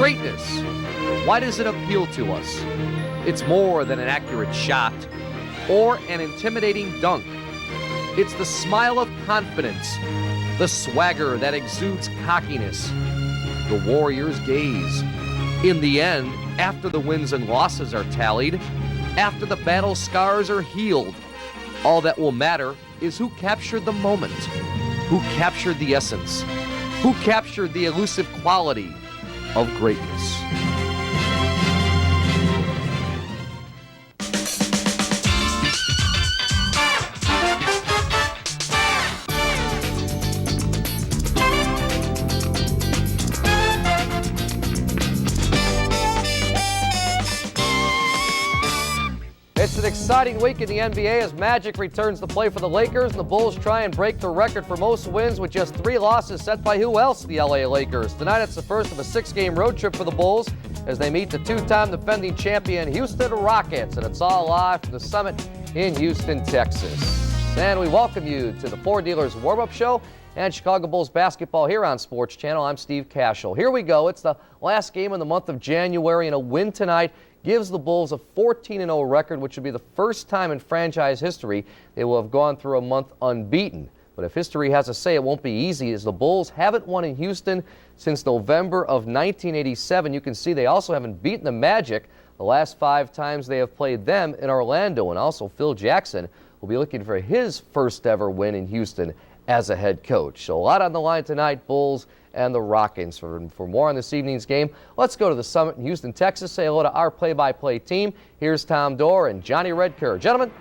Greatness. Why does it appeal to us? It's more than an accurate shot or an intimidating dunk. It's the smile of confidence, the swagger that exudes cockiness, the warrior's gaze. In the end, after the wins and losses are tallied, after the battle scars are healed, all that will matter is who captured the moment, who captured the essence, who captured the elusive quality of greatness. It's an exciting week in the NBA as Magic returns to play for the Lakers and the Bulls try and break the record for most wins with just 3 losses set by who else? The LA Lakers. Tonight it's the first of a 6-game road trip for the Bulls as they meet the 2-time defending champion Houston Rockets, and it's all live from the Summit in Houston, Texas. And we welcome you to the Ford Dealers Warm-Up Show and Chicago Bulls basketball here on Sports Channel. I'm Steve Cashel. Here we go. It's the last game in the month of January, and a win tonight gives the Bulls a 14-0 record, which would be the first time in franchise history they will have gone through a month unbeaten. But if history has a say, it won't be easy, as the Bulls haven't won in Houston since November of 1987. You can see they also haven't beaten the Magic the last 5 times they have played them in Orlando. And also Phil Jackson will be looking for his first ever win in Houston as a head coach. So a lot on the line tonight, Bulls and the Rockets. For more on this evening's game, let's go to the Summit in Houston, Texas. Say hello to our play-by-play team. Here's Tom Dorr and Johnny Redker. Gentlemen.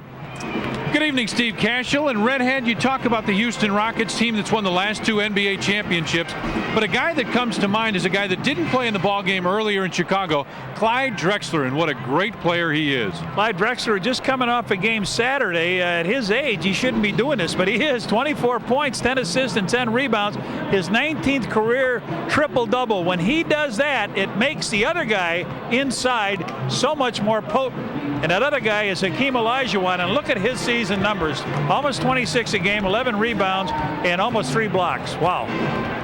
Good evening, Steve Cashel. And Redhead, you talk about the Houston Rockets team that's won the last 2 NBA championships, but a guy that comes to mind is a guy that didn't play in the ball game earlier in Chicago, Clyde Drexler, and what a great player he is. Clyde Drexler just coming off a game Saturday. At his age, he shouldn't be doing this, but he is. 24 points, 10 assists, and 10 rebounds. His 19th career triple-double. When he does that, it makes the other guy inside so much more potent. And that other guy is Hakeem Olajuwon, and look at his season numbers. Almost 26 a game, 11 rebounds, and almost 3 blocks. Wow.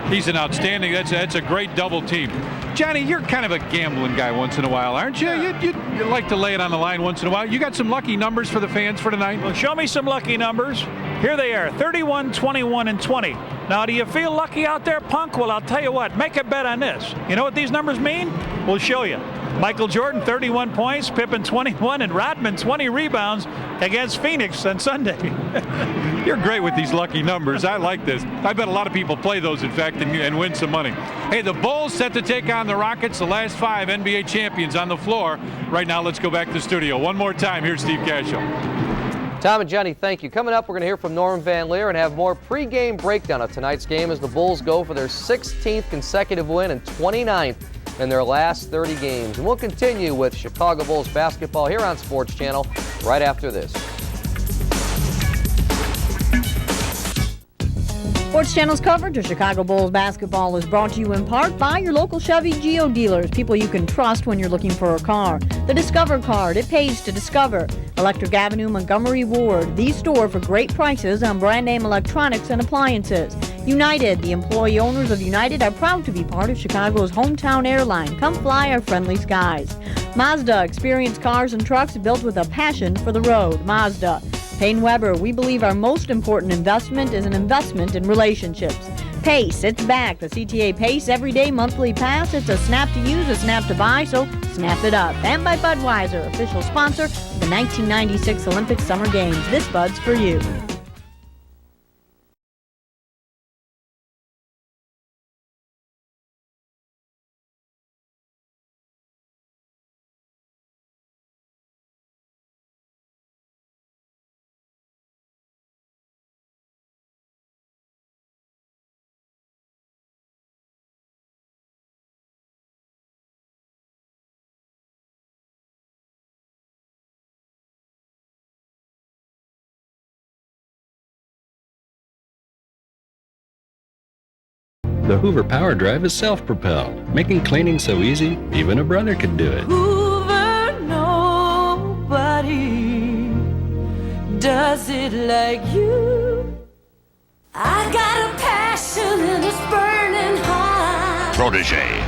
He's an outstanding, that's a great double team. Johnny, you're kind of a gambling guy once in a while, aren't you? You like to lay it on the line once in a while. You got some lucky numbers for the fans for tonight? Well, show me some lucky numbers. Here they are, 31, 21, and 20. Now, do you feel lucky out there, punk? Well, I'll tell you what, make a bet on this. You know what these numbers mean? We'll show you. Michael Jordan, 31 points, Pippen, 21, and Rodman, 20 rebounds against Phoenix on Sunday. You're great with these lucky numbers. I like this. I bet a lot of people play those, in fact, and win some money. Hey, the Bulls set to take on the Rockets, the last 5 NBA champions on the floor. Right now, let's go back to the studio. One more time, here's Steve Cashel. Tom and Jenny, thank you. Coming up, we're going to hear from Norm Van Leer and have more pregame breakdown of tonight's game as the Bulls go for their 16th consecutive win and 29th in their last 30 games. And we'll continue with Chicago Bulls basketball here on Sports Channel right after this. Sports Channel's coverage of Chicago Bulls basketball is brought to you in part by your local Chevy Geo dealers, people you can trust when you're looking for a car. The Discover card, it pays to discover. Electric Avenue, Montgomery Ward, the store for great prices on brand name electronics and appliances. United, the employee owners of United are proud to be part of Chicago's hometown airline. Come fly our friendly skies. Mazda, experienced cars and trucks built with a passion for the road. Mazda. Payne Weber, we believe our most important investment is an investment in relationships. Pace, it's back. The CTA Pace Everyday Monthly Pass. It's a snap to use, a snap to buy, so snap it up. And by Budweiser, official sponsor of the 1996 Olympic Summer Games. This Bud's for you. The Hoover Power Drive is self-propelled, making cleaning so easy, even a brother could do it. Hoover, nobody does it like you. I got a passion and it's burning hot. Protege,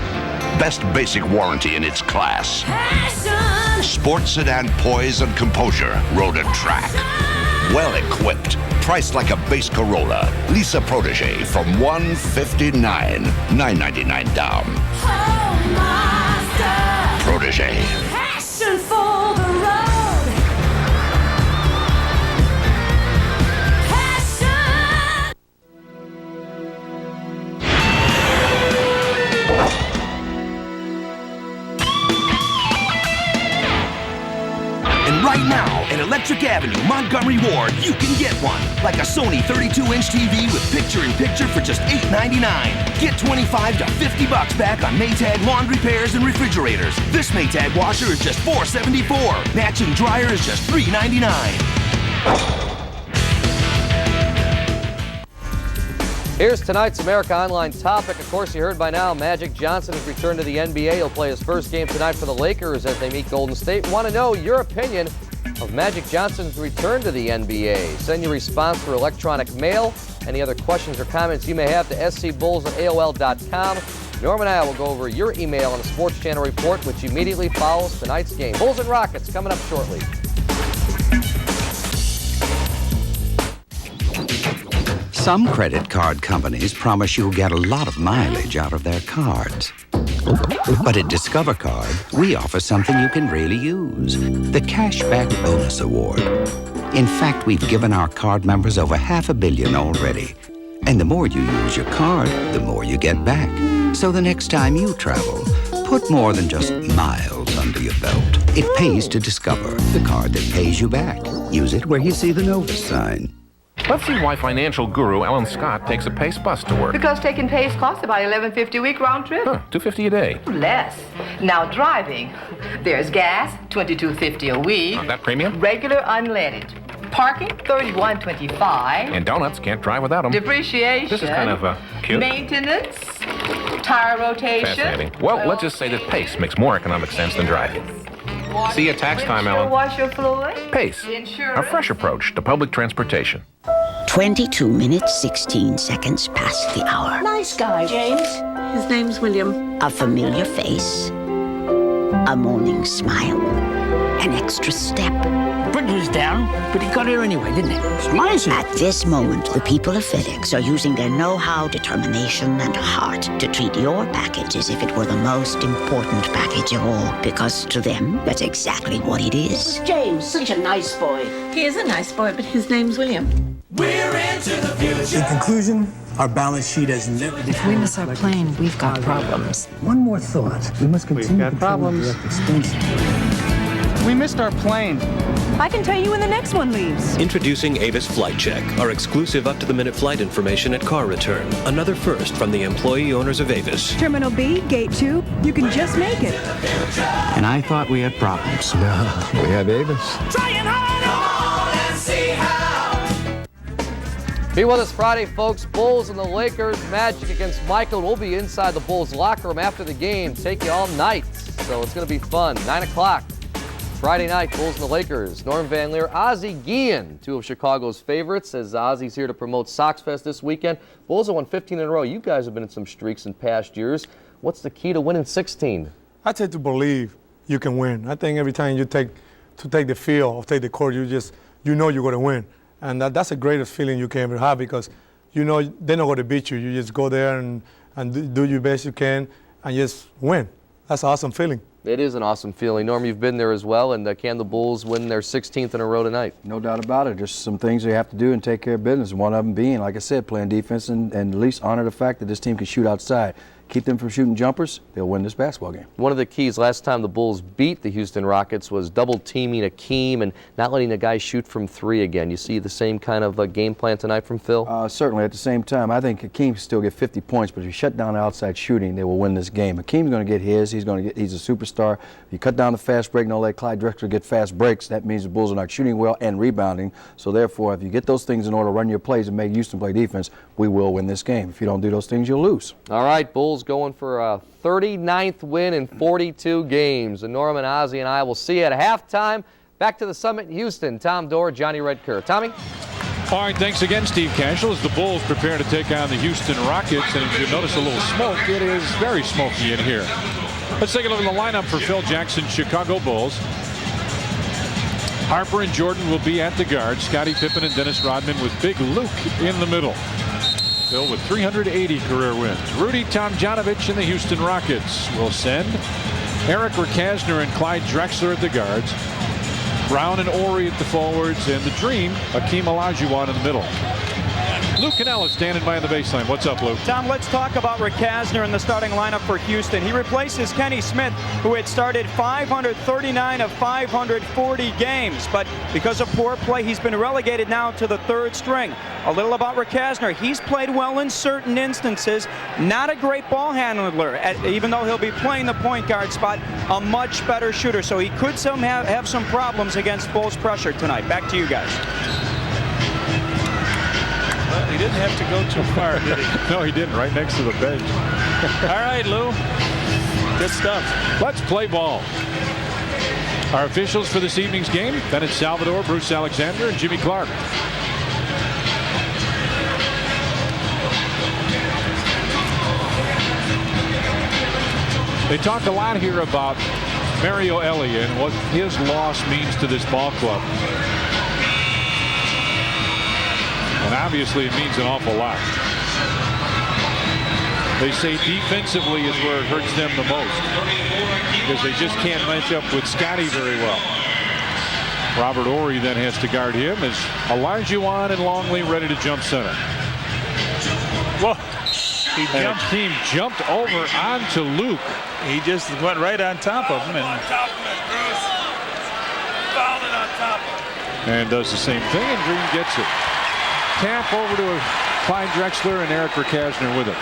Best basic warranty in its class. Passion. Sports sedan poise and composure. Road and track. Well equipped. Priced like a base Corolla. Lisa Protege from $159. $999 down. Oh, master. Protege. Passion for the road. Passion. And right now, at Electric Avenue, Montgomery Ward, you can get one. Like a Sony 32-inch TV with picture-in-picture for just $8.99. Get $25 to $50 back on Maytag laundry pairs and refrigerators. This Maytag washer is just $4.74. Matching dryer is just $3.99. Here's tonight's America Online topic. Of course, you heard by now, Magic Johnson has returned to the NBA. He'll play his first game tonight for the Lakers as they meet Golden State. Want to know your opinion of Magic Johnson's return to the NBA? Send your response through electronic mail. Any other questions or comments you may have to scbulls@aol.com. Norm and I will go over your email on the Sports Channel report, which immediately follows tonight's game. Bulls and Rockets coming up shortly. Some credit card companies promise you'll get a lot of mileage out of their cards. But at Discover Card, we offer something you can really use, the Cashback Bonus Award. In fact, we've given our card members over $500 million already. And the more you use your card, the more you get back. So the next time you travel, put more than just miles under your belt. It pays to Discover, the card that pays you back. Use it where you see the Novus sign. Let's see why financial guru Alan Scott takes a Pace bus to work. Because taking Pace costs about $11.50 a week round trip. $2.50 a day. Less. Now driving, there's gas, $22.50 a week. That premium? Regular unleaded. Parking, $31.25. And donuts, can't drive without them. Depreciation. This is kind of cute. Maintenance, tire rotation. Fascinating. Well, let's just say that Pace makes more economic sense than driving. See you at tax time, Alan. Wash your floors. Pace, a fresh approach to public transportation. 22 minutes, 16 seconds past the hour. Nice guy, James. His name's William. A familiar face. A morning smile. An extra step. Bridge was down, but he got here anyway, didn't he? It's amazing. At this moment, the people of FedEx are using their know-how, determination, and heart to treat your package as if it were the most important package of all. Because to them, that's exactly what it is. James, such a nice boy. He is a nice boy, but his name's William. We're into the future. In conclusion, our balance sheet has never... If we miss our plane, we've got problems. One more thought. We must continue to problems. We missed our plane. I can tell you when the next one leaves. Introducing Avis Flight Check, our exclusive up-to-the-minute flight information at car return. Another first from the employee owners of Avis. Terminal B, Gate 2, you can just make it. And I thought we had problems. No, we have Avis. Trying hard on and see how. Be with us Friday, folks. Bulls and the Lakers. Magic against Michael. We'll be inside the Bulls locker room after the game. Take you all night. So it's going to be fun. 9 o'clock. Friday night, Bulls and the Lakers. Norm Van Leer, Ozzie Guillen, two of Chicago's favorites, as Ozzie's here to promote Sox Fest this weekend. Bulls have won 15 in a row. You guys have been in some streaks in past years. What's the key to winning 16? I tend to believe you can win. I think every time you take the field or take the court, you know you're going to win. And that's the greatest feeling you can ever have, because you know they're not going to beat you. You just go there and do your best you can and just win. That's an awesome feeling. It is an awesome feeling. Norm, you've been there as well, and can the Bulls win their 16th in a row tonight? No doubt about it. Just some things they have to do and take care of business. One of them being, like I said, playing defense and at least honor the fact that this team can shoot outside. Keep them from shooting jumpers, they'll win this basketball game. One of the keys last time the Bulls beat the Houston Rockets was double-teaming Hakeem and not letting the guy shoot from three again. You see the same kind of game plan tonight from Phil? Certainly. At the same time, I think Hakeem can still get 50 points, but if you shut down the outside shooting, they will win this game. Hakeem's going to get his. He's a superstar. If you cut down the fast break and don't let Clyde Drexler get fast breaks, that means the Bulls are not shooting well and rebounding. So therefore, if you get those things in order, run your plays and make Houston play defense, we will win this game. If you don't do those things, you'll lose. All right, Bulls going for a 39th win in 42 games. And Norman, Ozzie, and I will see you at halftime. Back to the Summit in Houston. Tom Dorr, Johnny Redker. Tommy? All right, thanks again, Steve Cashel, as the Bulls prepare to take on the Houston Rockets. And if you notice a little smoke, it is very smoky in here. Let's take a look at the lineup for Phil Jackson's Chicago Bulls. Harper and Jordan will be at the guard. Scottie Pippen and Dennis Rodman with Big Luke in the middle. Phil with 380 career wins. Rudy Tomjanovich and the Houston Rockets will send Eric Rakasner and Clyde Drexler at the guards. Brown and Ori at the forwards, and the Dream, Hakeem Olajuwon in the middle. Lou Canella standing by on the baseline. What's up, Lou? Tom, let's talk about Rakasner in the starting lineup for Houston. He replaces Kenny Smith, who had started 539 of 540 games. But because of poor play, he's been relegated now to the third string. A little about Rakasner. He's played well in certain instances. Not a great ball handler, even though he'll be playing the point guard spot, a much better shooter. So he could have some problems against Bulls pressure tonight. Back to you guys. Well, he didn't have to go too far, did he? No, he didn't. Right next to the bench. All right, Lou. Good stuff. Let's play ball. Our officials for this evening's game, Bennett Salvador, Bruce Alexander, and Jimmy Clark. They talk a lot here about Mario Elia and what his loss means to this ball club. And obviously it means an awful lot. They say defensively is where it hurts them the most, because they just can't match up with Scottie very well. Robert Horry then has to guard him as Olajuwon and Longley ready to jump center. Whoa. Hakeem jumped over onto Luke. He just went right on top of him. And does the same thing, and Green gets it. Tap over to Clyde Drexler and Eric Rakasner with it.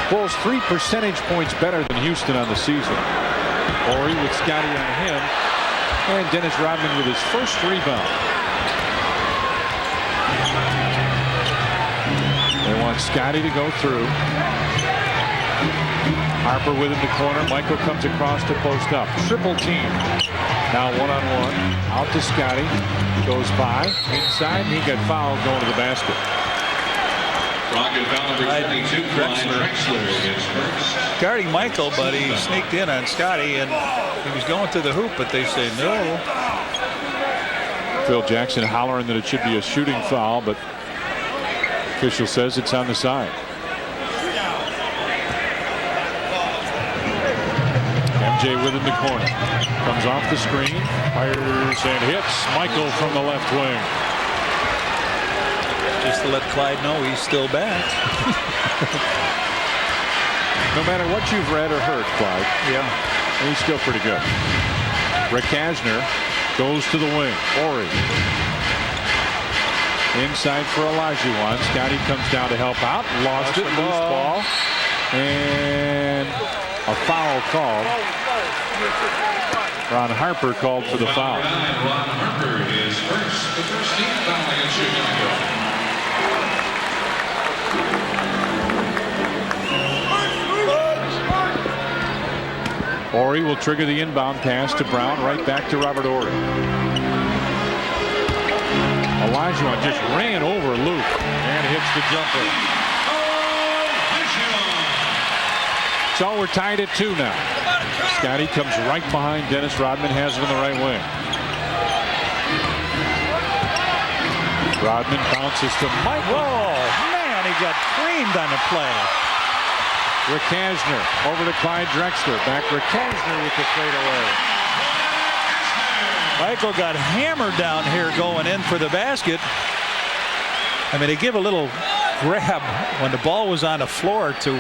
Bulls 3 percentage points better than Houston on the season. Horry with Scottie on him, and Dennis Rodman with his first rebound. They want Scottie to go through. Harper with him to corner. Michael comes across to post up. Triple team. Now one-on-one. Out to Scottie. Goes by. Inside. He got fouled going to the basket. Guarding Michael, but he sneaked in on Scottie, and he was going to the hoop, but they say no. Phil Jackson hollering that it should be a shooting foul, but official says it's on the side. MJ with him to corner. Comes off the screen, fires and hits Michael from the left wing. Just to let Clyde know he's still back. No matter what you've read or heard, Clyde. Yeah. He's still pretty good. Rakasner goes to the wing. Horry. Inside for Olajuwon. Scottie comes down to help out. Lost it. Loose ball. And a foul called. Ron Harper called for the foul. Ron Harper is first. The first team foul against Chicago. Horry will trigger the inbound pass to Brown, right back to Robert Horry. Olajuwon just ran over Luke and hits the jumper. So we're tied at 2 now. Scottie comes right behind Dennis Rodman, has him in the right wing. Rodman bounces to Michael. Whoa, man, he got creamed on the play. Rakasner over to Clyde Drexler. Back Rakasner with the fadeaway. Michael got hammered down here going in for the basket. I mean, they give a little grab when the ball was on the floor to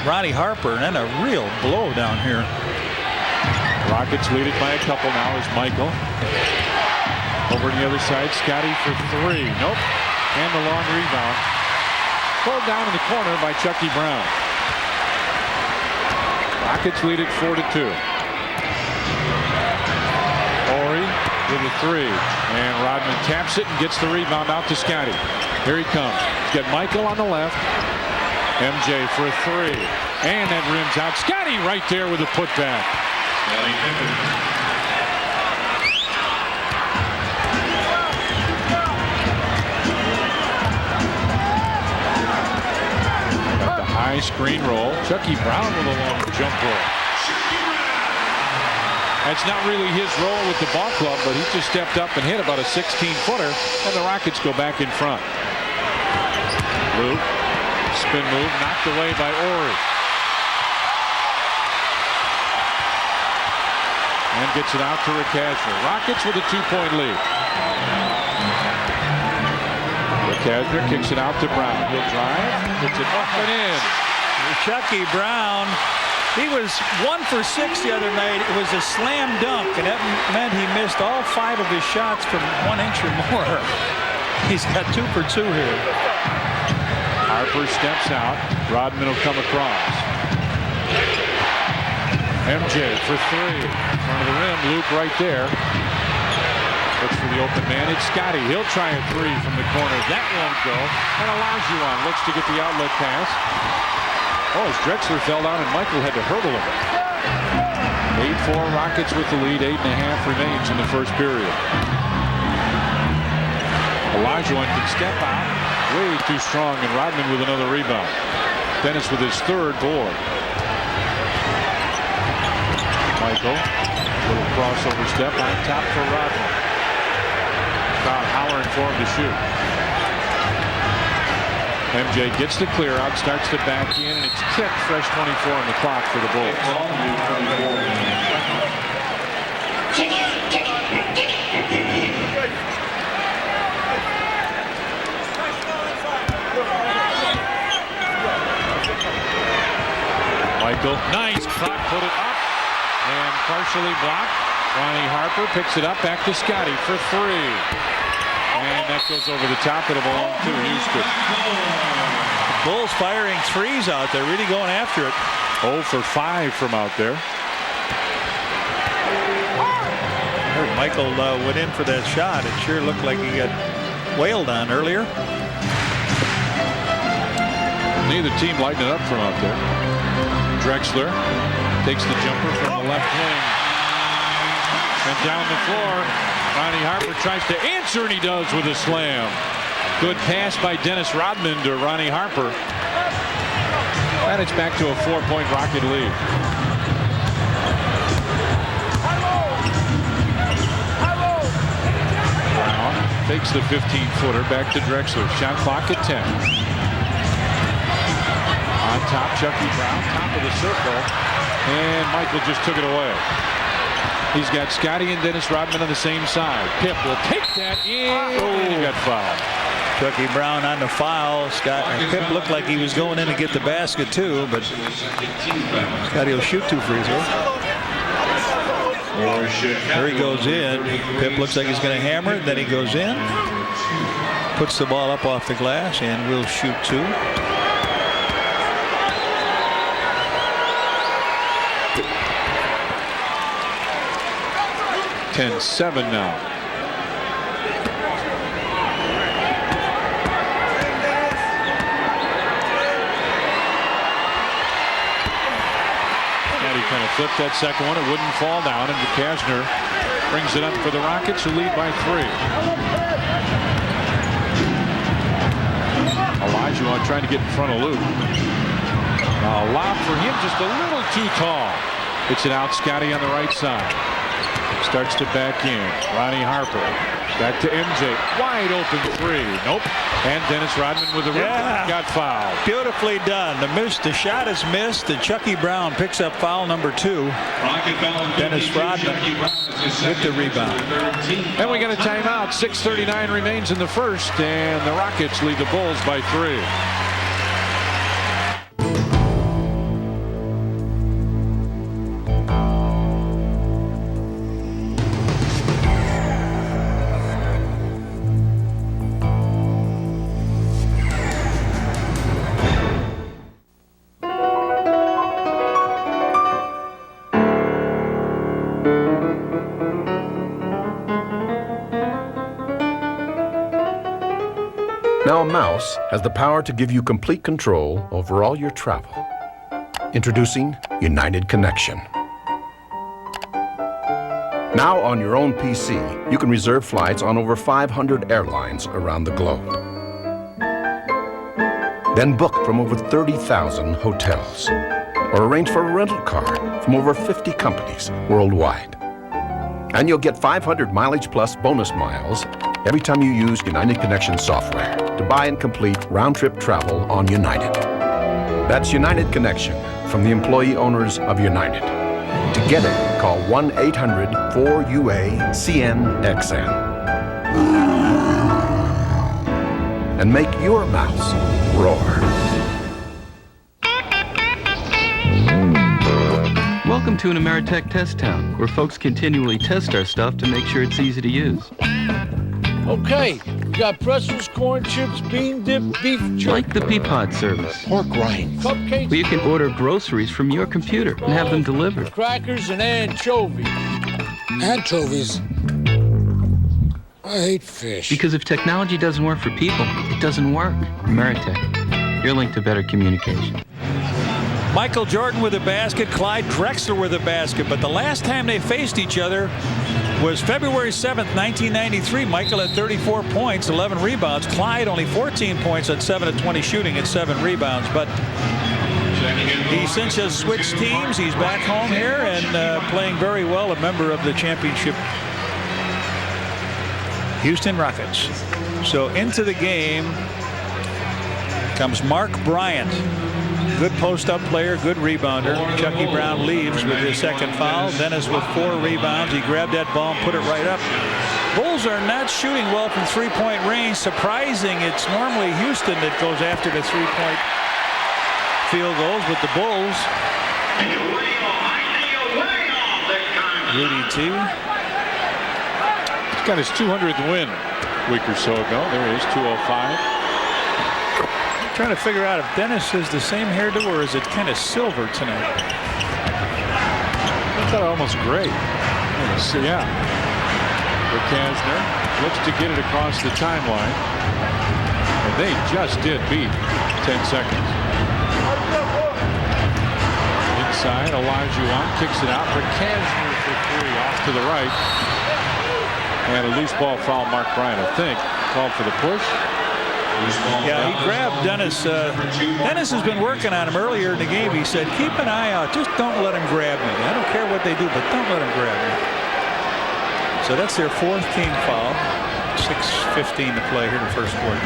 Ronnie Harper, and then a real blow down here. Rockets lead it by a couple now as Michael. Over to the other side, Scottie for 3. Nope. And the long rebound. Pulled down in the corner by Chucky Brown. Rockets lead it 4-2. Horry with a 3. And Rodman taps it and gets the rebound out to Scottie. Here he comes. He's got Michael on the left. MJ for a 3. And that rims out. Scottie right there with a putback. High screen roll. Chucky Brown with a long jump ball. That's not really his role with the ball club, but he just stepped up and hit about a 16-footer, and the Rockets go back in front. Luke, spin move, knocked away by Ori. And gets it out to Ricasner. Rockets with a 2-point lead. Ricasner kicks it out to Brown. He'll drive, gets it up and in. Chucky Brown, he was 1 for 6 the other night. It was a slam dunk, and that meant he missed all 5 of his shots from 1 inch or more. He's got 2 for 2 here. Harper steps out. Rodman will come across. MJ for 3. In front of the rim. Luke right there. Looks for the open man. It's Scotty. He'll try a 3 from the corner. That won't go. And Olajuwon looks to get the outlet pass. Oh, as Drexler fell down and Michael had to hurdle him. 8-4 Rockets with the lead. 8.5 remains in the first period. Olajuwon can step out. Way too strong, and Rodman with another rebound. Dennis with his 3rd board. Michael, little crossover step on top for Rodman. Crowd hollering for him to shoot. MJ gets the clear out, starts to back in, and it's kicked. Fresh 24 on the clock for the Bulls. Michael, nice cut, put it up, and partially blocked. Ronnie Harper picks it up, back to Scotty for 3. And that goes over the top. It'll belong to Houston. Bulls firing 3s out there, really going after it. 0 for 5 from out there. Michael went in for that shot. It sure looked like he got wailed on earlier. Neither team lighting it up from out there. Drexler takes the jumper from the left wing. And down the floor, Ronnie Harper tries to answer, and he does with a slam. Good pass by Dennis Rodman to Ronnie Harper. And it's back to a 4-point Rocket lead. Brown takes the 15-footer back to Drexler. Shot clock at 10. On top, Chucky Brown, top of the circle. And Michael just took it away. He's got Scotty and Dennis Rodman on the same side. Pip will take that in, and he got fouled. Chucky Brown on the foul. Pip looked like he was going in to get the basket too, but Scotty will shoot 2 free throws. There he goes in. Pip looks like he's going to hammer it. Then he goes in, puts the ball up off the glass, and will shoot 2. $10-7 now. Scotty kind of flipped that second one. It wouldn't fall down, and Ricasner brings it up for the Rockets, who lead by 3. Olajuwon trying to get in front of Luke. A lob for him, just a little too tall. It's it out, Scotty on the right side. Starts to back in. Ronnie Harper back to MJ. Wide open 3. Nope. And Dennis Rodman with the rebound. Got fouled. Beautifully done. The shot is missed, and Chucky Brown picks up foul number 2. Dennis Rodman with the rebound. And we got a timeout. 6:39 remains in the first, and the Rockets lead the Bulls by 3. Now a mouse has the power to give you complete control over all your travel. Introducing United Connection. Now on your own PC, you can reserve flights on over 500 airlines around the globe. Then book from over 30,000 hotels. Or arrange for a rental car from over 50 companies worldwide. And you'll get 500 mileage plus bonus miles every time you use United Connection software to buy and complete round-trip travel on United. That's United Connection from the employee owners of United. To get it, call 1-800-4UA-CNXN. And make your mouse roar. Welcome to an Ameritech test town, where folks continually test our stuff to make sure it's easy to use. Okay, we got pretzels, corn chips, bean dip, beef jerky. Like the Peapod service. Pork rinds. Cupcakes. Where you can order groceries from your computer and have them delivered. Crackers and anchovies. Anchovies? I hate fish. Because if technology doesn't work for people, it doesn't work. Ameritech, your link to better communication. Michael Jordan with a basket, Clyde Drexler with a basket. But the last time they faced each other was February 7th, 1993. Michael had 34 points, 11 rebounds. Clyde only 14 points on 7 of 20 shooting and 7 rebounds. But he since has switched teams. He's back home here and playing very well, a member of the championship Houston Rockets. So into the game comes Mark Bryant. Good post-up player, good rebounder. Chucky Brown leaves with his second foul. Dennis with 4 rebounds. He grabbed that ball and put it right up. Bulls are not shooting well from three-point range. Surprising, it's normally Houston that goes after the three-point field goals, but the Bulls. Rudy T. He's got his 200th win a week or so ago. There he is, 205. Trying to figure out if Dennis has the same hairdo or is it kind of silver tonight? I thought almost gray. Yeah. Kasner looks to get it across the timeline. And they just did beat 10 seconds. Inside, Olajuwon kicks it out for Kasner for 3 off to the right. And a loose ball foul, Mark Bryant, I think. Called for the push. Yeah, he grabbed Dennis. Dennis has been working on him earlier in the game. He said, keep an eye out. Just don't let him grab me. I don't care what they do, but don't let him grab me. So that's their 4th team foul. 6:15 to play here in the first quarter.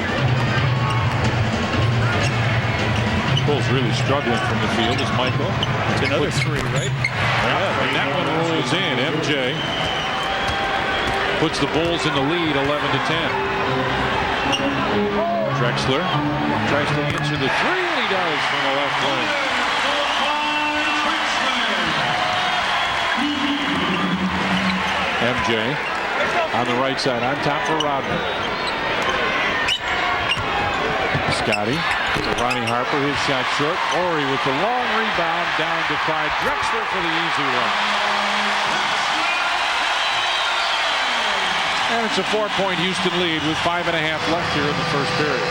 Bulls really struggling from the field is Michael. It's another 3, right? Yeah, and that one rolls in. MJ puts the Bulls in the lead 11-10. Drexler tries to answer the 3, and he does from the left wing. MJ on the right side, on top for Rodman. Scotty to Ronnie Harper, his shot short. Ori with the long rebound down to Clyde Drexler for the easy one. And it's a 4-point Houston lead with 5.5 left here in the first period.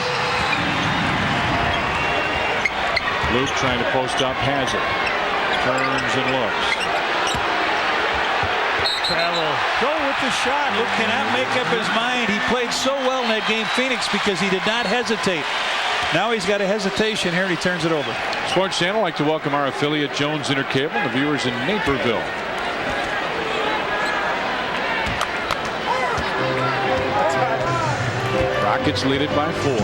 Luke trying to post up, has it. Turns and looks. Travel. Go with the shot. Luke cannot make up his mind. He played so well in that game, Phoenix, because he did not hesitate. Now he's got a hesitation here, and he turns it over. Sports Channel would like to welcome our affiliate Jones Intercable and the viewers in Naperville. Rockets lead it by 4.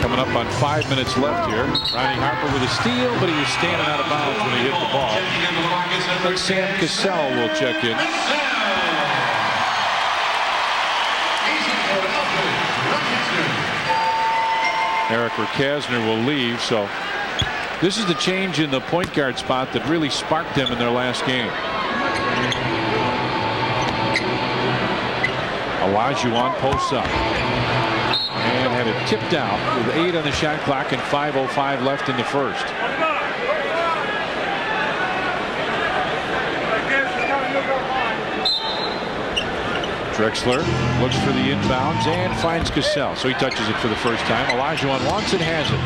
Coming up on 5 minutes left here. Ronnie Harper with a steal, but he was standing out of bounds when he hit the ball. And Sam Cassell will check in. Eric Kasner will leave, so this is the change in the point guard spot that really sparked them in their last game. Olajuwon posts up and had it tipped out with 8 on the shot clock and 5:05 left in the first. Drexler looks for the inbounds and finds Cassell, so he touches it for the first time. Olajuwon wants it, has it,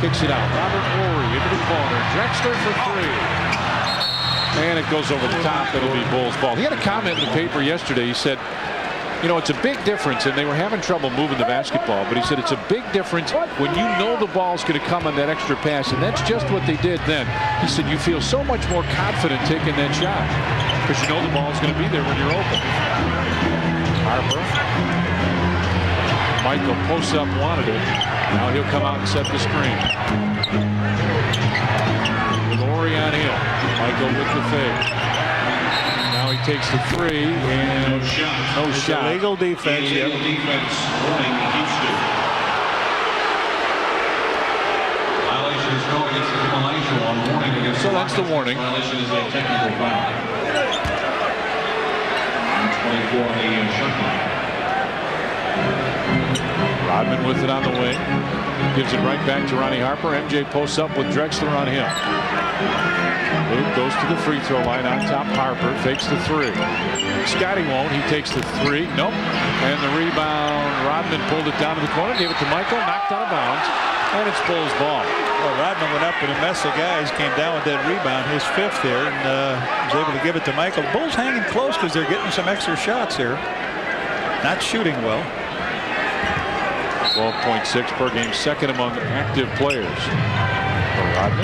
kicks it out. Robert Horry into the corner. Drexler for 3. And it goes over the top. It'll be Bulls ball. He had a comment in the paper yesterday. He said, You know, it's a big difference, and they were having trouble moving the basketball, but he said it's a big difference when you know the ball's going to come on that extra pass, and that's just what they did then. He said you feel so much more confident taking that shot because you know the ball's going to be there when you're open. Harper. Michael posts up, wanted it. Now he'll come out and set the screen. With Ori on him. Michael with the fade. Now he takes the three and no shot. Illegal defense. Illegal defense. Warning Houston. Violation is called against Hakeem Olajuwon. Warning against. So that's the warning. Violation is a technical foul. 24 on the shot clock. Rodman with it on the wing. Gives it right back to Ronnie Harper. MJ posts up with Drexler on him. Luke goes to the free throw line on top. Harper fakes the three. Scotty won't. He takes the three. Nope. And the rebound. Rodman pulled it down to the corner. Gave it to Michael. Knocked out of bounds. And it's Bulls ball. Well, Rodman went up in a mess of guys. Came down with that rebound. His fifth there. And was able to give it to Michael. Bulls hanging close because they're getting some extra shots here. Not shooting well. 12.6 per game, second among active players. For Rodman.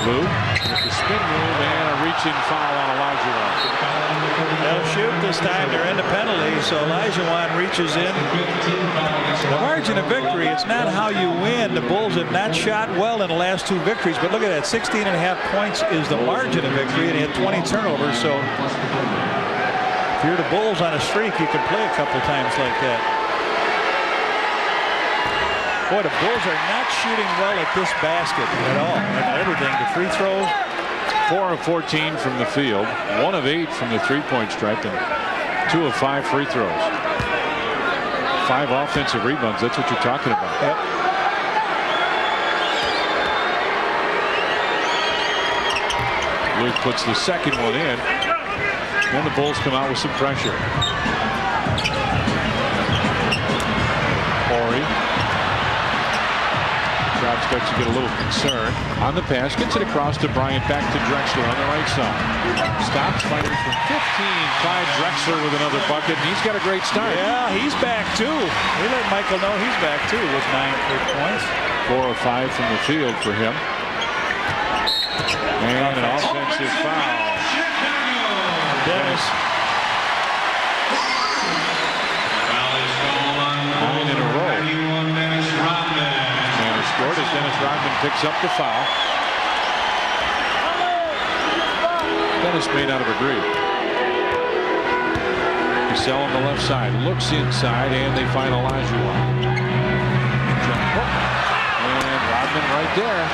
Lou with the spin move and a reaching foul on Olajuwon. They'll shoot this time. They're in the penalty, so Olajuwon reaches in. The margin of victory, it's not how you win. The Bulls have not shot well in the last two victories, but look at that. 16.5 points is the margin of victory, and he had 20 turnovers, so if you're the Bulls on a streak, you can play a couple times like that. Boy, the Bulls are not shooting well at this basket at all. And everything, the free throws. 4 of 14 from the field, 1 of 8 from the three-point stripe, and 2 of 5 free throws. 5 offensive rebounds. That's what you're talking about. Yep. Luke puts the second one in. And the Bulls come out with some pressure. Ori. Crowd starts to get a little concerned. On the pass, gets it across to Bryant, back to Drexler on the right side. Stops, fires from 15. Clyde Drexler with another bucket, and he's got a great start. Yeah, he's back too. We let Michael know he's back too with 9 quick points. 4 of 5 from the field for him. And an offensive foul. Dennis. 9 in a row. Manor scored as Dennis Rodman picks up the foul. Dennis may not have agreed. Cassell on the left side, looks inside, and they find Olajuwon. And Rodman right there.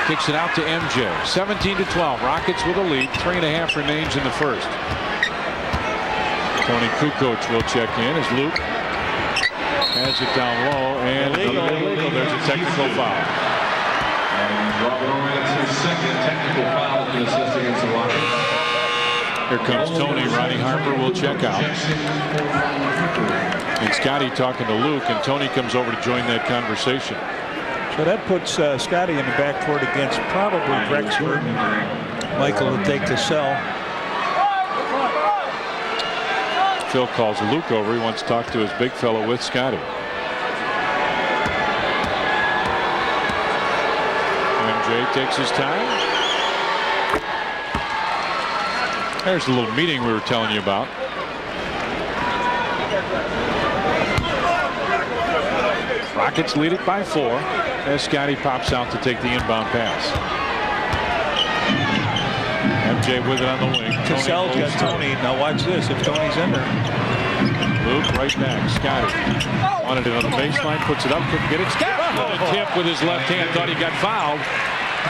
Kicks it out to MJ. 17-12. Rockets with a lead. 3.5 remains in the first. Tony Kukoc will check in as Luke has it down low, and illegal. There's a technical foul. That's his second technical foul to assist against the Rockets. Here comes Tony. Ronnie Harper will check out. And Scotty talking to Luke, and Tony comes over to join that conversation. So that puts Scotty in the backcourt against probably Drexler. Michael would take the cell. Phil calls Luke over. He wants to talk to his big fellow with Scotty. MJ takes his time. There's the little meeting we were telling you about. Rockets lead it by 4 as Scotty pops out to take the inbound pass. MJ with it on the wing. Cassell's got Tony. Now watch this. If Tony's in there. Luke right back. Scotty wanted it on the baseline. Puts it up. Couldn't get it. Scotty tip with his left hand. Thought he got fouled.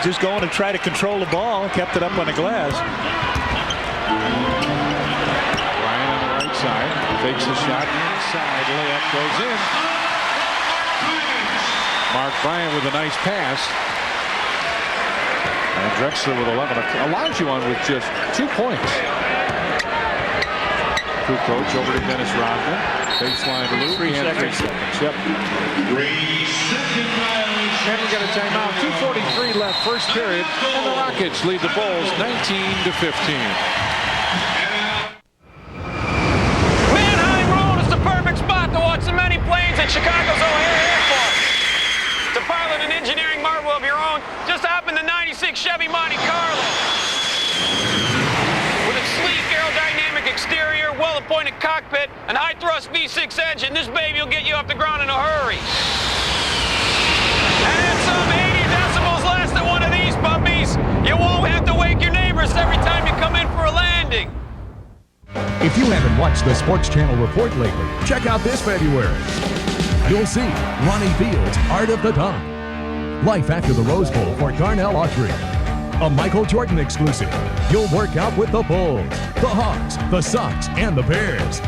Just going to try to control the ball. Kept it up on the glass. Ryan on the right side. Fakes the shot. Inside. Layup goes in. Mark Bryant with a nice pass. And Drexler with 11. Olajuwon with just 2 points. Kukoc over to Dennis Rodman. Baseline to Luke. 3 seconds. 3 seconds. Yep. 3-second violation. And we got a timeout. 2:43 left, first period. And the Rockets lead the Bulls 19-15. V6 Chevy Monte Carlo. With a sleek aerodynamic exterior, well-appointed cockpit, and high-thrust V6 engine, this baby will get you off the ground in a hurry. And some 80 decibels less than one of these puppies. You won't have to wake your neighbors every time you come in for a landing. If you haven't watched the Sports Channel report lately, check out this February. You'll see Ronnie Field's Art of the Dunk, Life After the Rose Bowl for Darnell Autry, a Michael Jordan exclusive. You'll work out with the Bulls, the Hawks, the Sox, and the Bears.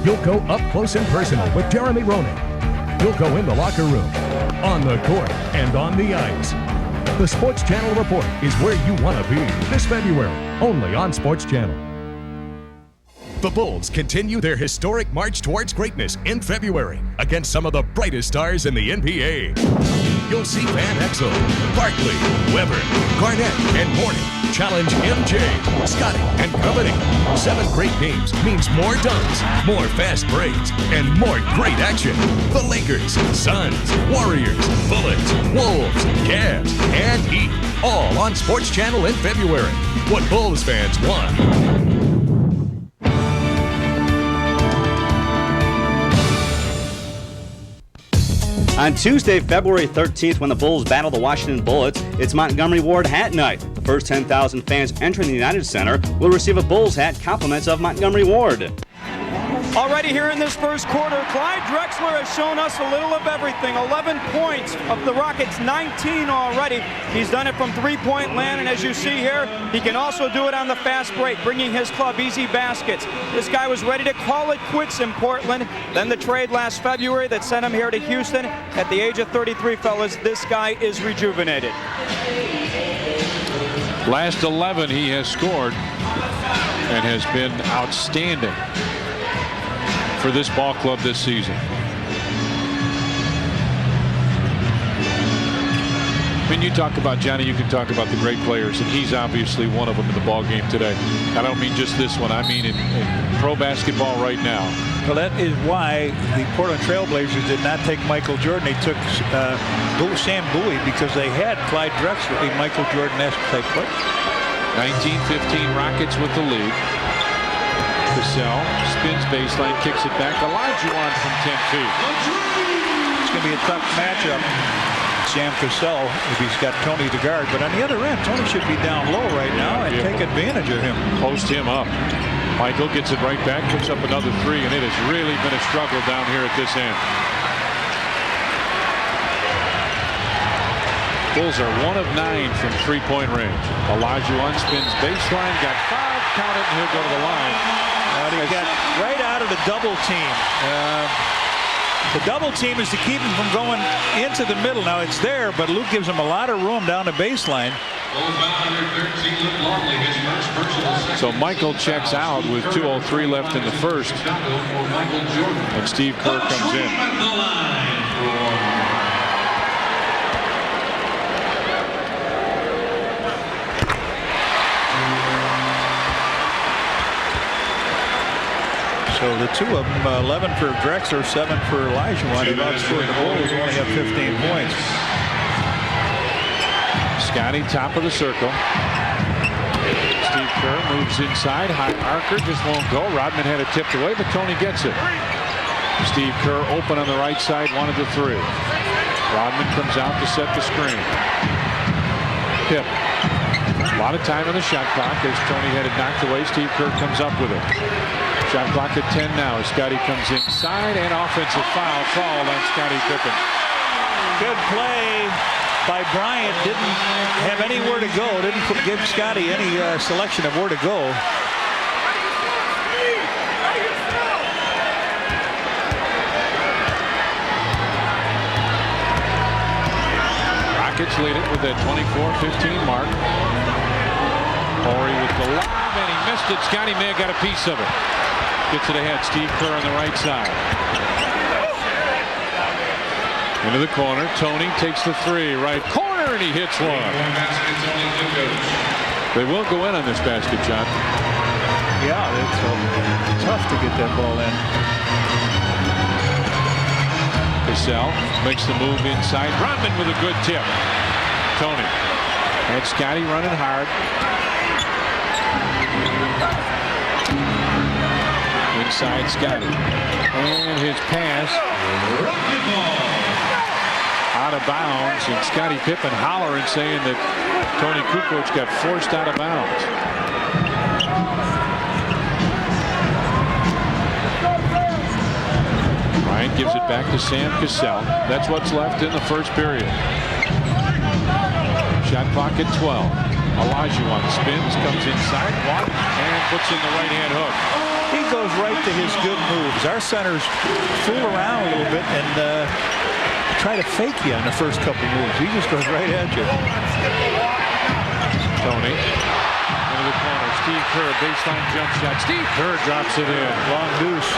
You'll go up close and personal with Jeremy Roenick. You'll go in the locker room, on the court, and on the ice. The Sports Channel report is where you want to be this February, only on Sports Channel. The Bulls continue their historic march towards greatness in February against some of the brightest stars in the NBA. You'll see Van Exel, Barkley, Weber, Garnett, and Morning challenge MJ, Scotty, and company. 7 great games means more dunks, more fast breaks, and more great action. The Lakers, Suns, Warriors, Bullets, Wolves, Cavs, and Heat, all on Sports Channel in February. What Bulls fans want. On Tuesday, February 13th, when the Bulls battle the Washington Bullets, it's Montgomery Ward Hat Night. The first 10,000 fans entering the United Center will receive a Bulls hat, compliments of Montgomery Ward. Already here in this first quarter, Clyde Drexler has shown us a little of everything. 11 points of the Rockets, 19 already. He's done it from three-point land, and as you see here, he can also do it on the fast break, bringing his club easy baskets. This guy was ready to call it quits in Portland. Then the trade last February that sent him here to Houston. At the age of 33, fellas, this guy is rejuvenated. Last 11 he has scored and has been outstanding for this ball club this season. I mean, you talk about Johnny, you can talk about the great players, and he's obviously one of them in the ball game today. I don't mean just this one. I mean in pro basketball right now. Well, that is why the Portland Trailblazers did not take Michael Jordan. They took Sam Bowie because they had Clyde Drexler, a Michael Jordan-esque type player. 1915 Rockets with the lead. Cassell spins baseline, kicks it back. Olajuwon from 10 feet. It's going to be a tough matchup. Sam Cassell, if he's got Tony to guard. But on the other end, Tony should be down low right now and take advantage of him. Post him up. Michael gets it right back, puts up another 3, and it has really been a struggle down here at this end. Bulls are 1 of 9 from three-point range. Olajuwon spins baseline, got 5, count it, and he'll go to the line. He got right out of the double team. The double team is to keep him from going into the middle. Now it's there, but Luke gives him a lot of room down the baseline. So Michael checks out with 2:03 left in the first, and Steve Kerr comes in. So the two of them, 11 for Drexler, 7 for Olajuwon. They've outscored the Bulls, only have 15 points. Scotty, top of the circle. Steve Kerr moves inside. High archer just won't go. Rodman had it tipped away, but Tony gets it. Steve Kerr open on the right side, wanted the 3. Rodman comes out to set the screen. Pip. A lot of time on the shot clock as Tony had it knocked away. Steve Kerr comes up with it. Shot clock at 10 now as Scotty comes inside, and offensive foul called on Scottie Pippen. Good play by Bryant. Didn't have anywhere to go. Didn't give Scotty any selection of where to go. Rockets lead it with that 24-15 mark. Horry with the lob, and he missed it. Scotty may have got a piece of it. Gets it ahead. Steve Kerr on the right side. Into the corner. Tony takes the 3. Right corner, and he hits one. They will go in on this basket, John. Yeah, it's tough to get that ball in. Cassell makes the move inside. Rodman with a good tip. Tony. And Scotty running hard. Inside Scotty. And his pass out of bounds. And Scottie Pippen hollering, saying that Tony Kukoc got forced out of bounds. Bryant gives it back to Sam Cassell. That's what's left in the first period. Shot clock at 12. Olajuwon spins, comes inside, walk, and puts in the right-hand hook. He goes right to his good moves. Our centers fool around a little bit and try to fake you on the first couple moves. He just goes right at you. Tony into the corner. Steve Kerr, baseline jump shot. Steve Kerr drops it in. Long deuce.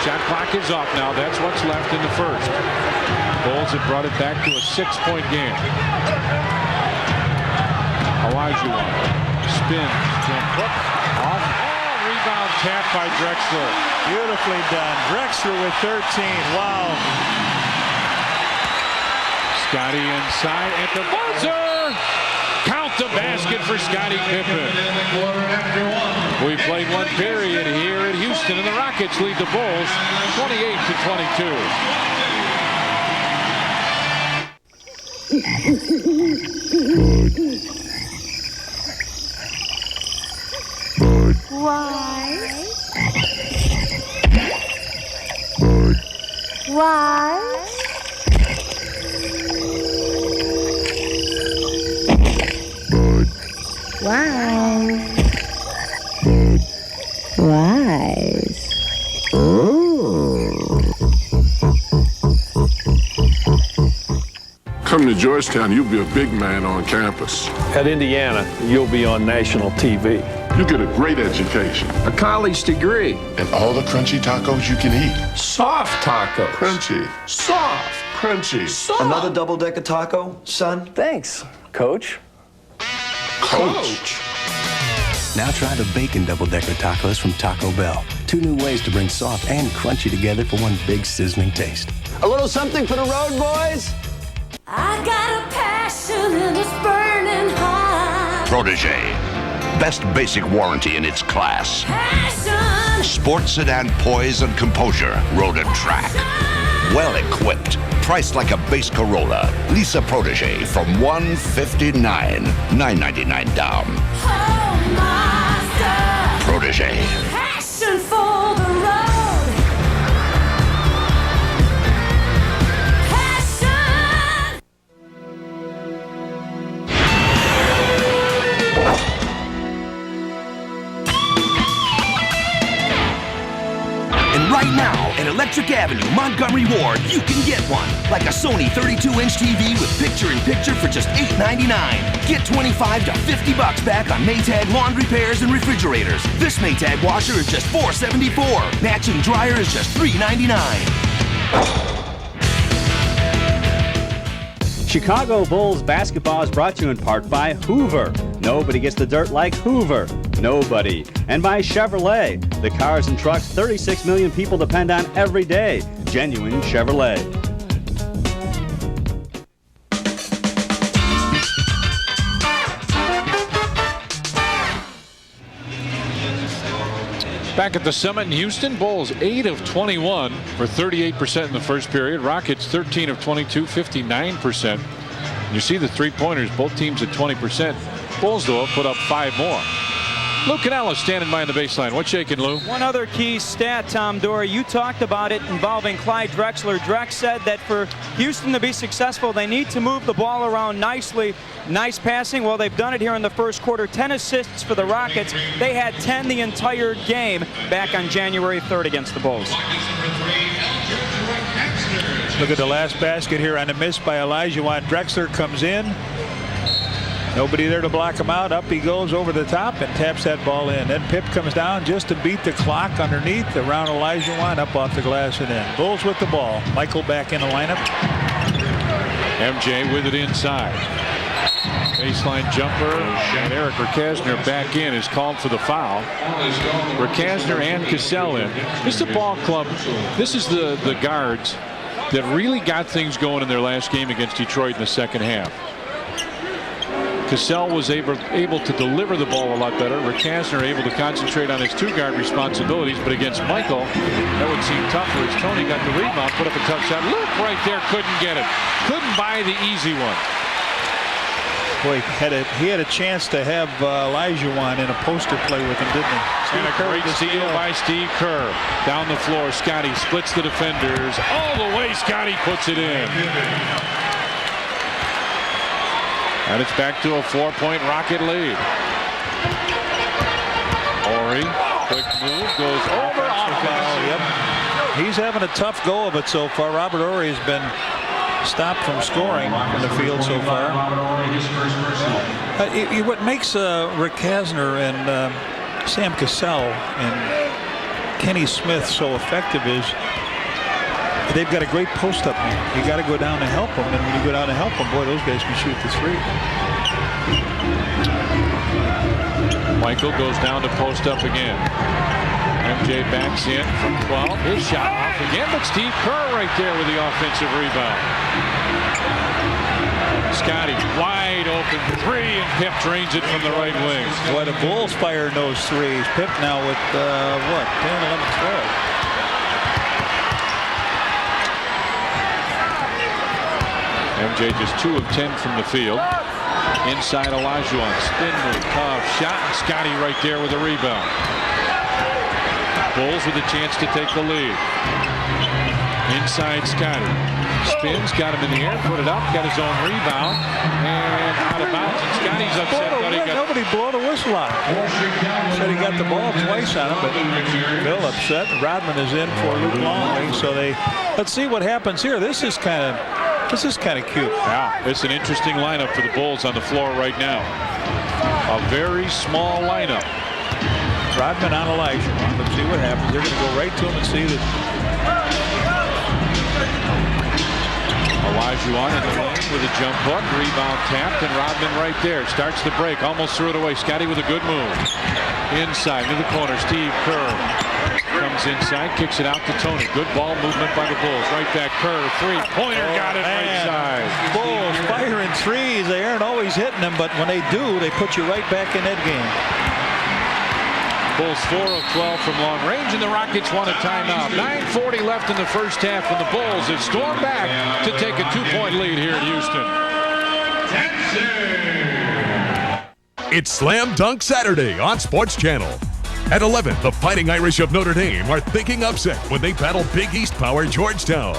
Shot clock is off now. That's what's left in the first. Bulls have brought it back to a 6-point game. Olajuwon spins, jump hook, off. Oh, rebound tap by Drexler. Beautifully done. Drexler with 13. Wow. Scotty inside at the buzzer. Count the basket for Scottie Pippen. We played one period here at Houston, and the Rockets lead the Bulls 28-22. Why? Why? Come to Georgetown, you'll be a big man on campus. At Indiana, you'll be on national TV. You get a great education. A college degree. And all the crunchy tacos you can eat. Soft tacos. Crunchy. Soft. Crunchy. Soft. Another double-decker taco, son? Thanks, Coach. Coach. Now try the bacon double-decker tacos from Taco Bell. 2 new ways to bring soft and crunchy together for one big sizzling taste. A little something for the road, boys? I got a passion and it's burning hot. Protege. Best basic warranty in its class. Passion. Sports sedan poise and composure. Road and track. Well equipped. Priced like a base Corolla. Lisa Protege from $159. $999 down. Oh, master. Protege. Passion for the road. Right now, at Electric Avenue, Montgomery Ward, you can get one. Like a Sony 32-inch TV with picture-in-picture for just $8.99. Get $25 to $50 back on Maytag laundry pairs and refrigerators. This Maytag washer is just $4.74. Matching dryer is just $3.99. Chicago Bulls basketball is brought to you in part by Hoover. Nobody gets the dirt like Hoover. Nobody. And by Chevrolet. The cars and trucks 36 million people depend on every day. Genuine Chevrolet. Back at the Summit in Houston, Bulls 8 of 21 for 38% in the first period. Rockets 13 of 22, 59%. You see the three-pointers, both teams at 20%. Bulls, though, have put up 5 more. Lou Canella standing by on the baseline. What's shaking, Lou? One other key stat, Tom Dory. You talked about it involving Clyde Drexler. Drex said that for Houston to be successful, they need to move the ball around nicely. Nice passing. Well, they've done it here in the first quarter. 10 assists for the Rockets. They had 10 the entire game back on January 3rd against the Bulls. Look at the last basket here on a miss by Olajuwon. Drexler comes in. Nobody there to block him out. Up he goes over the top and taps that ball in. Then Pip comes down just to beat the clock underneath around Olajuwon, up off the glass and in. Bulls with the ball. Michael back in the lineup. MJ with it inside. Baseline jumper, and Eric Rakasner back in is called for the foul. Rakasner and Cassell in. This is the ball club. This is the guards that really got things going in their last game against Detroit in the second half. Cassell was able to deliver the ball a lot better. Rick Kasner able to concentrate on his two-guard responsibilities, but against Michael, that would seem tougher as Tony got the rebound, put up a tough shot. Luke right there couldn't get it. Couldn't buy the easy one. Boy, he had a chance to have Olajuwon in a poster play with him, didn't he? And a great steal by Steve Kerr. Down the floor, Scotty splits the defenders. All the way, Scotty puts it in. And it's back to a 4-point Rocket lead. Ori, quick move, goes over offense. Yep. He's having a tough go of it so far. Robert Ori has been stopped from scoring in the field so far. What makes Rick Kasner and Sam Cassell and Kenny Smith so effective is they've got a great post-up man. You got to go down and help them, and when you go down and help them, boy, those guys can shoot the three. Michael goes down to post up again. MJ backs in from 12. His shot off again, but Steve Kerr right there with the offensive rebound. Scotty wide open three, and Pip drains it from the right wing. Boy, the Bulls firing those threes. Pip now with, 10, 11, 12. MJ just 2 of 10 from the field. Inside Olajuwon, spin move, tough shot, and Scotty right there with a rebound. Bulls with a chance to take the lead. Inside Scotty, spins, got him in the air, put it up, got his own rebound, and out of bounds. And Scotty's upset. Nobody blow the whistle on him. Said he got the ball twice on him, but Bill upset. Rodman is in for Luke Longley, so let's see what happens here. This is kind of cute. Yeah, it's an interesting lineup for the Bulls on the floor right now. A very small lineup. Rodman on Olajuwon. Let's see what happens. They're going to go right to him and see that. Olajuwon in the lane with a jump hook, rebound tapped, and Rodman right there. Starts the break, almost threw it away. Scotty with a good move. Inside, to the corner, Steve Kerr comes inside, kicks it out to Tony. Good ball movement by the Bulls. Right back, Kerr, three-pointer, got it right side. Bulls firing threes. They aren't always hitting them, but when they do, they put you right back in that game. Bulls 4 of 12 from long range, and the Rockets want a timeout. 9:40 left in the first half, and the Bulls have stormed back to take a 2-point lead here in Houston. It's Slam Dunk Saturday on Sports Channel. At 11, the Fighting Irish of Notre Dame are thinking upset when they battle Big East power Georgetown.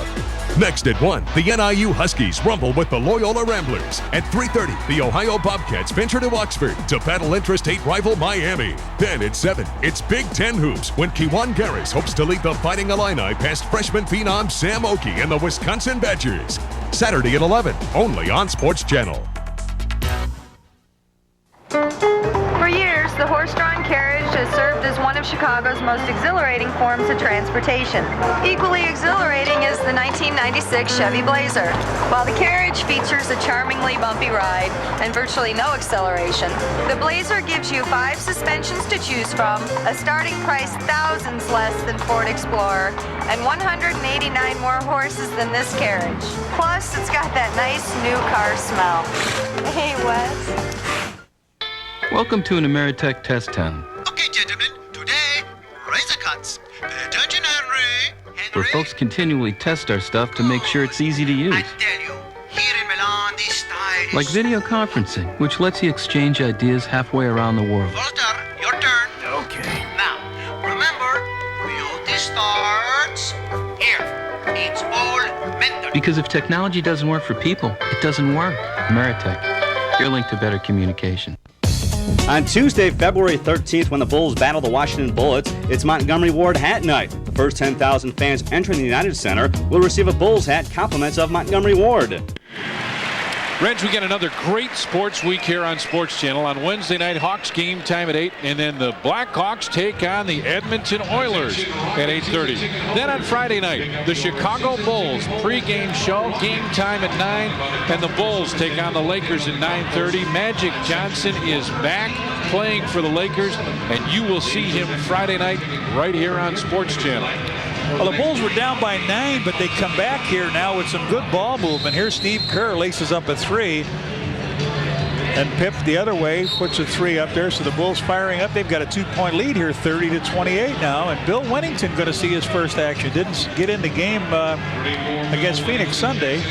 Next at 1, the NIU Huskies rumble with the Loyola Ramblers. At 3:30, the Ohio Bobcats venture to Oxford to battle intrastate rival Miami. Then at 7, it's Big Ten hoops when Kiwan Garris hopes to lead the Fighting Illini past freshman phenom Sam Okie and the Wisconsin Badgers. Saturday at 11, only on Sports Channel. For years, the horse-drawn carriage has served as one of Chicago's most exhilarating forms of transportation. Equally exhilarating is the 1996 Chevy Blazer. While the carriage features a charmingly bumpy ride and virtually no acceleration, the Blazer gives you 5 suspensions to choose from, a starting price thousands less than Ford Explorer, and 189 more horses than this carriage. Plus, it's got that nice new car smell. Hey, Wes. Welcome to an Ameritech test town. Okay, gentlemen, today, razor cuts. Pay attention, Henry. Where folks continually test our stuff to make sure it's easy to use. I tell you, here in Milan, this style is... Like video conferencing, which lets you exchange ideas halfway around the world. Walter, your turn. Okay. Now, remember, beauty starts here. It's all mental. Because if technology doesn't work for people, it doesn't work. Ameritech, your link to better communication. On Tuesday, February 13th, when the Bulls battle the Washington Bullets, it's Montgomery Ward Hat Night. The first 10,000 fans entering the United Center will receive a Bulls hat, compliments of Montgomery Ward. Reg, we got another great sports week here on Sports Channel. On Wednesday night, Hawks game time at 8, and then the Blackhawks take on the Edmonton Oilers at 8:30. Then on Friday night, the Chicago Bulls pregame show, game time at 9, and the Bulls take on the Lakers at 9:30. Magic Johnson is back playing for the Lakers, and you will see him Friday night right here on Sports Channel. Well, the Bulls were down by 9, but they come back here now with some good ball movement. Here's Steve Kerr laces up a 3. And Pip the other way puts a 3 up there, so the Bulls firing up. They've got a 2-point lead here, 30-28 now. And Bill Wennington going to see his first action. Didn't get in the game against Phoenix Sunday.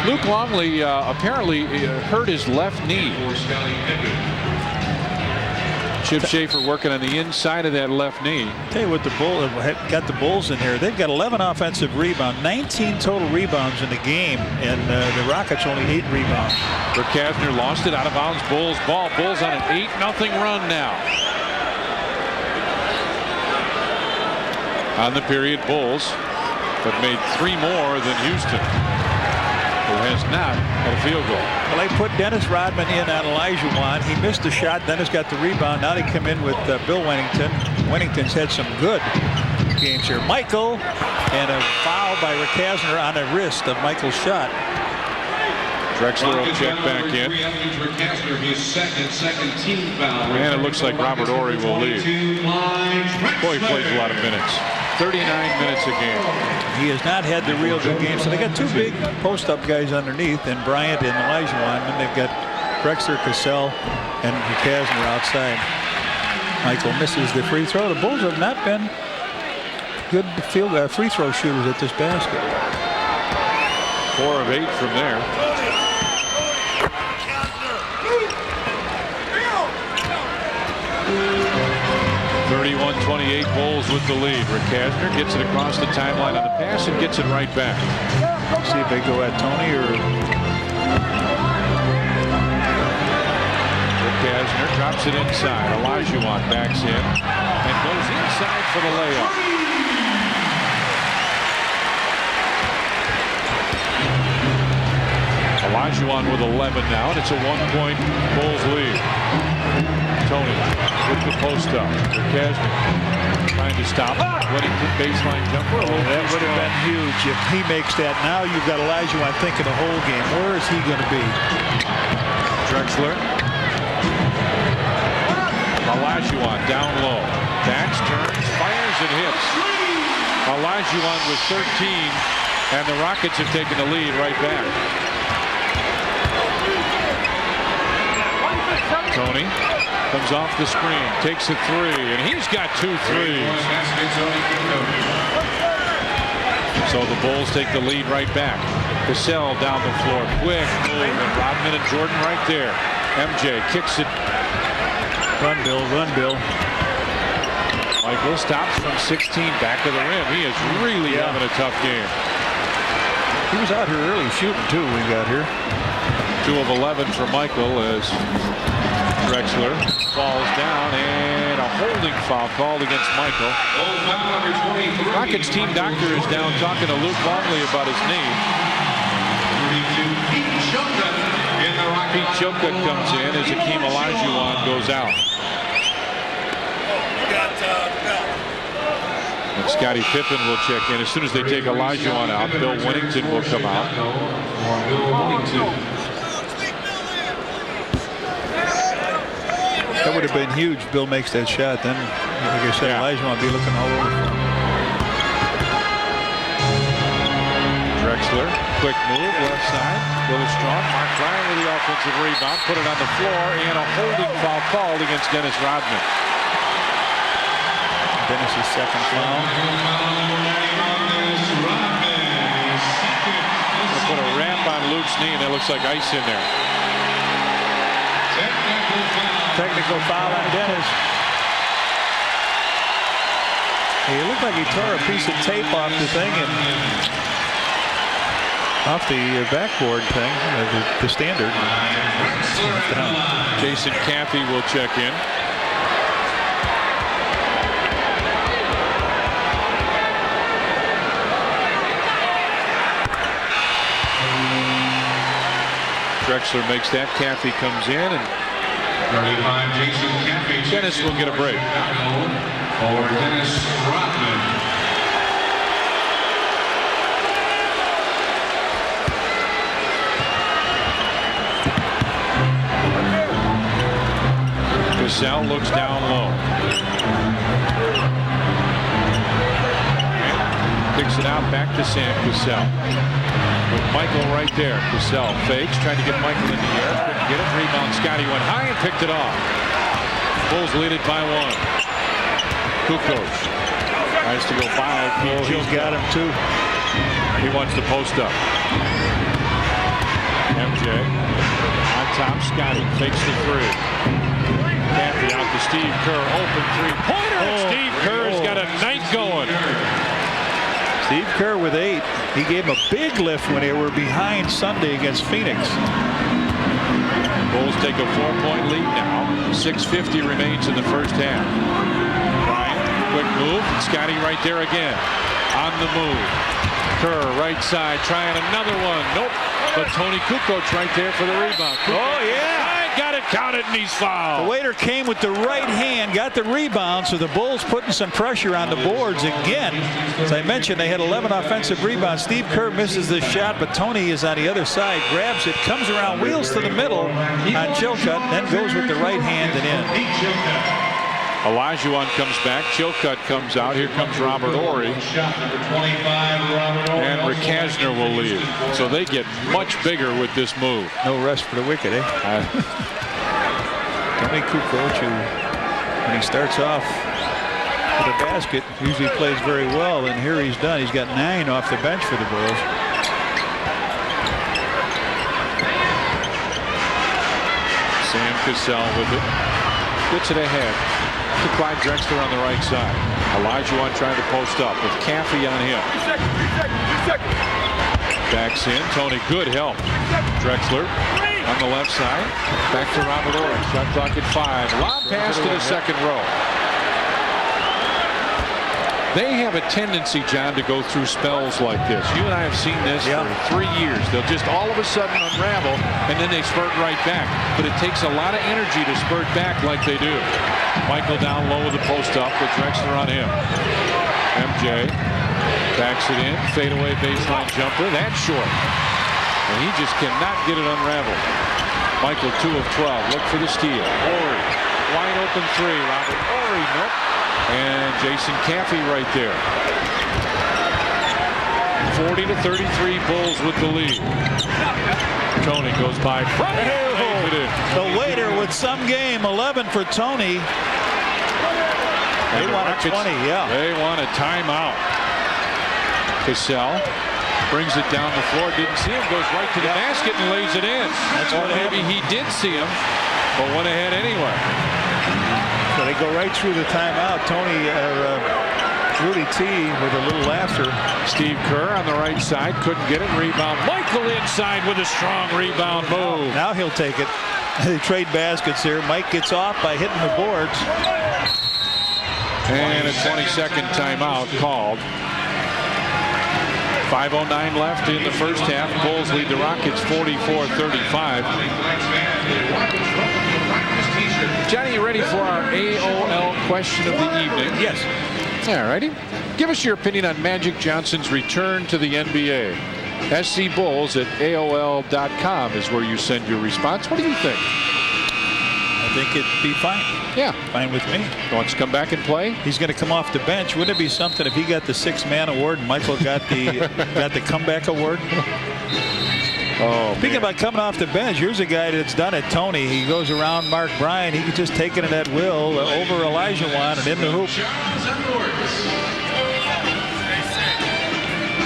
Luke Longley apparently hurt his left knee. Chip Schaefer working on the inside of that left knee. Tell you what, the Bulls got the Bulls in here. They've got 11 offensive rebounds, 19 total rebounds in the game, and the Rockets only 8 rebounds. Rick Kastner lost it out of bounds. Bulls ball. Bulls on an 8-0 run now. On the period, Bulls have made 3 more than Houston, who has not had a field goal. Well, they put Dennis Rodman in on Olajuwon. He missed the shot. Dennis got the rebound. Now they come in with Bill Wennington. Wennington's had some good games here. Michael, and a foul by Rick Kastner on the wrist of Michael's shot. Drexler will check back in. And it looks like Robert Horry will leave. Boy, he plays a lot of minutes. 39 minutes a game. He has not had the real good game. So they got 2 big post-up guys underneath, and Bryant and Olajuwon. And they've got Drexler, Cassell, and Kastner outside. Michael misses the free throw. The Bulls have not been good free throw shooters at this basket. 4 of 8 from there. (31-28) Bulls with the lead. Rick Kastner gets it across the timeline on the pass and gets it right back. See if they go at Tony or. Rick Kastner drops it inside. Olajuwon backs in and goes inside for the layup. Olajuwon with 11 now, and it's a 1-point Bulls lead. Tony with the post up. Kastner trying to stop. Wennington baseline jumper. That would have been huge if he makes that. Now you've got Olajuwon thinking the whole game. Where is he going to be? Drexler. Olajuwon down low. Backs, turns, fires, and hits. Olajuwon with 13, and the Rockets have taken the lead right back. Tony comes off the screen, takes a 3, and he's got 2 threes. So the Bulls take the lead right back. Cassell down the floor, quick move, and Rodman and Jordan right there. MJ kicks it. Run, Bill, run, Bill. Michael stops from 16, back of the rim. He is really having a tough game. He was out here early shooting too when he got here. 2 of 11 for Michael as Drexler falls down, and a holding foul called against Michael. Rockets team doctor is down talking to Luke Longley about his knee. Pete Chilcutt comes in as Hakeem Olajuwon goes out. And Scottie Pippen will check in. As soon as they take Olajuwon out, Bill Wennington will come out. That would have been huge. Bill makes that shot. Then, like I said, Olajuwon will be looking all over. Drexler, quick move, left side. Billy Strong, Mark Bryan with the offensive rebound, put it on the floor, and a holding foul called against Dennis Rodman. Dennis's second foul. They put a wrap on Luke's knee, and that looks like ice in there. Technical foul on Dennis. He looked like he tore a piece of tape off the thing and off the backboard thing, the standard. Jason Caffey will check in. Drexler makes that. Caffey comes in, and Dennis will get a break. For Dennis Rodman. Cassell looks down low. Picks it out back to Sam Cassell. With Michael right there. Cassell fakes, trying to get Michael in the air. couldn't get it. Rebound. Scotty went high and picked it off. Bulls lead it by 1. Kukoc tries to go by. He's got him too. He wants to post up. MJ on top. Scotty fakes the 3. Caffey out to Steve Kerr. Open 3-pointer. Steve Kerr's got a night going. Steve Kerr with 8. He gave him a big lift when they were behind Sunday against Phoenix. Bulls take a 4-point lead now. 6:50 remains in the first half. Bryant, quick move. Scotty right there again. On the move. Kerr right side trying another one. Nope. But Tony Kukoc right there for the rebound. Oh yeah. Got it counted and he's fouled. The waiter came with the right hand, got the rebound, so the Bulls putting some pressure on the boards again. As I mentioned, they had 11 offensive rebounds. Steve Kerr misses the shot, but Tony is on the other side, grabs it, comes around, wheels to the middle on Chilcutt, then goes with the right hand and in. Olajuwon comes back. Chilcutt comes out. Here comes Robert Horry. And Rick Kasner will leave. So they get much bigger with this move. No rest for the wicked, eh? Tony Kukoc, when he starts off with a basket, usually plays very well. And here he's done. He's got 9 off the bench for the Bulls. Sam Cassell with it. Gets it ahead to Clyde Drexler on the right side. Olajuwon trying to post up with Caffey on him. Backs in. Tony, good help. Drexler on the left side. Back to Robert Horry. Shot clock at 5. Lob pass to the second row. They have a tendency, John, to go through spells like this. You and I have seen this for 3 years. They'll just all of a sudden unravel, and then they spurt right back. But it takes a lot of energy to spurt back like they do. Michael down low with the post up with Drexler on him. MJ backs it in. Fadeaway baseline jumper. That's short. And he just cannot get it unraveled. Michael 2 of 12. Look for the steal. Horry. Wide open 3. Robert Horry. Nope. And Jason Caffey right there. 40-33 Bulls with the lead. Tony goes by. The waiter with some game. 11 for Tony. They want a 20, yeah. They want a timeout. Cassell brings it down the floor. Didn't see him. Goes right to the basket and lays it in. Or maybe he did see him, but went ahead anyway. So they go right through the timeout. Tony, Rudy T with a little laughter. Steve Kerr on the right side. Couldn't get it. Rebound. Michael inside with a strong rebound move. Now he'll take it. They trade baskets here. Mike gets off by hitting the boards. And a 20-second timeout called. 5:09 left in the first half. Bulls lead the Rockets 44-35. Johnny, you ready for our AOL question of the evening? Yes. All righty. Give us your opinion on Magic Johnson's return to the NBA. scbulls@aol.com is where you send your response. What do you think? I think it'd be fine. Yeah. Fine with me. Wants to come back and play? He's going to come off the bench. Wouldn't it be something if he got the 6-man award and Michael got the comeback award? Oh, speaking about coming off the bench, here's a guy that's done it, Tony. He goes around Mark Bryant. He could just take it at will over Olajuwon and in the hoop.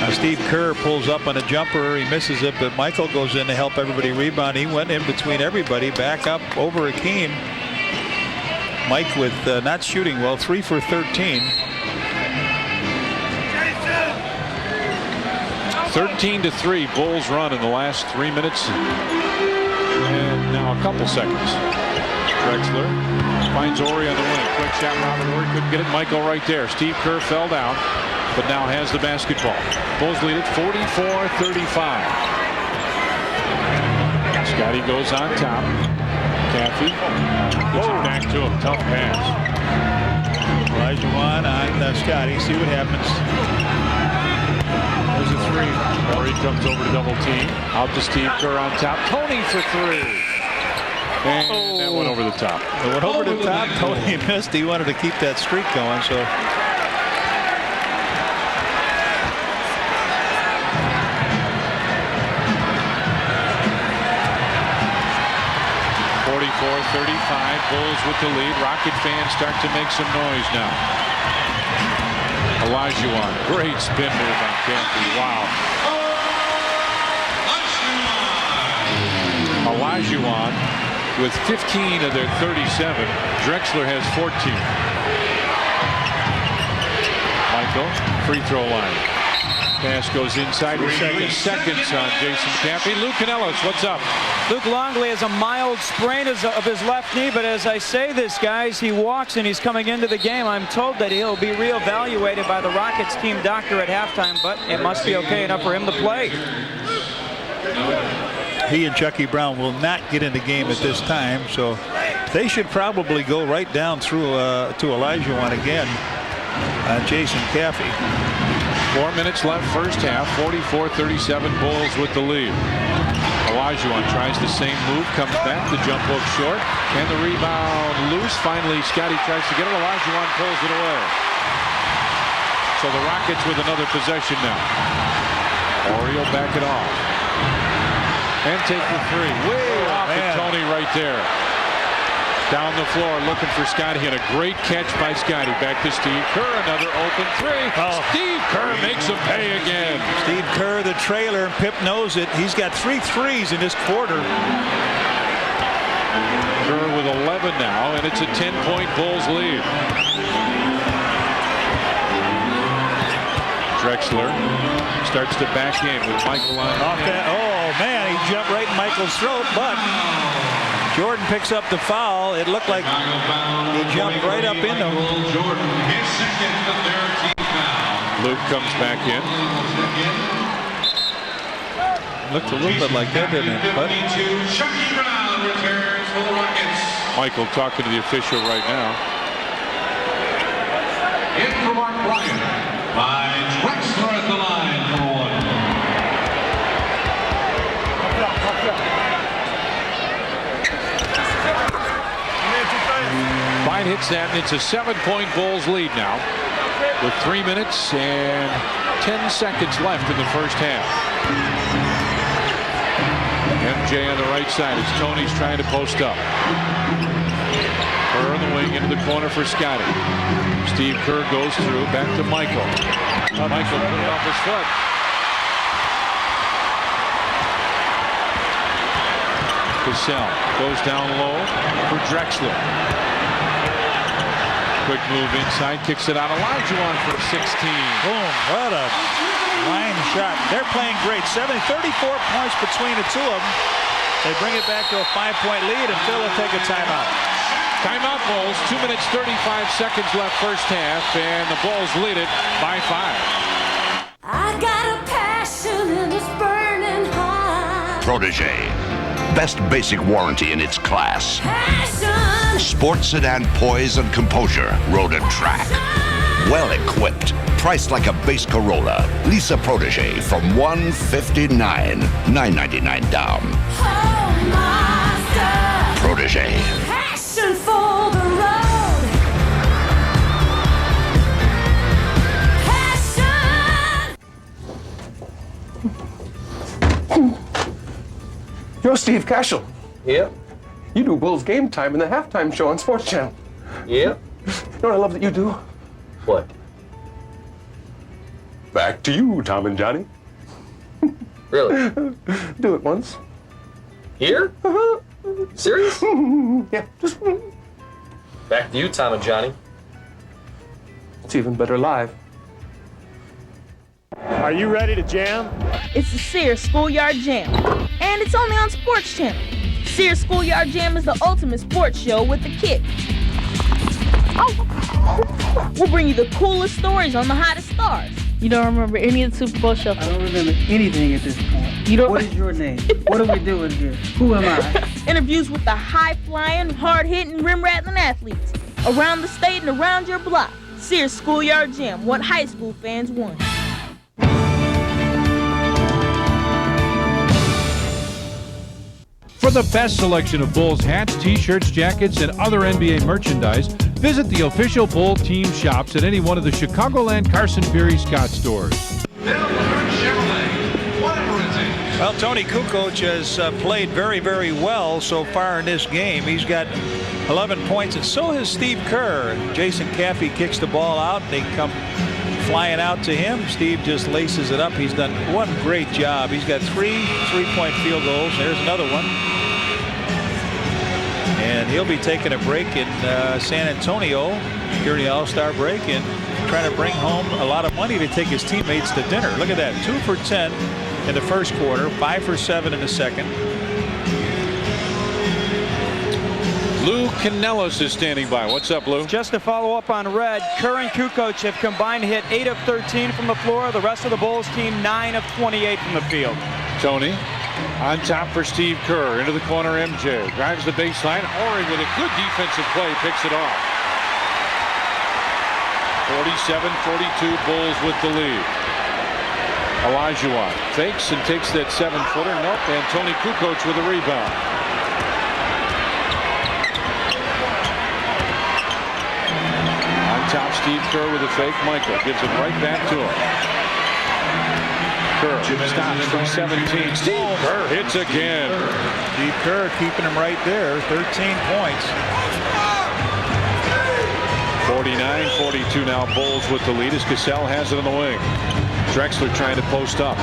Now Steve Kerr pulls up on a jumper. He misses it, but Michael goes in to help everybody rebound. He went in between everybody, back up over Hakeem. Mike with not shooting well, 3 for 13. 13-3 Bulls run in the last 3 minutes and now a couple seconds. Drexler finds Horry on the wing. Quick shot. Robert Horry couldn't get it. Michael right there. Steve Kerr fell down, but now has the basketball. Bulls lead it 44-35. Scotty goes on top. Caffey gets it back to him. Tough pass. Olajuwon on Scotty. See what happens. There's a 3. Horry comes over to double team. Out to Steve Kerr on top. Tony for 3. And that went over the top. It went over the top. Tony missed. He wanted to keep that streak going. So. Bulls with the lead. Rocket fans start to make some noise now. Olajuwon, great spin move on Campbell. Wow. Olajuwon with 15 of their 37. Drexler has 14. Michael, free throw line. Pass goes inside with 3 seconds on Jason Campy. Lou Canellos, what's up? Luke Longley has a mild sprain of his left knee, but as I say this, guys, he walks and he's coming into the game. I'm told that he'll be reevaluated by the Rockets team doctor at halftime, but it must be okay enough for him to play. He and Chucky Brown will not get in the game at this time, so they should probably go right down through to Olajuwon again. Jason Caffey. 4 minutes left first half. 44-37 Bulls with the lead. Olajuwon tries the same move, comes back, the jump hook short, and the rebound loose. Finally, Scotty tries to get it. Olajuwon pulls it away. So the Rockets with another possession now. Oriole back it off. And take the three. Way off of Tony right there. Down the floor looking for Scotty, and a great catch by Scotty. Back to Steve Kerr, another open three. Steve Kerr makes him pay again. Steve Kerr, the trailer, and Pip knows it. He's got 3 threes in this quarter. Kerr with 11 now, and it's a 10-point Bulls lead. Drexler starts to back in with Michael on. Oh, man, he jumped right in Michael's throat, but Jordan picks up the foul. It looked like he jumped right up in him. Luke comes back in. Looked a little bit like that, didn't it? But Michael talking to the official right now. In for Mark Bryant by Drexler at the line for one. Bryant hits that, and it's a 7-point Bulls lead now with 3 minutes and 10 seconds left in the first half. MJ on the right side as Tony's trying to post up. Kerr in the wing into the corner for Scotty. Steve Kerr goes through, back to Michael. Michael put it off his foot. Cassell goes down low for Drexler. Quick move inside, kicks it out. Olajuwon for 16. Boom, what a line shot. They're playing great. 34 points between the two of them. They bring it back to a 5-point lead, and Phil will take a timeout. Timeout Bulls, 2 minutes 35 seconds left first half, and the Bulls lead it by 5. I got a passion and it's burning hot. Protege. Best basic warranty in its class. Passion. Sports sedan poise and composure. Road and track. Well equipped. Priced like a base Corolla. Lisa Protege from $159. $999 down. Oh, master. Protege. Passion for the road. Passion. You're Steve Cashel. Yep. You do Bulls Game Time in the halftime show on Sports Channel. Yep. You know what I love that you do? What? Back to you, Tom and Johnny. Really? Do it once. Here? Uh-huh. Serious? Yeah, just. Back to you, Tom and Johnny. It's even better live. Are you ready to jam? It's the Sears Schoolyard Jam, and it's only on Sports Channel. Sears Schoolyard Jam is the ultimate sports show with the kids. We'll bring you the coolest stories on the hottest stars. You don't remember any of the Super Bowl show? I don't remember anything at this point. You don't. What is your name? What are we doing here? Who am I? Interviews with the high-flying, hard-hitting, rim-rattling athletes around the state and around your block. Sears Schoolyard Jam, what high school fans want. For the best selection of Bulls hats, t-shirts, jackets, and other NBA merchandise, visit the official Bull team shops at any one of the Chicagoland Carson Peary Scott stores. Well, Tony Kukoc has played very, very well so far in this game. He's got 11 points, and so has Steve Kerr. Jason Caffey kicks the ball out. They come flying out to him. Steve just laces it up. He's done one great job. He's got 3 3-point field goals. There's another one. And he'll be taking a break in San Antonio during the All-Star break and trying to bring home a lot of money to take his teammates to dinner. Look at that. 2 for 10 in the first quarter, 5 for 7 in the second. Lou Canellos is standing by. What's up, Lou? Just to follow up on Red, Kerr and Kukoc have combined to hit 8 of 13 from the floor. The rest of the Bulls team 9 of 28 from the field. Tony on top for Steve Kerr. Into the corner, MJ. Drives the baseline. Horry with a good defensive play. Picks it off. 47-42, Bulls with the lead. Olajuwon fakes and takes that 7-footer. Nope. And Tony Kukoc with a rebound. On top, Steve Kerr with a fake. Michael gives it right back to him. Kerr stops from 17. Steve Kerr hits again. Steve Kerr keeping him right there. 13 points. 49-42 now. Bulls with the lead as Cassell has it on the wing. Drexler trying to post up.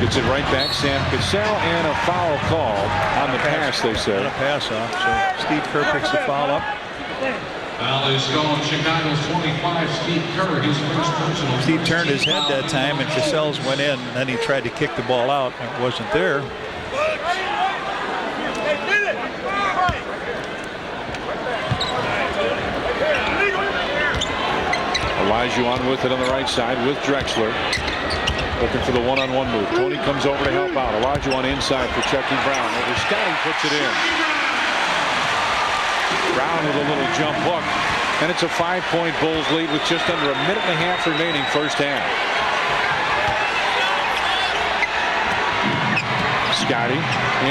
Gets it right back. Sam Cassell, and a foul called on the pass, they say. A pass off. So Steve Kerr picks the foul up. Foul is going Chicago's 25, Steve Kerr, his first personal. Steve turned his head that time, and Cassell's went in, and then he tried to kick the ball out, and it wasn't there. Olajuwon with it on the right side with Drexler. Looking for the one-on-one move. Tony comes over to help out. Olajuwon inside for Chucky Brown. Over Scotty puts it in. Brown with a little jump hook. And it's a 5-point Bulls lead with just under a minute and a half remaining first half. Scotty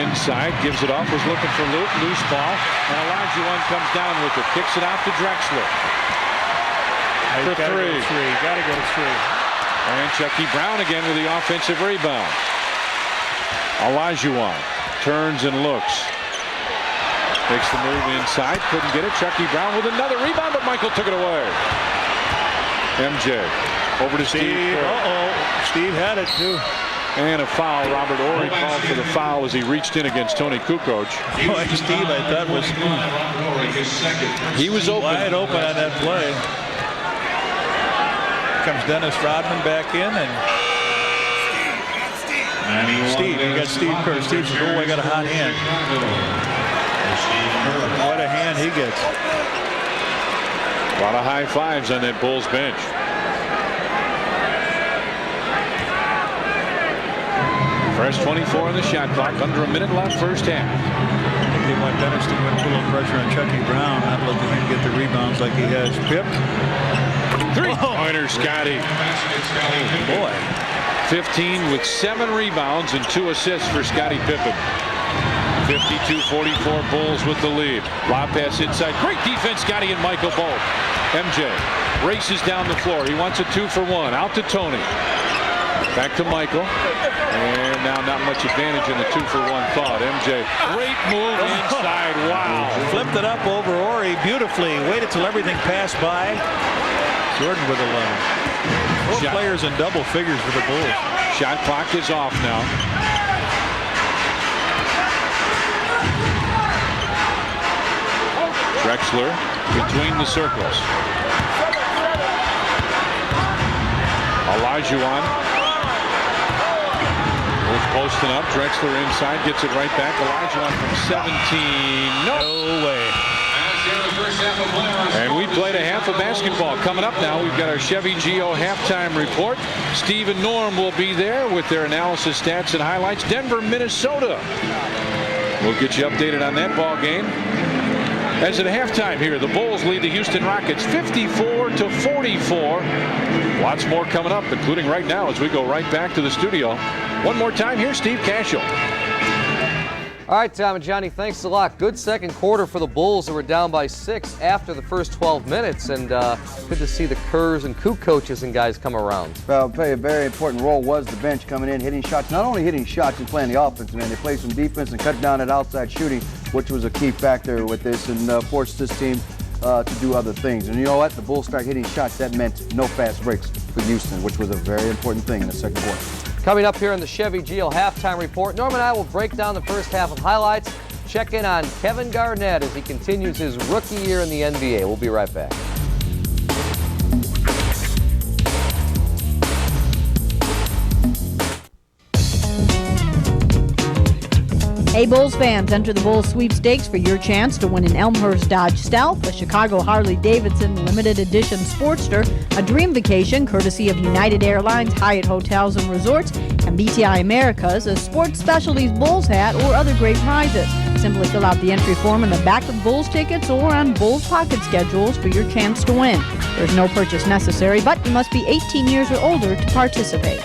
inside, gives it off, was looking for loose ball. And Olajuwon comes down with it. Kicks it out to Drexler. For 3. Gotta go to 3. And Chucky Brown again with the offensive rebound. Olajuwon turns and looks. Makes the move inside. Couldn't get it. Chucky Brown with another rebound, but Michael took it away. MJ over to Steve. Steve had it too. And a foul. Robert Horry called for the foul as he reached in against Tony Kukoc. Boy, Steve, I thought was he was open. Wide open on that play. Comes Dennis Rodman back in, and Steve, you got Steve Kerr. Steve says, oh, I got a hot hand. What a hand he gets. A lot of high fives on that Bulls bench. Fresh 24 in the shot clock. Under a minute left first half. I think they want Dennis to put a little pressure on Chucky Brown. I'd look at him get the rebounds like he has. Pip. 3-pointer, Scotty. Oh, boy. 15 with 7 rebounds and 2 assists for Scottie Pippen. 52-44, Bulls with the lead. Lob pass inside. Great defense, Scotty and Michael both. MJ races down the floor. He wants a 2-for-1. Out to Tony. Back to Michael. And now not much advantage in the 2-for-1 thought. MJ, great move inside. Wow. Flipped it up over Horry beautifully. Waited till everything passed by. Jordan with 11. 4 players in double figures for the Bulls. Shot clock is off now. Drexler between the circles. Olajuwon was posting up. Drexler inside, gets it right back. Olajuwon from 17. No way. And we played a half of basketball. Coming up now, we've got our Chevy Geo halftime report. Steve and Norm will be there with their analysis, stats, and highlights. Denver, Minnesota. We'll get you updated on that ball game. As at halftime here, the Bulls lead the Houston Rockets 54-44. Lots more coming up, including right now as we go right back to the studio. One more time, here's Steve Cashel. All right, Tom and Johnny, thanks a lot. Good second quarter for the Bulls, who were down by 6 after the first 12 minutes, and good to see the Kerrs and Kook coaches and guys come around. Well, I'll tell you, a very important role was the bench coming in, hitting shots. Not only hitting shots and playing the offense, man, they played some defense and cut down that outside shooting, which was a key factor with this, and forced this team to do other things. And you know what? The Bulls start hitting shots. That meant no fast breaks for Houston, which was a very important thing in the second quarter. Coming up here in the Chevy Geo halftime report, Norm and I will break down the first half of highlights, check in on Kevin Garnett as he continues his rookie year in the NBA. We'll be right back. Hey Bulls fans, enter the Bulls sweepstakes for your chance to win an Elmhurst Dodge Stealth, a Chicago Harley-Davidson limited edition Sportster, a dream vacation courtesy of United Airlines, Hyatt Hotels and Resorts, and BTI Americas, a Sports Specialties Bulls hat, or other great prizes. Simply fill out the entry form in the back of Bulls tickets or on Bulls pocket schedules for your chance to win. There's no purchase necessary, but you must be 18 years or older to participate.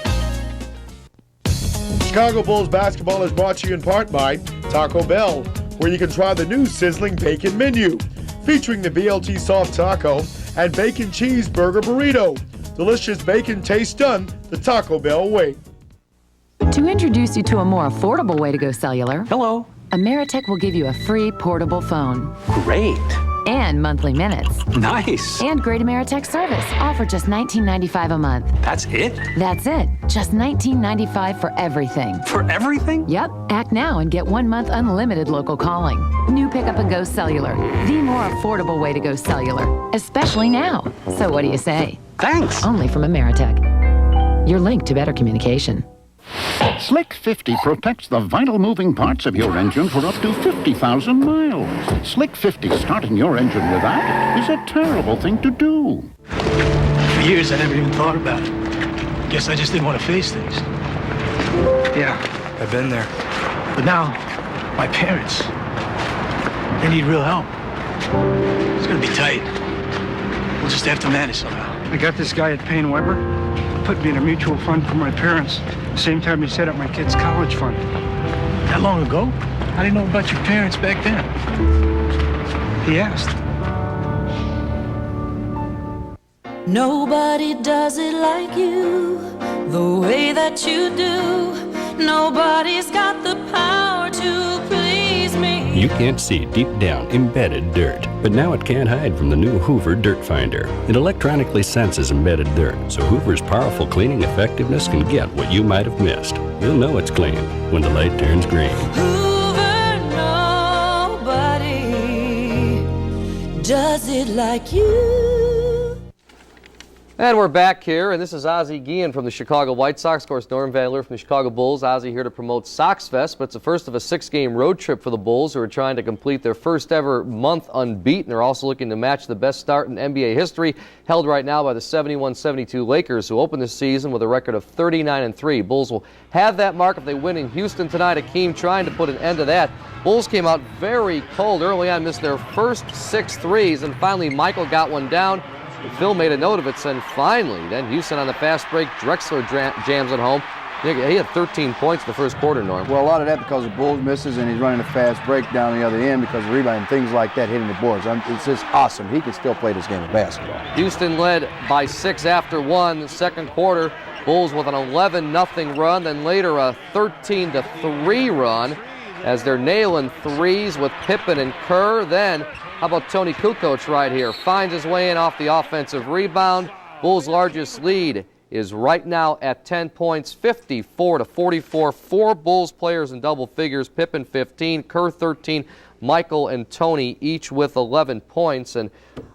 Chicago Bulls basketball is brought to you in part by Taco Bell, where you can try the new sizzling bacon menu, featuring the BLT soft taco and bacon cheeseburger burrito. Delicious bacon taste done the Taco Bell way. To introduce you to a more affordable way to go cellular, hello, Ameritech will give you a free portable phone. Great. And monthly minutes. Nice. And great Ameritech service, all for just $19.95 a month. That's it? That's it. Just $19.95 for everything. For everything? Yep. Act now and get 1 month unlimited local calling. New Pickup and Go Cellular. The more affordable way to go cellular. Especially now. So what do you say? Thanks. Only from Ameritech. Your link to better communication. Slick 50 protects the vital moving parts of your engine for up to 50,000 miles. Slick 50 starting your engine with that is a terrible thing to do. For years, I never even thought about it. Guess I just didn't want to face things. Yeah, I've been there. But now, my parents, they need real help. It's gonna be tight. We'll just have to manage somehow. I got this guy at Payne Weber, put me in a mutual fund for my parents. The same time he set up my kid's college fund. That long ago? How do you know about your parents back then? He asked. Nobody does it like you, the way that you do. Nobody's got the power to please me. You can't see deep down embedded dirt, but now it can't hide from the new Hoover Dirt Finder. It electronically senses embedded dirt, so Hoover's powerful cleaning effectiveness can get what you might have missed. You'll know it's clean when the light turns green. Hoover, nobody does it like you. And we're back here, and this is Ozzie Guillen from the Chicago White Sox. Of course, Norm Van Leer from the Chicago Bulls. Ozzie here to promote Sox Fest, but it's the first of a 6-game road trip for the Bulls, who are trying to complete their first ever month unbeaten. They're also looking to match the best start in NBA history, held right now by the 71-72 Lakers, who opened the season with a record of 39-3. Bulls will have that mark if they win in Houston tonight. Hakeem trying to put an end to that. Bulls came out very cold early on, missed their first 6 threes, and finally Michael got one down. Phil made a note of it, and finally, then Houston on the fast break. Drexler jams it home. He had 13 points in the first quarter, Norm. Well, a lot of that because the Bulls misses, and he's running a fast break down the other end because of rebounding, things like that, hitting the boards. It's just awesome. He can still play this game of basketball. Houston led by 6 after 1 the second quarter. Bulls with an 11-0 run, then later a 13-3 run as they're nailing threes with Pippen and Kerr. Then how about Tony Kukoc right here? Finds his way in off the offensive rebound. Bulls' largest lead is right now at 10 points, 54-44. 4 Bulls players in double figures. Pippen 15, Kerr 13, Michael and Tony each with 11 points. And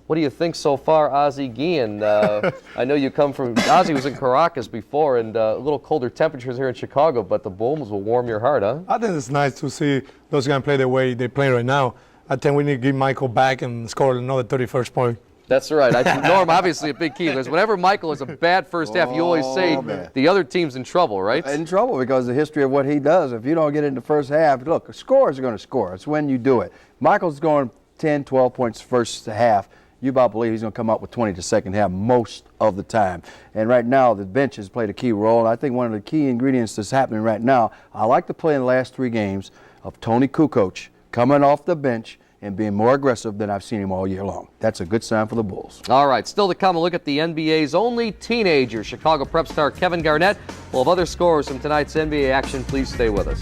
what do you think so far, Ozzie Guillen? I know you come from, Ozzie was in Caracas before, and a little colder temperatures here in Chicago, but the Bulls will warm your heart, huh? I think it's nice to see those guys play the way they play right now. I think we need to give Michael back and score another 31st point. That's right. Norm, obviously a big key, because whenever Michael has a bad first half, you always say the other team's in trouble, right? In trouble because the history of what he does. If you don't get in the first half, look, scorers are going to score. It's when you do it. Michael's scoring 10, 12 points first half. You about believe he's going to come up with 20 the second half most of the time. And right now, the bench has played a key role. And I think one of the key ingredients that's happening right now, I like to play in the last 3 games. of Tony Kukoc coming off the bench and being more aggressive than I've seen him all year long. That's a good sign for the Bulls. All right, still to come, a look at the NBA's only teenager, Chicago Prep star Kevin Garnett. We'll have other scores from tonight's NBA action. Please stay with us.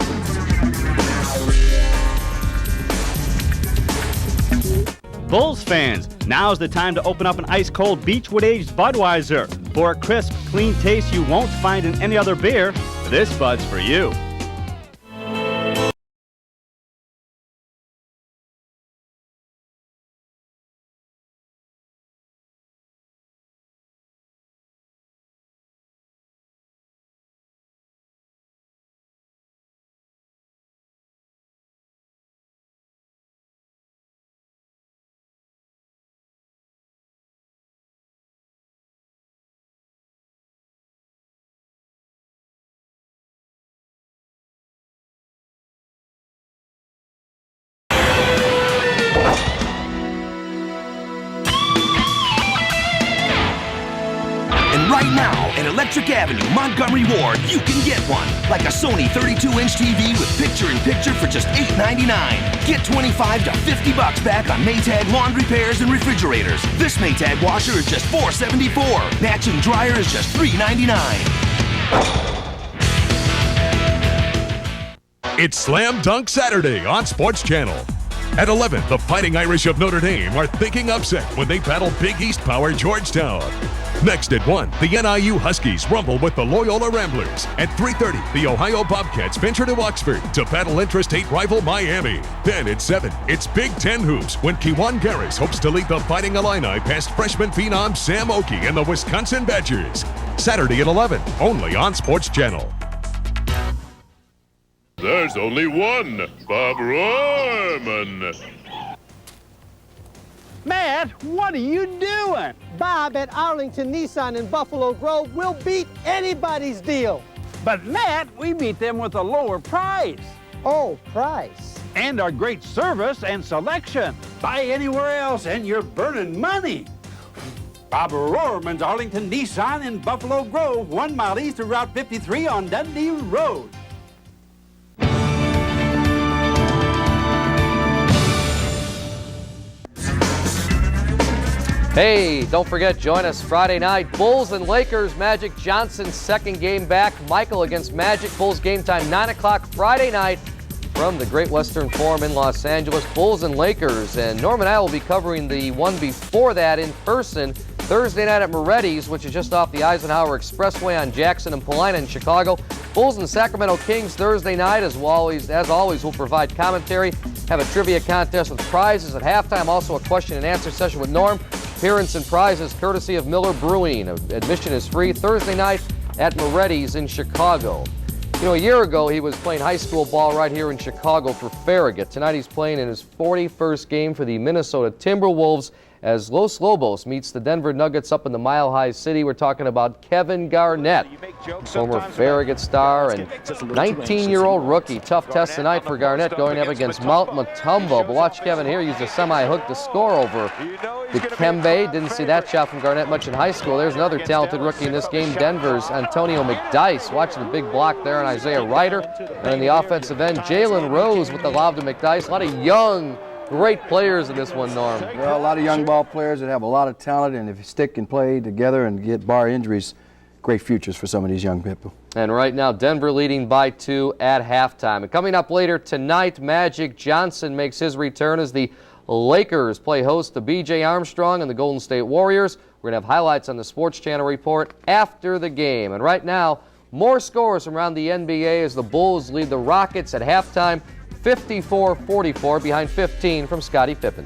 Bulls fans, now's the time to open up an ice-cold Beechwood-aged Budweiser. For a crisp, clean taste you won't find in any other beer, this Bud's for you. Right now, at Electric Avenue, Montgomery Ward, you can get one. Like a Sony 32-inch TV with picture-in-picture for just $8.99. Get $25 to $50 back on Maytag laundry pairs and refrigerators. This Maytag washer is just $4.74. Matching dryer is just $3.99. It's Slam Dunk Saturday on Sports Channel. At 11, the Fighting Irish of Notre Dame are thinking upset when they battle Big East power Georgetown. Next at 1, the NIU Huskies rumble with the Loyola Ramblers. At 3:30, the Ohio Bobcats venture to Oxford to battle intrastate rival Miami. Then at 7, it's Big Ten hoops when Kiwan Garris hopes to lead the Fighting Illini past freshman phenom Sam Oakey and the Wisconsin Badgers. Saturday at 11, only on Sports Channel. There's only one, Bob Rohrman. Matt, what are you doing? Bob at Arlington Nissan in Buffalo Grove will beat anybody's deal. But Matt, we beat them with a lower price. Oh, price. And our great service and selection. Buy anywhere else and you're burning money. Bob Rohrman's Arlington Nissan in Buffalo Grove, 1 mile east of Route 53 on Dundee Road. Hey, don't forget, join us Friday night. Bulls and Lakers, Magic Johnson's second game back. Michael against Magic. Bulls game time, 9 o'clock Friday night from the Great Western Forum in Los Angeles. Bulls and Lakers. And Norm and I will be covering the one before that in person Thursday night at Moretti's, which is just off the Eisenhower Expressway on Jackson and Paulina in Chicago. Bulls and the Sacramento Kings Thursday night. As always, we'll provide commentary, have a trivia contest with prizes at halftime, also a question and answer session with Norm. Appearance and prizes courtesy of Miller Brewing. Admission is free Thursday night at Moretti's in Chicago. You know, a year ago he was playing high school ball right here in Chicago for Farragut. Tonight he's playing in his 41st game for the Minnesota Timberwolves as Los Lobos meets the Denver Nuggets up in the Mile High City. We're talking about Kevin Garnett, former Farragut star and 19-year-old rookie. Tough test tonight for Garnett going up against Mount Matumbo. But watch Kevin here use a semi-hook to score over Dikembe. Didn't see that shot from Garnett much in high school. There's another talented rookie in this game, Denver's Antonio McDyess. Watching the big block there on Isaiah Ryder. And on the offensive end, Jalen Rose with the lob to McDyess. A lot of young, great players in this one, Norm. Well, a lot of young ball players that have a lot of talent, and if you stick and play together and get bar injuries, great futures for some of these young people. And right now, Denver leading by 2 at halftime. And coming up later tonight, Magic Johnson makes his return as the Lakers play host to B.J. Armstrong and the Golden State Warriors. We're going to have highlights on the Sports Channel report after the game. And right now, more scores from around the NBA as the Bulls lead the Rockets at halftime, 54-44 behind 15 from Scottie Pippen.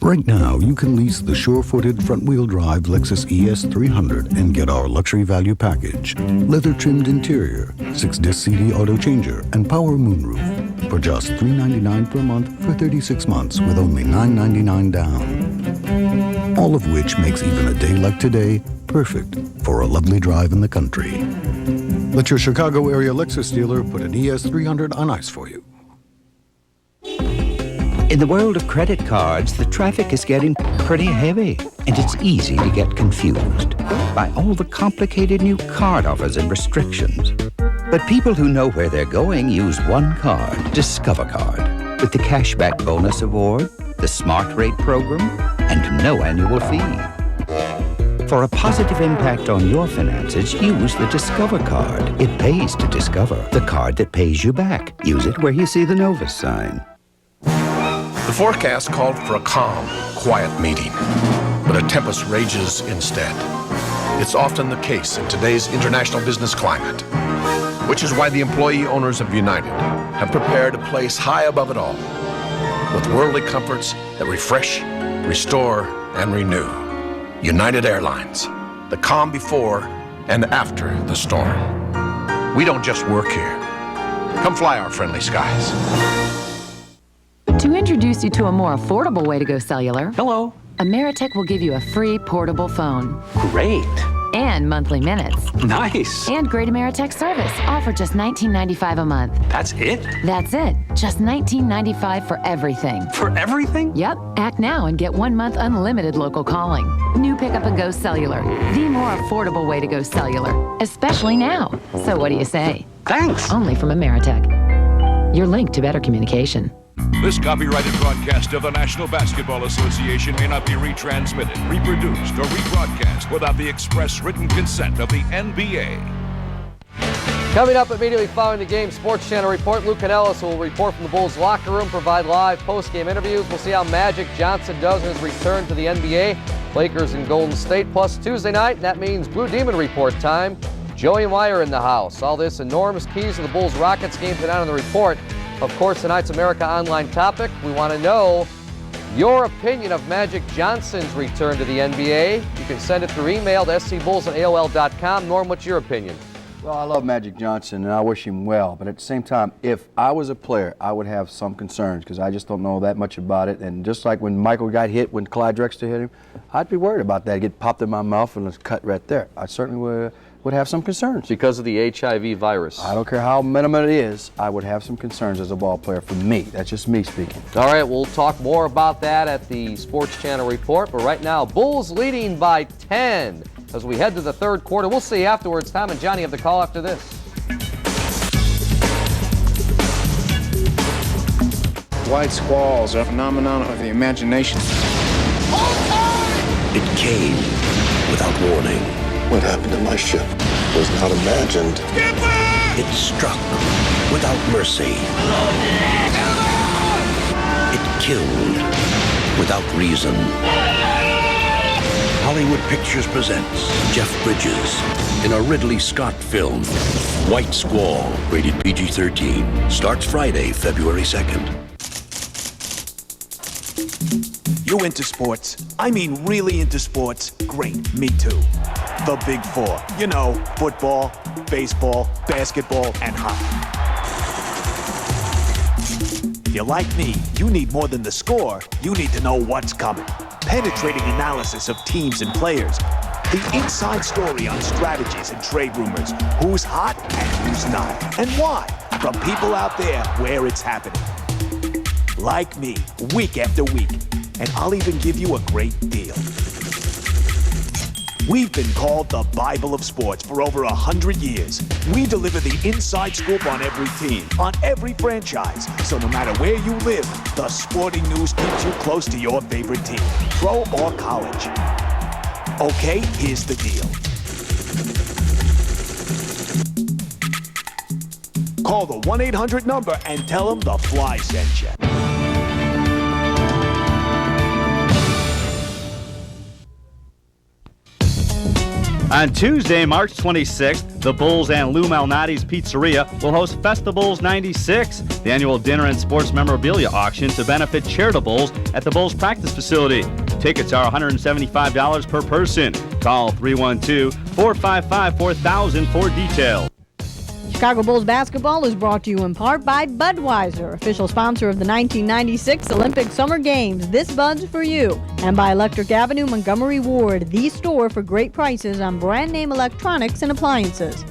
Right now, you can lease the sure-footed front-wheel drive Lexus ES300 and get our luxury value package. Leather-trimmed interior, 6-disc CD auto changer, and power moonroof for just $399 per month for 36 months with only $999 down. All of which makes even a day like today perfect for a lovely drive in the country. Let your Chicago area Lexus dealer put an ES300 on ice for you. In the world of credit cards, the traffic is getting pretty heavy, and it's easy to get confused by all the complicated new card offers and restrictions. But people who know where they're going use one card, Discover Card, with the cashback bonus award, the Smart Rate program, and no annual fee. For a positive impact on your finances, use the Discover Card. It pays to discover, the card that pays you back. Use it where you see the Novus sign. The forecast called for a calm, quiet meeting, but a tempest rages instead. It's often the case in today's international business climate, which is why the employee owners of United have prepared a place high above it all, with worldly comforts that refresh, restore, and renew. United Airlines, the calm before and after the storm. We don't just work here. Come fly our friendly skies. To introduce you to a more affordable way to go cellular, hello, Ameritech will give you a free portable phone. Great. And monthly minutes. Nice. And great Ameritech service, all for just $19.95 a month. That's it? That's it. Just $19.95 for everything. For everything? Yep. Act now and get 1 month unlimited local calling. New Pickup and Go Cellular, the more affordable way to go cellular, especially now. So what do you say? Thanks. Only from Ameritech. Your link to better communication. This copyrighted broadcast of the National Basketball Association may not be retransmitted, reproduced, or rebroadcast without the express written consent of the NBA. Coming up immediately following the game, Sports Channel report. Luke Canellis will report from the Bulls locker room, provide live post-game interviews. We'll see how Magic Johnson does in his return to the NBA. Lakers and Golden State. Plus Tuesday night, and that means Blue Demon report time. Joey and Wire in the house. All this and Norm's keys to the Bulls-Rockets game tonight on the report. Of course, tonight's America Online topic. We want to know your opinion of Magic Johnson's return to the NBA. You can send it through email to scbulls@aol.com. Norm, what's your opinion? Well, I love Magic Johnson, and I wish him well. But at the same time, if I was a player, I would have some concerns because I just don't know that much about it. And just like when Michael got hit, when Clyde Drexler hit him, I'd be worried about that. Get popped in my mouth and it's cut right there. I certainly would have some concerns. Because of the HIV virus. I don't care how minimal it is, I would have some concerns as a ball player for me. That's just me speaking. All right, we'll talk more about that at the Sports Channel report. But right now, Bulls leading by 10 as we head to the third quarter. We'll see afterwards. Tom and Johnny have the call after this. White squalls are a phenomenon of the imagination. It came without warning. What happened to my ship was not imagined. It struck without mercy. It killed without reason. Hollywood Pictures presents Jeff Bridges in a Ridley Scott film, White Squall, rated PG-13. Starts Friday, February 2nd. You into sports? I mean really into sports? Great, me too. The Big Four. You know, football, baseball, basketball, and hockey. If you're like me, you need more than the score. You need to know what's coming. Penetrating analysis of teams and players. The inside story on strategies and trade rumors. Who's hot and who's not. And why. From people out there where it's happening. Like me, week after week. And I'll even give you a great deal. We've been called the Bible of sports for over 100 years. We deliver the inside scoop on every team, on every franchise. So no matter where you live, the sporting news keeps you close to your favorite team, pro or college. Okay, here's the deal. Call the 1-800 number and tell them the Fly sent you. On Tuesday, March 26th, the Bulls and Lou Malnati's Pizzeria will host Festivals 96, the annual dinner and sports memorabilia auction to benefit charitables at the Bulls practice facility. Tickets are $175 per person. Call 312-455-4000 for details. Chicago Bulls basketball is brought to you in part by Budweiser, official sponsor of the 1996 Olympic Summer Games. This Bud's for you. And by Electric Avenue, Montgomery Ward, the store for great prices on brand name electronics and appliances.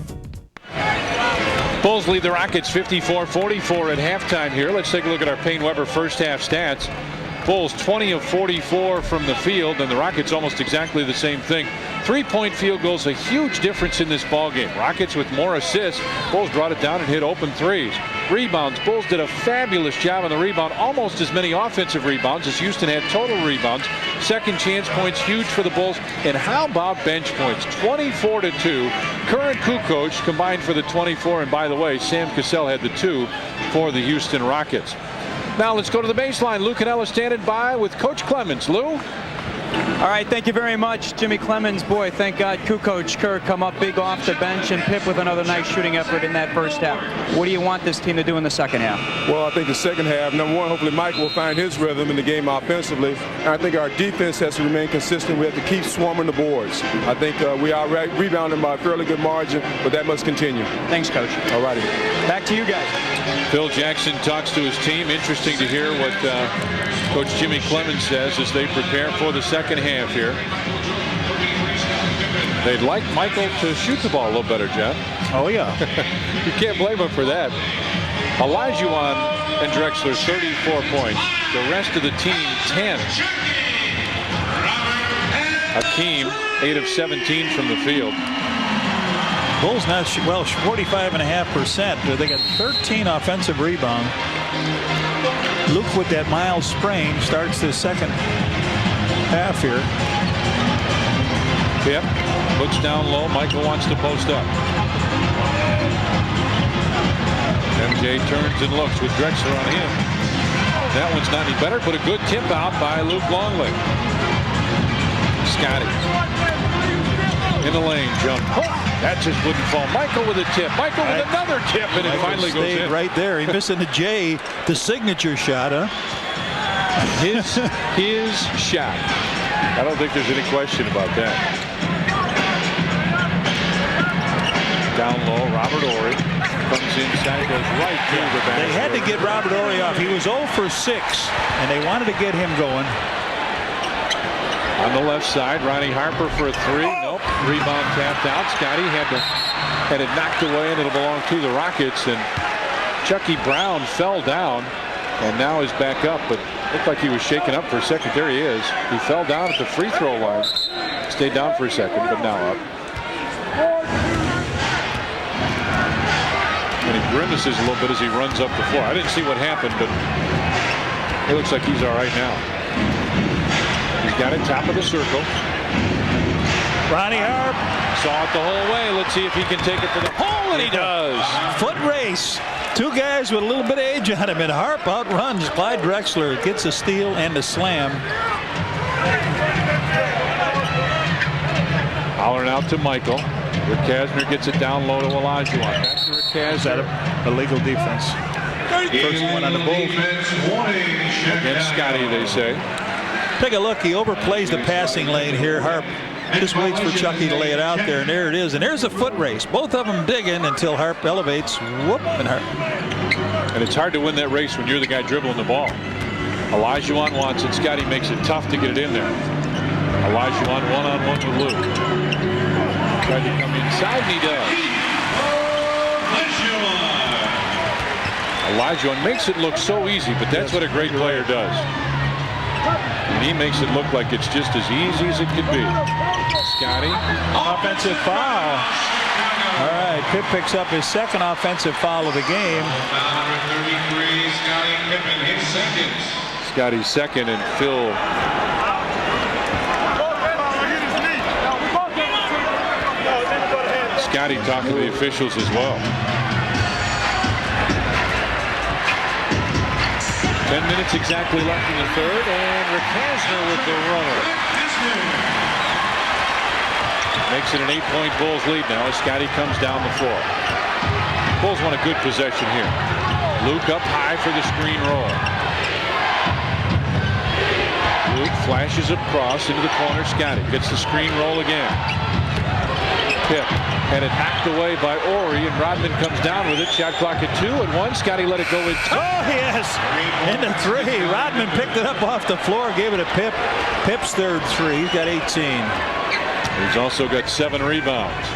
Bulls lead the Rockets 54-44 at halftime here. Let's take a look at our Payne-Weber first half stats. Bulls 20 of 44 from the field, and the Rockets almost exactly the same thing. 3-point field goals, a huge difference in this ball game. Rockets with more assists. Bulls brought it down and hit open threes. Rebounds, Bulls did a fabulous job on the rebound, almost as many offensive rebounds as Houston had total rebounds. Second chance points, huge for the Bulls. And how about bench points? 24-2. Curran Kukoc combined for the 24, and by the way, Sam Cassell had the 2 for the Houston Rockets. Now let's go to the baseline. Lou Cannella standing by with Coach Clemens. Lou? All right, thank you very much, Jimmy Clemens. Boy, thank God Kukoc, Kerr come up big off the bench, and Pip with another nice shooting effort in that first half. What do you want this team to do in the second half? Well, I think the second half, number one, hopefully Mike will find his rhythm in the game offensively. And I think our defense has to remain consistent. We have to keep swarming the boards. I think we are rebounding by a fairly good margin, but that must continue. Thanks, Coach. All righty. Back to you guys. Phil Jackson talks to his team. Interesting to hear what Coach Jimmy Clemens says as they prepare for the second half here. They'd like Michael to shoot the ball a little better, Jeff. Oh, yeah. You can't blame him for that. Olajuwon and Drexler, 34 points. The rest of the team, 10. Hakeem, 8 of 17 from the field. Bulls not, well, 45.5%. They got 13 offensive rebounds. Luke with that mild sprain starts the second half here. Pip looks down low. Michael wants to post up. MJ turns and looks with Drexler on him. That one's not any better, but a good tip out by Luke Longley. Scotty in the lane, jump. Oh, that just wouldn't fall. Michael with a tip. Michael with another tip, and it finally goes in. Right there. He missing the J, the signature shot, huh? His shot. I don't think there's any question about that. Down low, Robert Horry comes inside, goes right through the back. They had to get Robert Horry off. He was 0 for 6, and they wanted to get him going. On the left side, Ronnie Harper for a 3. Nope. Rebound tapped out. Scotty had it knocked away, and it'll belong to the Rockets. And Chucky Brown fell down and now is back up, but looked like he was shaken up for a second. There he is. He fell down at the free throw line. Stayed down for a second, but now up. And he grimaces a little bit as he runs up the floor. I didn't see what happened, but it looks like he's all right now. He's got it top of the circle. Ronnie Harp saw it the whole way. Let's see if he can take it to the hole, and he does. Foot race. Two guys with a little bit of age on him, and Harp outruns Clyde Drexler. Gets a steal and a slam. Hollering out to Michael. Rick Kasner gets it down low to Olajuwon. Back to Rick Kasner. Illegal defense. First one on the Bulls. Against Scotty, they say. Take a look. He overplays the passing lane here. Harp just waits for Chucky to lay it out there, and there it is. And there's a foot race. Both of them digging until Harp elevates. Whoop, and Harp. And it's hard to win that race when you're the guy dribbling the ball. Olajuwon wants it. Scotty makes it tough to get it in there. Olajuwon one-on-one with Luke. Tried to come inside, and he does. Olajuwon makes it look so easy, but that's what a great player does. And he makes it look like it's just as easy as it could be. Scotty. Offensive foul. All right, Pitt picks up his second offensive foul of the game. Scotty's second, and Phil. Scotty talking to the officials as well. 10 minutes exactly left in the third, and Rick Kasner with the runner. Makes it an 8-point Bulls lead now as Scotty comes down the floor. Bulls want a good possession here. Luke up high for the screen roll. Luke flashes across into the corner. Scotty gets the screen roll again. Pip had it knocked away by Horry, and Rodman comes down with it. Shot clock at 2 and 1. Scotty let it go in. Oh, yes. Into 3. Rodman picked it up off the floor, gave it to Pip. Pip's third 3. He's got 18. He's also got 7 rebounds.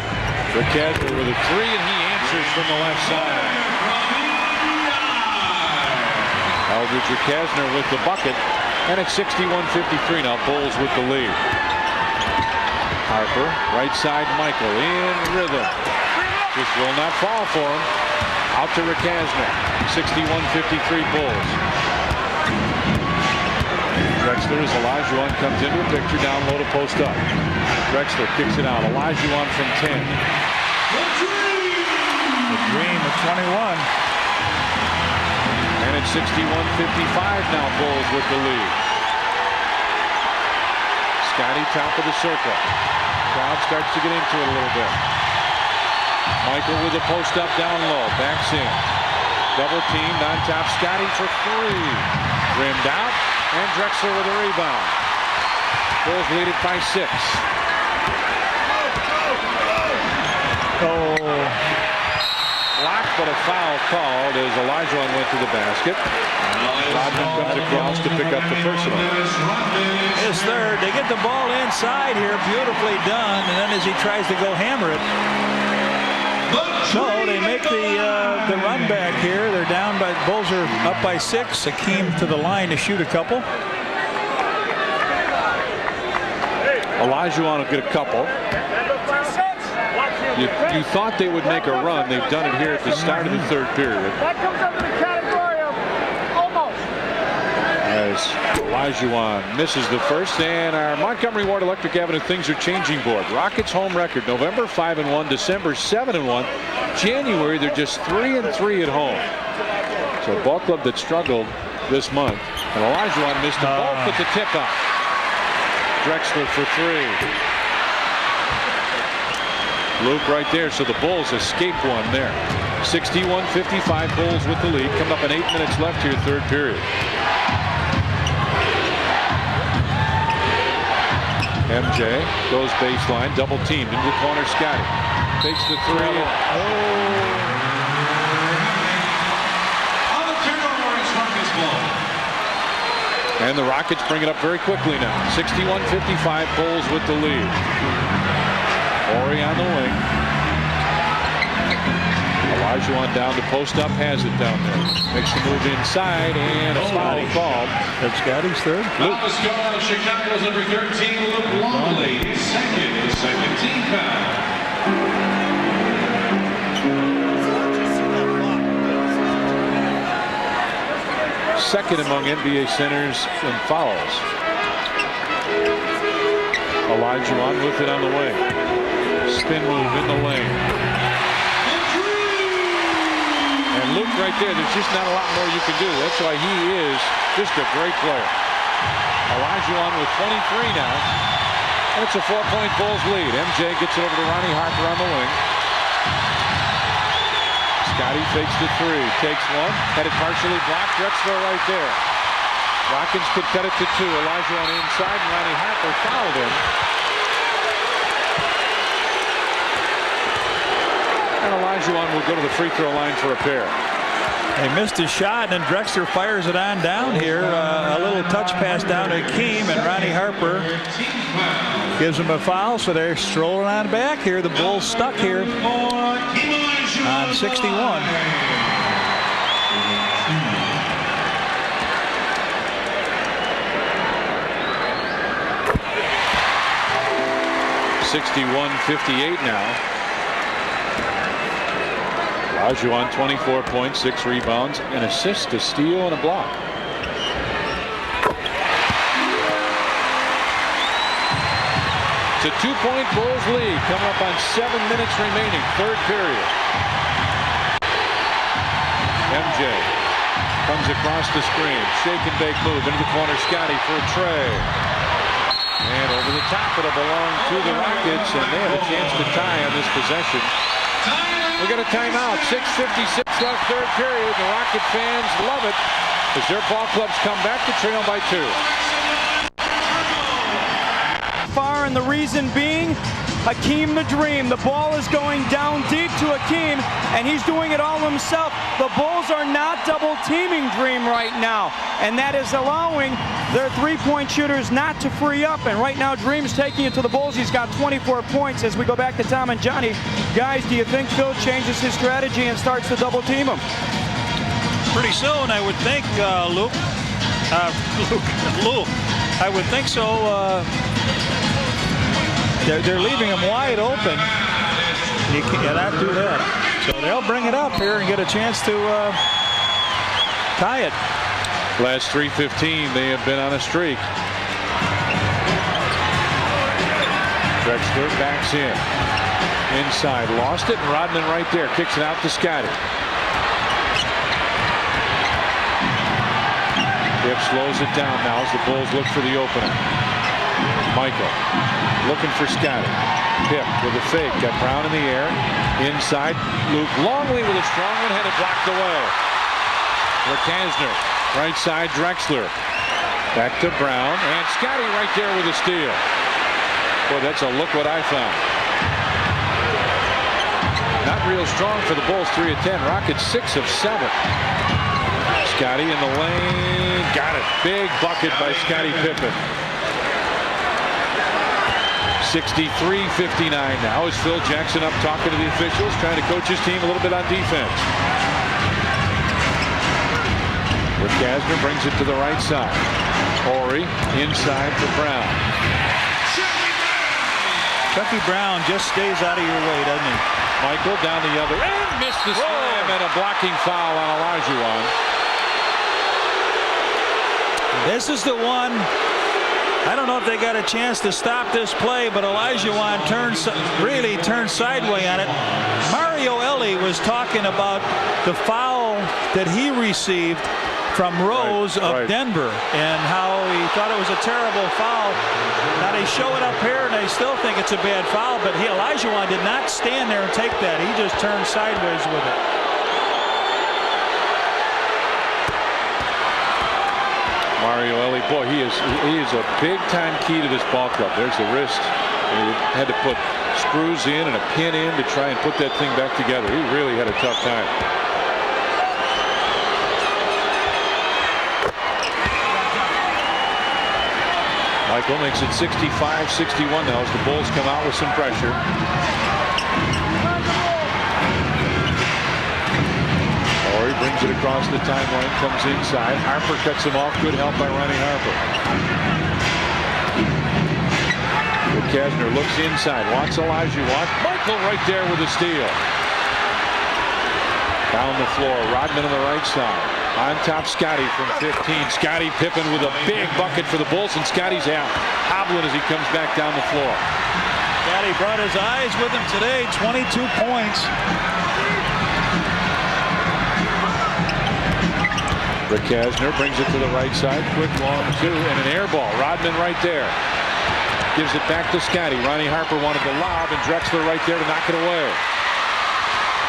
Rick Kasner with a 3, and he answers from the left side. Aldridge Kasner with the bucket, and it's 61-53 now. Bulls with the lead. Harper, right side, Michael in rhythm. Just will not fall for him. Out to Kasner. 61-53 Bulls. Drexler as Olajuwon comes into the picture, down low to post up. Drexler kicks it out. Olajuwon from 10. The dream of 21. And it's 61-55 now. Bulls with the lead. Scotty top of the circle. Crowd starts to get into it a little bit. Michael with a post up down low. Backs in. Double teamed on top. Scotty for 3. Rimmed out. And Drexler with a rebound. Bulls lead it by 6. Oh. Blocked, but a foul called as Olajuwon went to the basket. Rodman comes across to pick up the personal. His third. They get the ball inside here. Beautifully done. And then as he tries to go hammer it. No, they make the run back here. They're down by, Bulls are up by 6. Hakeem to the line to shoot a couple. Olajuwon will get a couple. You thought they would make a run. They've done it here at the start of the third period. That comes under the category of almost. As Olajuwon misses the first, and our Montgomery Ward Electric Avenue Things Are Changing board. Rockets home record, November 5-1, December 7-1. January, they're just 3-3 at home. So a ball club that struggled this month. And Olajuwon missed the ball with the tip out. Drexler for 3. Luke right there, so the Bulls escape one there. 61-55 Bulls with the lead. Coming up in 8 minutes left here, third period. MJ goes baseline, double teamed into the corner. Scotty takes the 3. And the Rockets bring it up very quickly now. 61-55 Bulls with the lead. Horry on the wing. Olajuwon down to post up, has it down there. Makes the move inside, and a foul called. That's Scotty's third. Luke. The score, Chicago's number 13, Luke Longley. Second team foul. Second among NBA centers in fouls. Olajuwon with it on the wing. Spin move in the lane. And Luke right there, there's just not a lot more you can do. That's why he is just a great player. Olajuwon with 23 now. That's a 4-point Bulls lead. MJ gets it over to Ronnie Harper on the wing. Scotty fakes the 3, takes one, had it partially blocked. Drexler right there. Rockets could cut it to 2. Olajuwon inside, and Ronnie Harper fouled him. And Olajuwon will go to the free throw line for a pair. They missed a shot, and then Drexler fires it on down here. A little touch pass down to Hakeem, and Ronnie Harper gives him a foul, so they're strolling on back here. The Bulls stuck here on 61. 61-58 now. Olajuwon 24 points, 6 rebounds, an assist, a steal, and a block. It's a 2-point Bulls lead coming up on 7 minutes remaining, third period. MJ comes across the screen, shake and bake move into the corner. Scotty for a tray. And over the top, it'll belong to the Rockets, and they have a chance to tie on this possession. We got a timeout. 6:56 left, third period. The Rocket fans love it as their ball clubs come back to trail by 2. Far, and the reason being Hakeem the Dream. The ball is going down deep to Hakeem, and he's doing it all himself. The Bulls are not double teaming Dream right now, and that is allowing their three-point shooters not to free up. And right now, Dream's taking it to the Bulls. He's got 24 points. As we go back to Tom and Johnny, guys, do you think Phil changes his strategy and starts to double team him? Pretty soon, I would think, Luke. I would think so. They're leaving him wide open. You cannot do that. So they'll bring it up here and get a chance to tie it. Last 3:15, they have been on a streak. Drexler backs in. Inside, lost it, and Rodman right there. Kicks it out to Scotty. Pip slows it down now as the Bulls look for the opener. Michael looking for Scotty. Pip with a fake. Got Brown in the air. Inside. Luke Longley with a strong one. Had it blocked away. Rakasner. Right side. Drexler. Back to Brown. And Scotty right there with a steal. Boy, that's a look what I found. Not real strong for the Bulls. 3 of 10. Rockets 6 of 7. Scotty in the lane. Got it. Big bucket by Scottie Pippen. 63-59 now as Phil Jackson up talking to the officials, trying to coach his team a little bit on defense. Rakasner brings it to the right side. Horry inside for Brown. Chucky Brown just stays out of your way, doesn't he? Michael down the other end, missed the slam, and a blocking foul on Olajuwon. This is the one. I don't know if they got a chance to stop this play, but Olajuwon really turned sideways on it. Mario Elie was talking about the foul that he received from Rose of Denver and how he thought it was a terrible foul. Now they show it up here and they still think it's a bad foul, but Olajuwon did not stand there and take that. He just turned sideways with it. Mario Elie, boy, he is a big-time key to this ball club. There's the wrist. He had to put screws in and a pin in to try and put that thing back together. He really had a tough time. Michael makes it 65-61 now as the Bulls come out with some pressure. He brings it across the timeline, comes inside. Harper cuts him off. Good help by Ronnie Harper. Rakasner looks inside, wants Olajuwon. Michael right there with a steal. Down the floor, Rodman on the right side. On top, Scotty from 15. Scottie Pippen with a big bucket for the Bulls, and Scotty's out, hobbling as he comes back down the floor. Scotty brought his eyes with him today. 22 points. Rakasner brings it to the right side. Quick long two and an air ball. Rodman right there. Gives it back to Scotty. Ronnie Harper wanted the lob and Drexler right there to knock it away.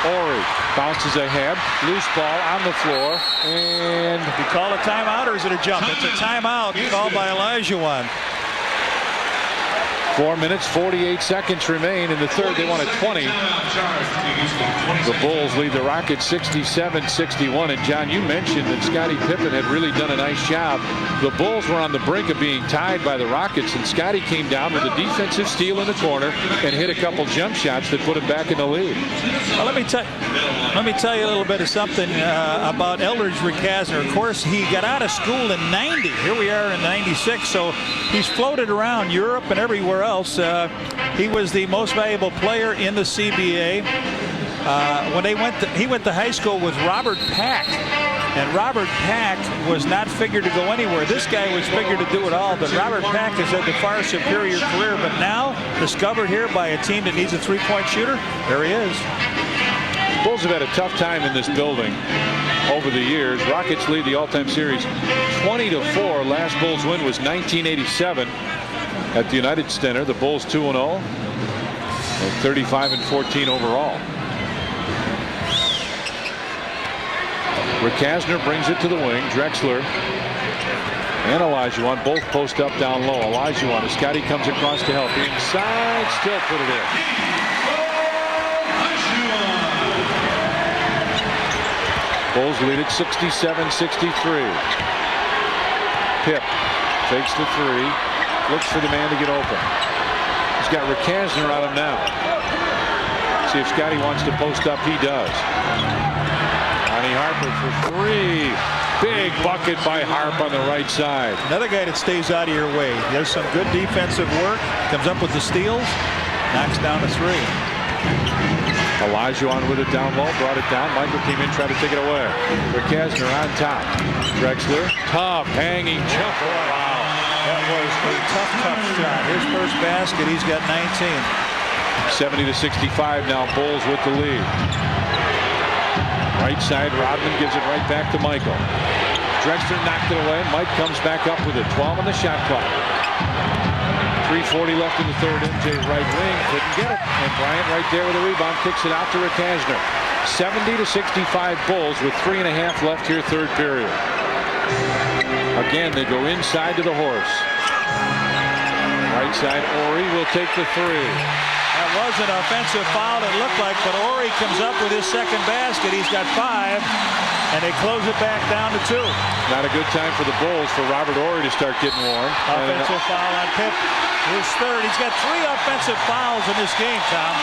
Horry bounces ahead. Loose ball on the floor. And you call a timeout or is it a jump? It's a timeout called by Olajuwon. 4 minutes, 48 seconds remain in the third. They won at 20. The Bulls lead the Rockets 67-61. And John, you mentioned that Scottie Pippen had really done a nice job. The Bulls were on the brink of being tied by the Rockets, and Scotty came down with a defensive steal in the corner and hit a couple jump shots that put him back in the lead. Well, let me tell you a little bit of something about Eldridge Rakasner. Of course, he got out of school in 90. Here we are in 96, so he's floated around Europe and everywhere else. He was the most valuable player in the CBA. When he went to high school with Robert Pack, and Robert Pack was not figured to go anywhere. This guy was figured to do it all, but Robert Pack has had the far superior career. But now discovered here by a team that needs a three-point shooter. There he is. Bulls have had a tough time in this building over the years. Rockets lead the all-time series 20-4. Last Bulls win was 1987 at the United Center. The Bulls 2-0 and 35-14 overall. Rakasner brings it to the wing. Drexler and Olajuwon both post up down low. Olajuwon, as Scotty comes across to help inside, still put it in. Bulls lead at 67-63. Pip fakes the three, looks for the man to get open. He's got Rakasner on him now. See if Scotty wants to post up. He does. Ronnie Harper for three. Big bucket by Harp on the right side. Another guy that stays out of your way. He does some good defensive work. Comes up with the steals. Knocks down a three. Olajuwon with it down low. Brought it down. Michael came in, tried to take it away. Rakasner on top. Drexler. Tough hanging jumper. Wow. That was a tough shot. His first basket. He's got 19. 70-65 now. Bulls with the lead. Right side, Rodman gives it right back to Michael. Drexler knocked it away. Mike comes back up with it. 12 on the shot clock. 3:40 left in the third. MJ right wing couldn't get it, and Bryant right there with a rebound kicks it out to Rakasner. 70-65 Bulls with 3.5 left here, third period. Again, they go inside to the horse. Right side, Ori will take the three. That was an offensive foul, it looked like, but Ori comes up with his second basket. He's got 5, and they close it back down to 2. Not a good time for the Bulls for Robert Ori to start getting warm. Offensive foul on Pip. His third. He's got 3 offensive fouls in this game, Tom.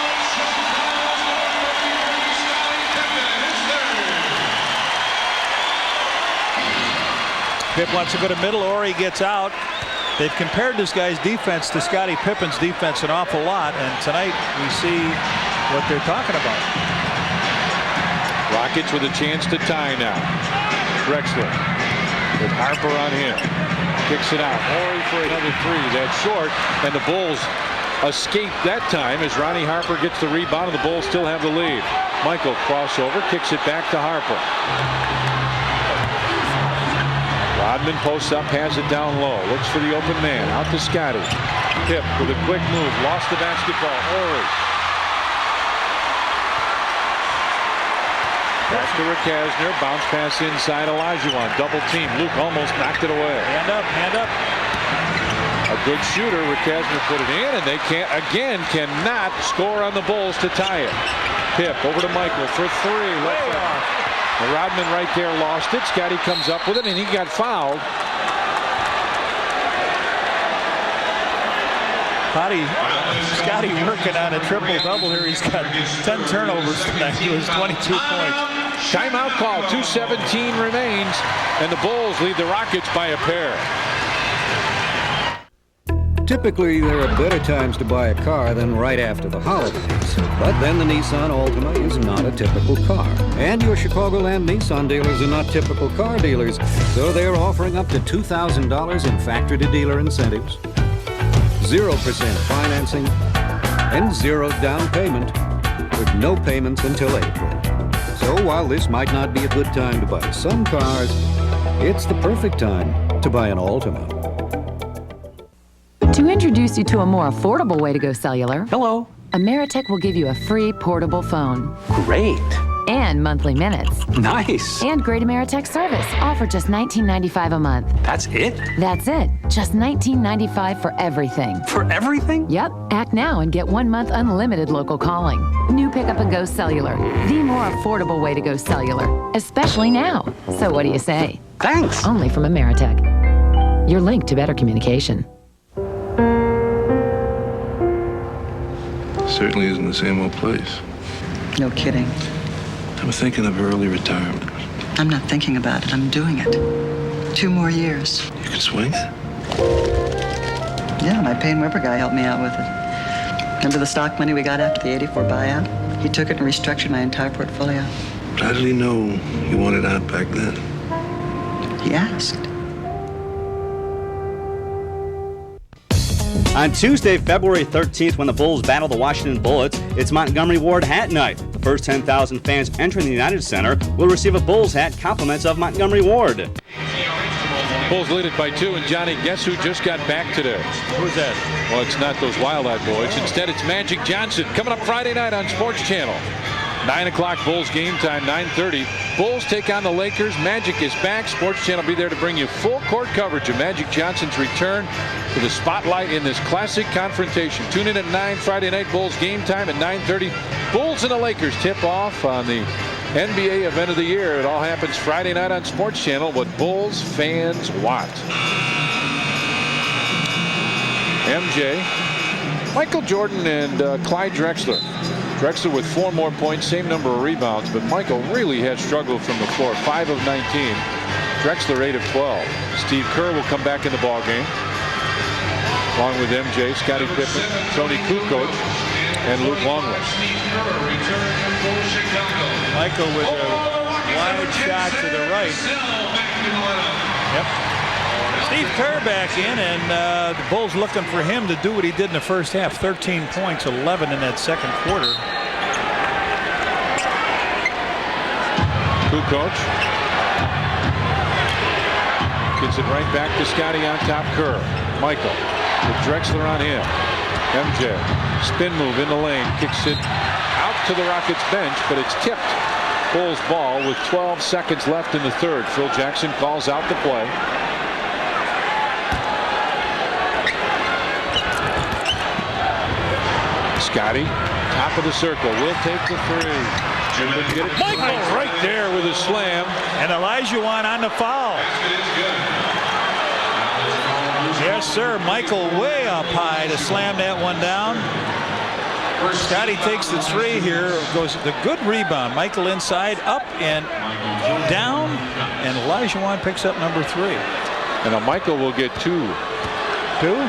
Pip wants to go to middle. Ori gets out. They've compared this guy's defense to Scottie Pippen's defense an awful lot, and tonight we see what they're talking about. Rockets with a chance to tie now. Drexler with Harper on him. Kicks it out. Ori for another three. That's short, and the Bulls escape that time as Ronnie Harper gets the rebound, and the Bulls still have the lead. Michael crossover, kicks it back to Harper. Rodman posts up, has it down low, looks for the open man, out to Scotty. Pip with a quick move, lost the basketball. Ori. Back to Rakasner, bounce pass inside Olajuwon, double team. Luke almost knocked it away. Hand up, hand up. A good shooter, Rakasner put it in, and they cannot score on the Bulls to tie it. Pip over to Michael for three. Way off. Rodman right there lost it. Scotty comes up with it, and he got fouled. Scotty working on a triple-double here. He's got 10 turnovers tonight to his 22 points. Timeout call. 2:17 remains, and the Bulls lead the Rockets by a pair. Typically, there are better times to buy a car than right after the holidays. But then the Nissan Altima is not a typical car. And your Chicagoland Nissan dealers are not typical car dealers, so they're offering up to $2,000 in factory-to-dealer incentives, 0% financing, and 0 down payment, with no payments until April. So while this might not be a good time to buy some cars, it's the perfect time to buy an Altima. To introduce you to a more affordable way to go cellular. Hello. Ameritech will give you a free portable phone. Great. And monthly minutes. Nice. And great Ameritech service, all for just $19.95 a month. That's it? That's it. Just $19.95 for everything. For everything? Yep. Act now and get 1 month unlimited local calling. New Pickup and Go Cellular. The more affordable way to go cellular. Especially now. So what do you say? Thanks. Only from Ameritech. Your link to better communication. Certainly isn't the same old place. No kidding. I'm thinking of early retirement. I'm not thinking about it. I'm doing it. 2 more years. You can swing it? Yeah, my Payne Weber guy helped me out with it. Remember the stock money we got after the '84 buyout? He took it and restructured my entire portfolio. But how did he know you wanted out back then? He asked. On Tuesday, February 13th, when the Bulls battle the Washington Bullets, it's Montgomery Ward Hat Night. The first 10,000 fans entering the United Center will receive a Bulls hat compliments of Montgomery Ward. Bulls lead it by 2, and Johnny, guess who just got back today? Who's that? Well, it's not those Wild-Eyed Boys. Instead, it's Magic Johnson coming up Friday night on Sports Channel. 9 o'clock Bulls game time, 9:30. Bulls take on the Lakers. Magic is back. Sports Channel will be there to bring you full court coverage of Magic Johnson's return to the spotlight in this classic confrontation. Tune in at 9 Friday night. Bulls game time at 9:30. Bulls and the Lakers tip off on the NBA event of the year. It all happens Friday night on Sports Channel. What Bulls fans want. MJ, Michael Jordan, and Clyde Drexler. Drexler with 4 more points, same number of rebounds, but Michael really has struggled from the floor. 5 of 19. Drexler 8 of 12. Steve Kerr will come back in the ball game, along with MJ, Scottie Pippen, Tony Kukoc, and Luke Longley. Michael with a wide shot to the right. Yep. Steve Kerr back in, and the Bulls looking for him to do what he did in the first half. 13 points, 11 in that second quarter. Kukoc gets it right back to Scottie on top. Kerr. Michael with Drexler on him. MJ, spin move in the lane, kicks it out to the Rockets bench, but it's tipped. Bulls ball with 12 seconds left in the third. Phil Jackson calls out the play. Scottie, top of the circle, will take the three. Get it. Michael right there with a slam. And Olajuwon on the foul. Yes, sir. Michael way up high to slam that one down. Scottie takes the three here. Goes the good rebound. Michael inside, up and down. And Olajuwon picks up number 3. And now Michael will get 2. 2?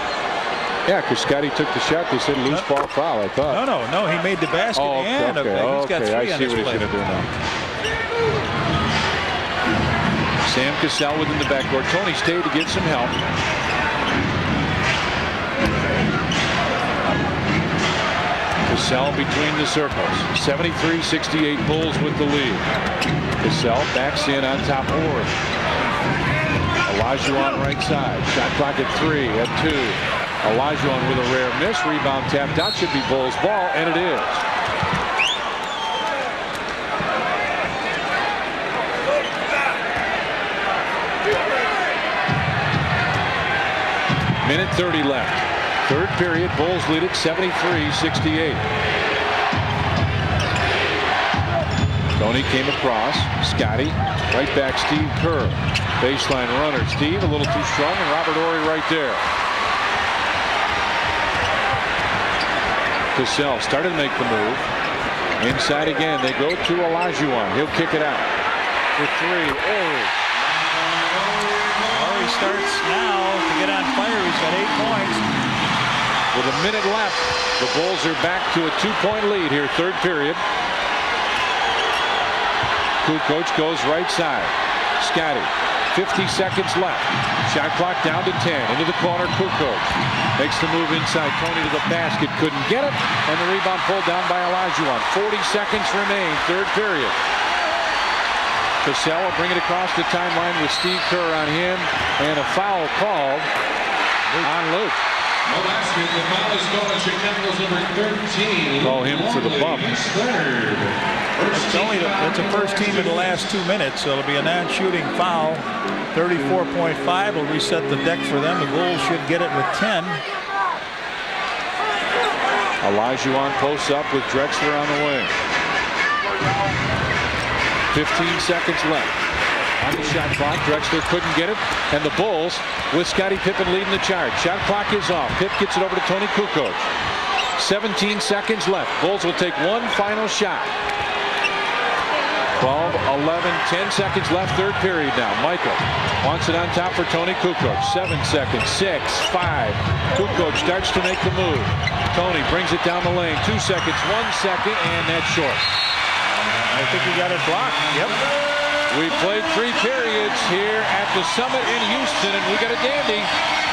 Yeah, because Scottie took the shot. They said loose ball foul, I thought. No. He made the basket and he's got 3 I on see his what he's play. going to do now. Sam Cassell within the backcourt. Tony stayed to get some help. Cassell between the circles. 73-68 Bulls with the lead. Cassell backs in on top Orr. Olajuwon right side. Shot clock at 3, at 2. Olajuwon with a rare miss. Rebound tapped out. Should be Bulls ball, and it is. Minute 30 left. Third period. Bulls lead it 73-68. Tony came across. Scottie. Right back Steve Kerr. Baseline runner. Steve a little too strong, and Robert Horry right there. Cassell started to make the move. Inside again. They go to Olajuwon. He'll kick it out. For 3. Horry starts now to get on fire. He's got 8 points. With a minute left, the Bulls are back to a 2-point lead here, third period. Kukoc goes right side. Scottie, 50 seconds left. Shot clock down to 10. Into the corner, Kukoc makes the move inside. Tony to the basket, couldn't get it, and the rebound pulled down by Olajuwon. 40 seconds remain, third period. Cassell will bring it across the timeline with Steve Kerr on him, and a foul called on Luke. No basket. The foul is called on Chicago's number 13. Call him for the bump. It's a first team in the last 2 minutes, so it'll be a non-shooting foul. 34.5 will reset the deck for them. The Bulls should get it with 10. Olajuwon posts up with Drexler on the wing. 15 seconds left on the shot clock. Drexler couldn't get it, and the Bulls with Scottie Pippen leading the charge. Shot clock is off. Pip gets it over to Tony Kukoc. 17 seconds left. Bulls will take one final shot. 12, 11, 10 seconds left, third period now. Michael wants it on top for Tony Kukoc. 7 seconds, 6, 5. Kukoc starts to make the move. Tony brings it down the lane. 2 seconds, 1 second, and that's short. I think he got it blocked. Yep. We played 3 periods here at the Summit in Houston, and we got a dandy.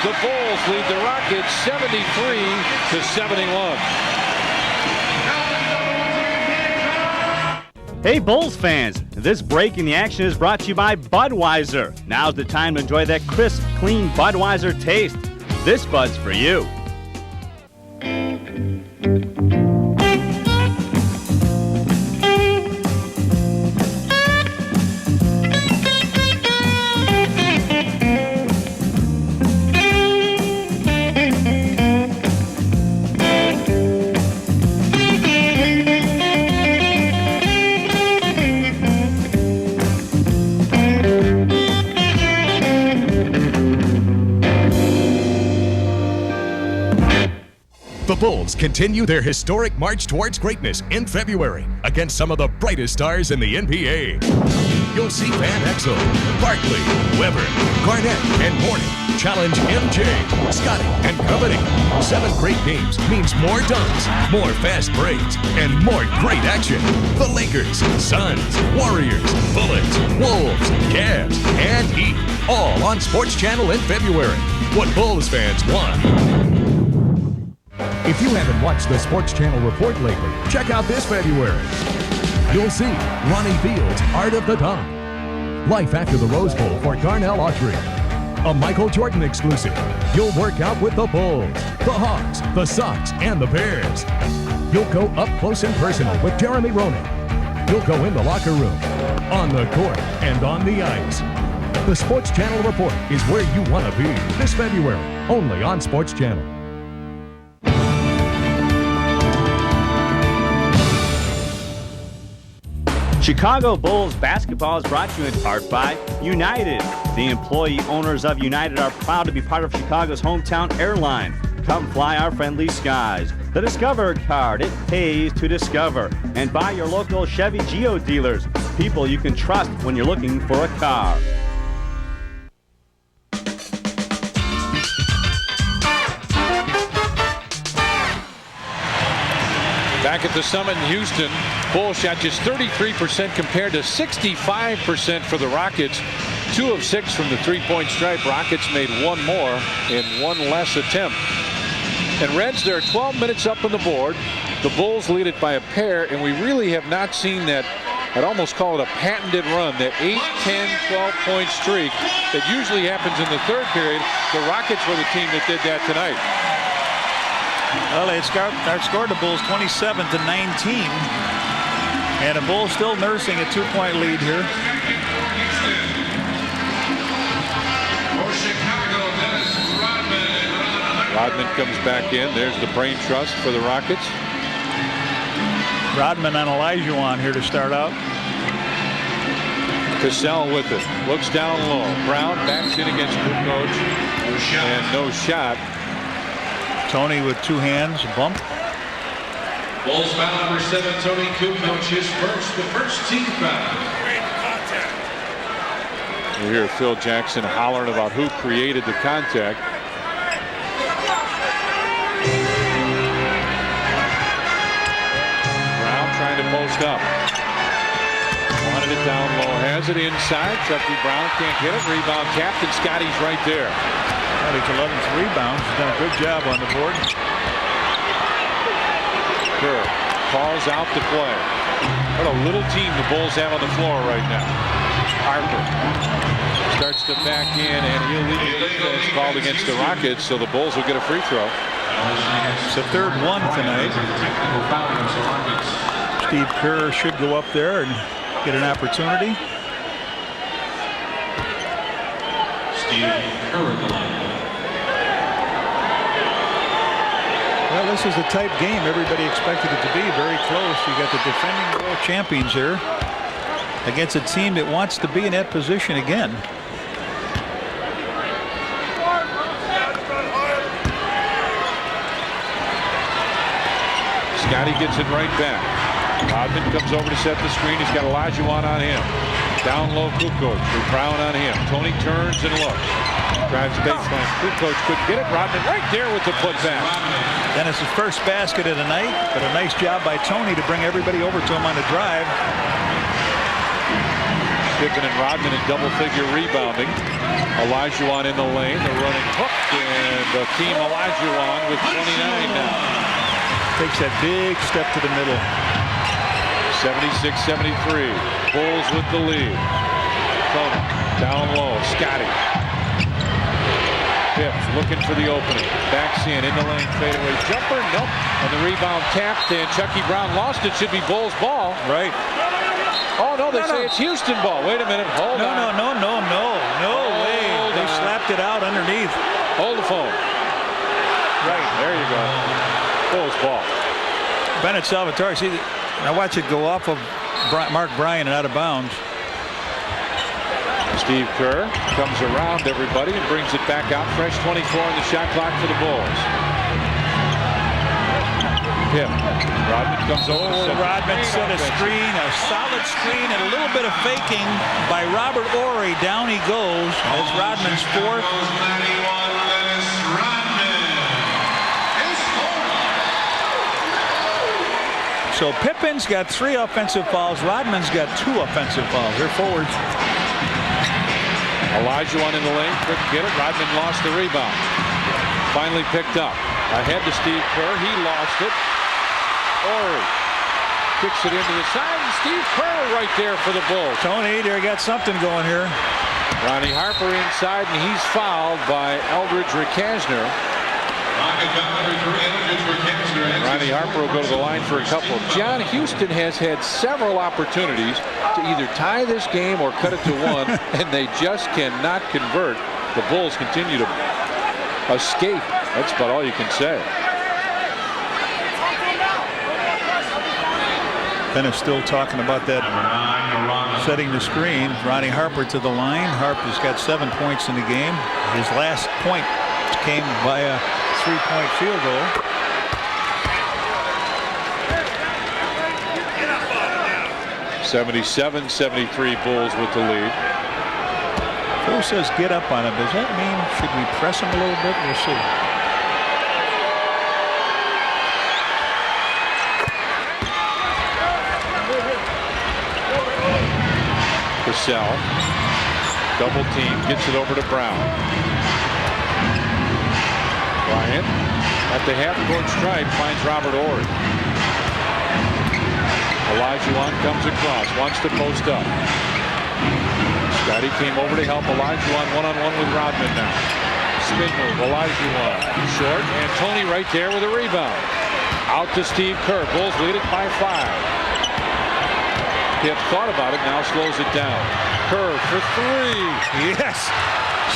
The Bulls lead the Rockets 73-71. Hey Bulls fans, this break in the action is brought to you by Budweiser. Now's the time to enjoy that crisp, clean Budweiser taste. This Bud's for you. The Bulls continue their historic march towards greatness in February against some of the brightest stars in the NBA. You'll see Van Exel, Barkley, Weber, Garnett, and Morning challenge MJ, Scotty, and company. 7 great games means more dunks, more fast breaks, and more great action. The Lakers, Suns, Warriors, Bullets, Wolves, Cavs, and Heat, all on Sports Channel in February. What Bulls fans want. If you haven't watched the Sports Channel report lately, check out this February. You'll see Ronnie Fields' Art of the Dunk, Life After the Rose Bowl for Darnell Autry, a Michael Jordan exclusive. You'll work out with the Bulls, the Hawks, the Sox, and the Bears. You'll go up close and personal with Jeremy Roenick. You'll go in the locker room, on the court, and on the ice. The Sports Channel report is where you want to be this February, only on Sports Channel. Chicago Bulls basketball is brought to you in part by United. The employee owners of United are proud to be part of Chicago's hometown airline. Come fly our friendly skies. The Discover card, it pays to discover. And buy your local Chevy Geo dealers, people you can trust when you're looking for a car. Back at the Summit in Houston, Bulls shot just 33% compared to 65% for the Rockets. 2 of 6 from the three-point stripe. Rockets made 1 more in 1 less attempt. And Reds, they're 12 minutes up on the board. The Bulls lead it by a pair, and we really have not seen that. I'd almost call it a patented run, that 8, 10, 12-point streak that usually happens in the third period. The Rockets were the team that did that tonight. Well, they outscored the Bulls 27-19. And the Bulls still nursing a 2-point lead here. Rodman comes back in. There's the brain trust for the Rockets. Rodman and Olajuwon here to start out. Cassell with it. Looks down low. Brown backs in against Kukoc. And no shot. Tony with 2 hands, bump. Bulls foul number 7, Tony Kukoc, his the first team foul. We hear Phil Jackson hollering about who created the contact. Brown trying to post up. Wanted it down low, has it inside. Chucky Brown can't get it. Rebound tapped, and Scotty's right there. He's 11th rebounds. He's done a good job on the board. Kerr calls out the play. What a little team the Bulls have on the floor right now. Harper starts to back in, and illegal defense called against the Rockets, so the Bulls will get a free throw. It's the third one tonight. Steve Kerr should go up there and get an opportunity. Steve Kerr at the line. Well, this is the type game everybody expected it to be. Very close. You got the defending world champions here against a team that wants to be in that position again. Scotty gets it right back. Rodman comes over to set the screen. He's got Olajuwon on him. Down low, Kukoc with Brown on him. Tony turns and looks. Drives baseline. Kukoc couldn't get it. Rodman right there with the putback. And it's his first basket of the night, but a nice job by Tony to bring everybody over to him on the drive. Pippen and Rodman in double-figure rebounding. Olajuwon in the lane. The running hook, and the team Olajuwon with 29 now. Takes that big step to the middle. 76-73. Bulls with the lead. Tony down low. Scotty. Pips looking for the opening. Backs in the lane. Fadeaway jumper. Nope. And the rebound tapped, and Chucky Brown lost it. Should be Bulls ball. Right. Oh, no, they say it's Houston ball. Wait a minute. Hold on. No way. They slapped it out underneath. Hold the phone. Right. There you go. Bulls ball. Bennett Salvatore. See, now watch it go off of Mark Bryan and out of bounds. Steve Kerr comes around everybody and brings it back out. Fresh 24 on the shot clock for the Bulls. Pip. Rodman comes over. Rodman set a screen, a solid screen, and a little bit of faking by Robert Ory. Down he goes as Rodman's fourth. So Pippen's got 3 offensive fouls. Rodman's got 2 offensive fouls. They're forwards. Olajuwon in the lane, couldn't get it. Rodman lost the rebound. Finally picked up. Ahead to Steve Kerr. He lost it. Ory kicks it into the side, and Steve Kerr right there for the Bulls. Tony, they got something going here. Ronnie Harper inside, and he's fouled by Eldridge Rakasner. Ronnie Harper will go to the line for a couple. John, Houston has had several opportunities to either tie this game or cut it to 1, and they just cannot convert. The Bulls continue to escape. That's about all you can say. Ben is still talking about that setting the screen. Ronnie Harper to the line. Harper's got 7 points in the game. His last point came by a 3-point field goal. (77-73) Bulls with the lead. Phil says get up on him. Does that mean should we press him a little bit? We'll see. Cassell, double team, gets it over to Brown. Bryant at the half-court stripe finds Robert Ory. Olajuwon comes across, wants to post up. Scotty came over to help Olajuwon one-on-one with Rodman now. Spin move, Olajuwon short, and Tony right there with a rebound. Out to Steve Kerr. Bulls lead it by 5. Pip thought about it, now slows it down. Kerr for 3. Yes.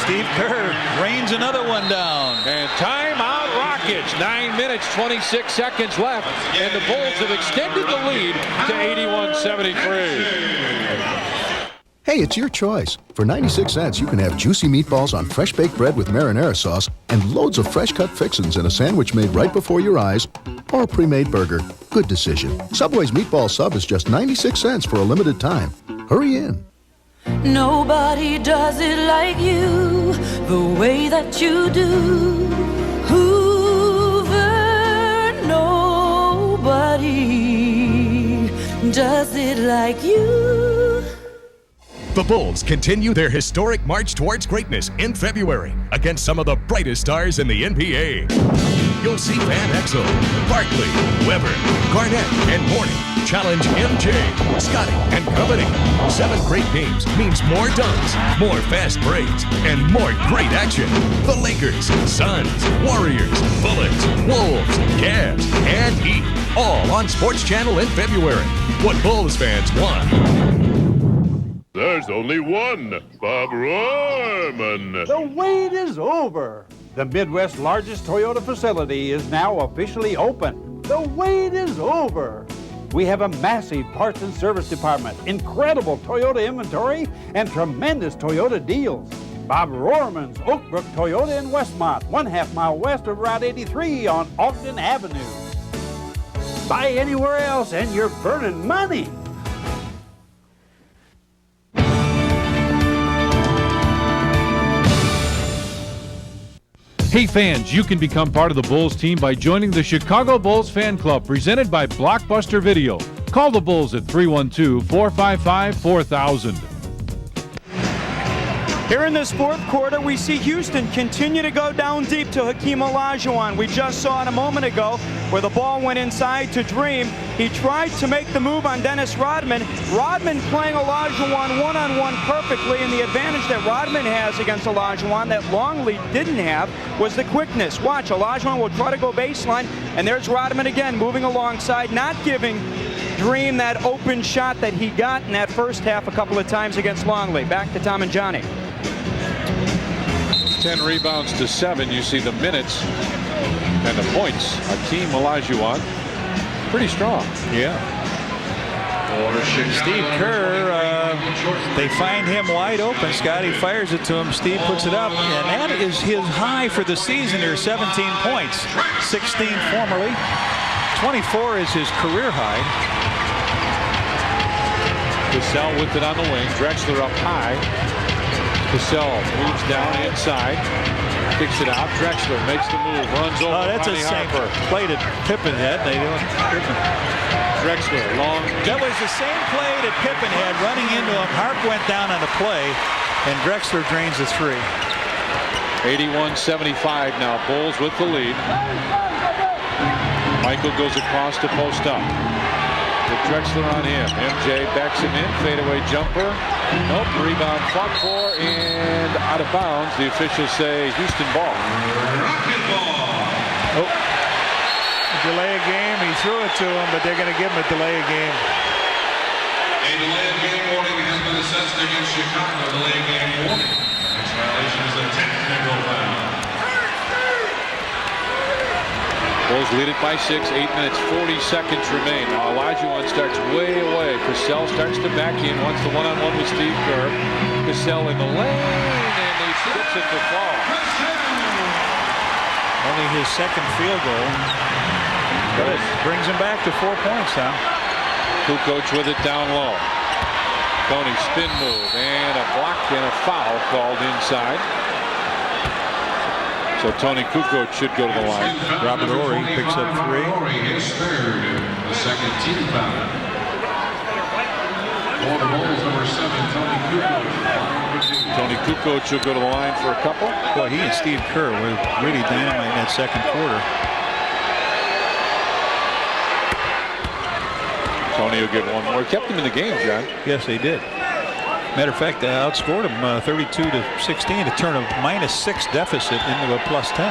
Steve Kerr rains another one down. And timeout Rockets. 9 minutes, 26 seconds left. And the Bulls have extended the lead to 81-73. Hey, it's your choice. For 96 cents, you can have juicy meatballs on fresh baked bread with marinara sauce and loads of fresh cut fixins in a sandwich made right before your eyes, or a pre-made burger. Good decision. Subway's meatball sub is just 96 cents for a limited time. Hurry in. Nobody does it like you, the way that you do. Hoover, nobody does it like you. The Bulls continue their historic march towards greatness in February against some of the brightest stars in the NBA. You'll see Van Exel, Barkley, Weber, Garnett, and Mourning challenge MJ, Scotty, and company. 7 great games means more dunks, more fast breaks, and more great action. The Lakers, Suns, Warriors, Bullets, Wolves, Cavs, and Heat, all on Sports Channel in February. What Bulls fans want. There's only one, Bob Rohrman. The wait is over. The Midwest's largest Toyota facility is now officially open. The wait is over. We have a massive parts and service department, incredible Toyota inventory, and tremendous Toyota deals. Bob Rohrman's Oak Brook Toyota in Westmont, 1/2 mile west of Route 83 on Ogden Avenue. Buy anywhere else and you're burning money. Hey fans, you can become part of the Bulls team by joining the Chicago Bulls Fan Club presented by Blockbuster Video. Call the Bulls at 312-455-4000. Here in this fourth quarter, we see Houston continue to go down deep to Hakeem Olajuwon. We just saw it a moment ago where the ball went inside to Dream. He tried to make the move on Dennis Rodman. Rodman playing Olajuwon one-on-one perfectly, and the advantage that Rodman has against Olajuwon that Longley didn't have was the quickness. Watch, Olajuwon will try to go baseline, and there's Rodman again moving alongside, not giving Dream that open shot that he got in that first half a couple of times against Longley. Back to Tom and Johnny. 10 rebounds to 7. You see the minutes and the points. Hakeem Olajuwon, pretty strong. Yeah. Steve Kerr, they find him wide open. Scotty fires it to him. Steve puts it up, and that is his high for the season here, 17 points. 16 formerly. 24 is his career high. Cassell with it on the wing. Drexler up high. Cassell moves down inside. Kicks it out. Drexler makes the move. Runs over. Oh, that's Ronnie the same Harper. play that Pippen had. They don't. Drexler long. That was the same play that Pippen had running into him. Harp went down on the play, and Drexler drains the three. 81-75 now. Bulls with the lead. Michael goes across to post up. With Drexler on him. MJ backs him in. Fadeaway jumper. Nope. Rebound fought for and out of bounds. The officials say Houston ball. Oh. Delay a game. He threw it to him, but they're going to give him a delay a game. A delay of game warning has been assessed against Chicago. Delay of game warning. Next violation is a technical foul. Bulls lead it by 6. 8 minutes 40 seconds remain. Now Olajuwon starts way away. Cassell starts to back in. Wants the one-on-one with Steve Kerr. Cassell in the lane, and he skips it to fall. Only his second field goal. But it brings him back to 4 points now. Kukoc with it down low. Tony spin move and a block and a foul called inside. So Tony Kukoc should go to the line. Robert Horry picks up 3. His third, the second team foul. For the Bulls, number 7, Tony Kukoc. Tony Kukoc will go to the line for a couple. Boy, he and Steve Kerr were really dynamite in that second quarter. Tony will get one more. Kept him in the game, John. Yes, they did. Matter of fact, they outscored him 32-16 to turn a -6 deficit into a +10.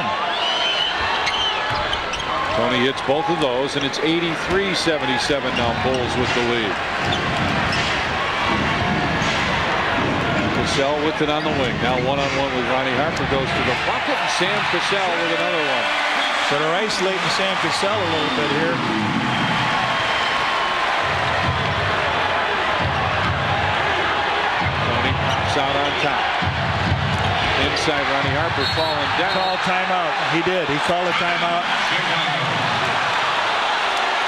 Tony hits both of those, and it's 83-77 now. Bulls with the lead. Cassell with it on the wing. Now one-on-one with Ronnie Harper. Goes to the bucket, and Sam Cassell with another one. So they're isolating Sam Cassell a little bit here. Out on top. Inside, Ronnie Harper falling down. Call timeout. He did. He called a timeout.